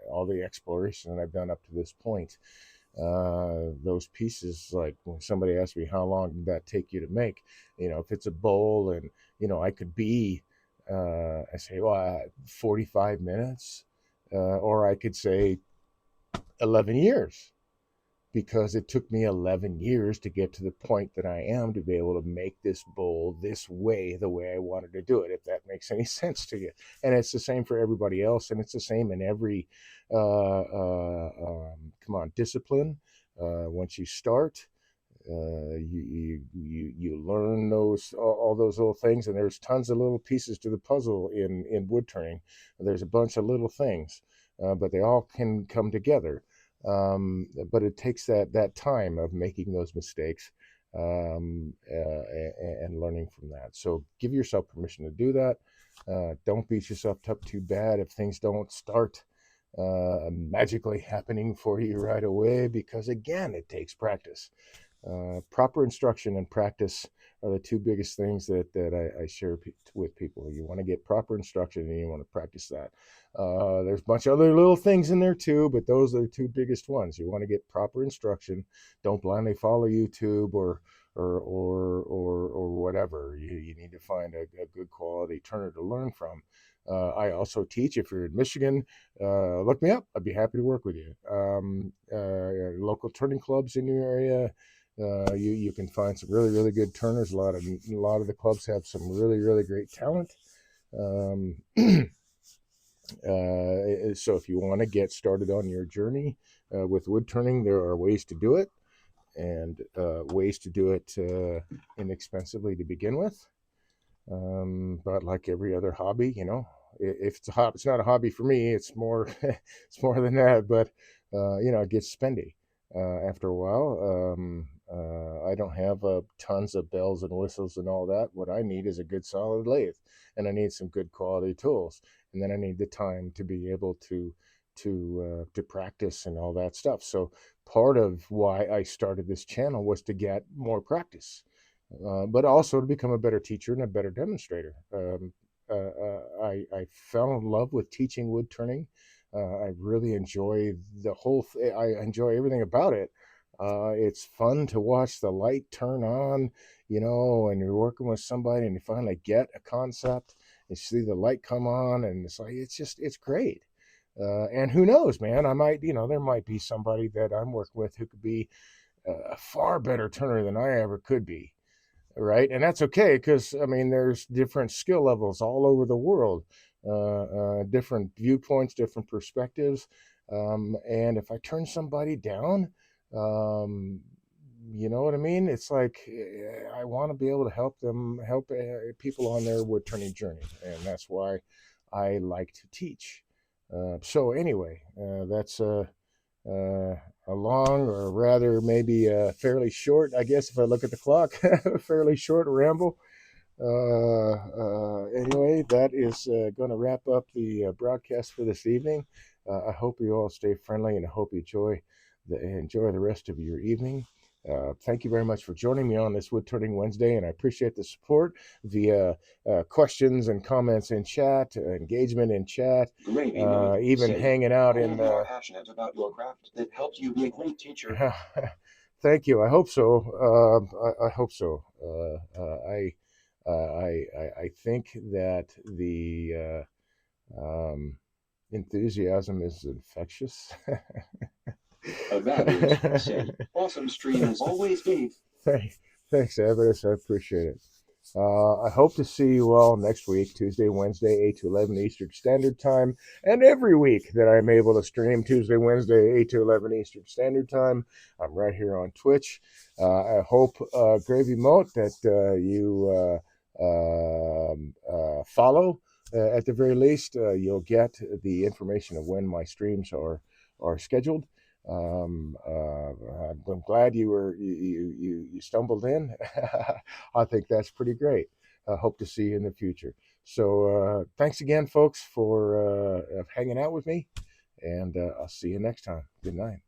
all the exploration that I've done up to this point. Those pieces, like when somebody asks me how long did that take you to make, if it's a bowl, and I could be, I say, well, 45 minutes, or I could say 11 years, because it took me 11 years to get to the point that I am, to be able to make this bowl this way, the way I wanted to do it, if that makes any sense to you. And it's the same for everybody else, and it's the same in every, come on, discipline. Once you start, You learn those all those little things, and there's tons of little pieces to the puzzle in wood turning. There's a bunch of little things, but they all can come together. But it takes that time of making those mistakes, and learning from that. So give yourself permission to do that. Don't beat yourself up too bad if things don't start magically happening for you right away, because again, it takes practice. Proper instruction and practice are the two biggest things that I share with people. You want to get proper instruction and you want to practice that. There's a bunch of other little things in there too, but those are the two biggest ones. You want to get proper instruction. Don't blindly follow YouTube or whatever. You need to find a good quality turner to learn from. I also teach. If you're in Michigan, look me up. I'd be happy to work with you. Local turning clubs in your area. You can find some really good turners. A lot of the clubs have some really great talent. Um, so if you want to get started on your journey with wood turning, there are ways to do it, and ways to do it inexpensively to begin with. But like every other hobby, if it's a hobby, it's not a hobby for me. It's more, it's more than that. But it gets spendy after a while. I don't have tons of bells and whistles and all that. What I need is a good solid lathe, and I need some good quality tools, and then I need the time to be able to practice and all that stuff. So part of why I started this channel was to get more practice, but also to become a better teacher and a better demonstrator. I fell in love with teaching wood turning. I really enjoy I enjoy everything about it. It's fun to watch the light turn on, and you're working with somebody and you finally get a concept. You see the light come on, and it's great. And who knows, man? There might be somebody that I'm working with who could be a far better turner than I ever could be, right? And that's okay, because there's different skill levels all over the world, different viewpoints, different perspectives, and if I turn somebody down, um, you know what I mean? It's like I want to be able to help people on their wood turning journey, and that's why I like to teach. So anyway, that's uh, a long, or rather maybe a fairly short, I guess if I look at the clock, fairly short ramble. Anyway, that is going to wrap up the broadcast for this evening. I hope you all stay friendly, and I hope you enjoy the rest of your evening. Thank you very much for joining me on this Wood Turning Wednesday, and I appreciate the support via questions and comments in chat, engagement in chat, even hanging out in You are passionate about your craft that helps you be a great teacher. Thank you. I hope so. I hope so. I think that the enthusiasm is infectious. That is, say, awesome stream is always Dave. Thanks, Evidence. I appreciate it. I hope to see you all next week, Tuesday, Wednesday, 8 to 11 Eastern Standard Time, and every week that I'm able to stream Tuesday, Wednesday, 8 to 11 Eastern Standard Time. I'm right here on Twitch. I hope, Gravy Moat, that you follow. At the very least, you'll get the information of when my streams are scheduled. I'm glad you stumbled in. I think that's pretty great. I hope to see you in the future. So thanks again, folks, for hanging out with me, and I'll see you next time. Good night.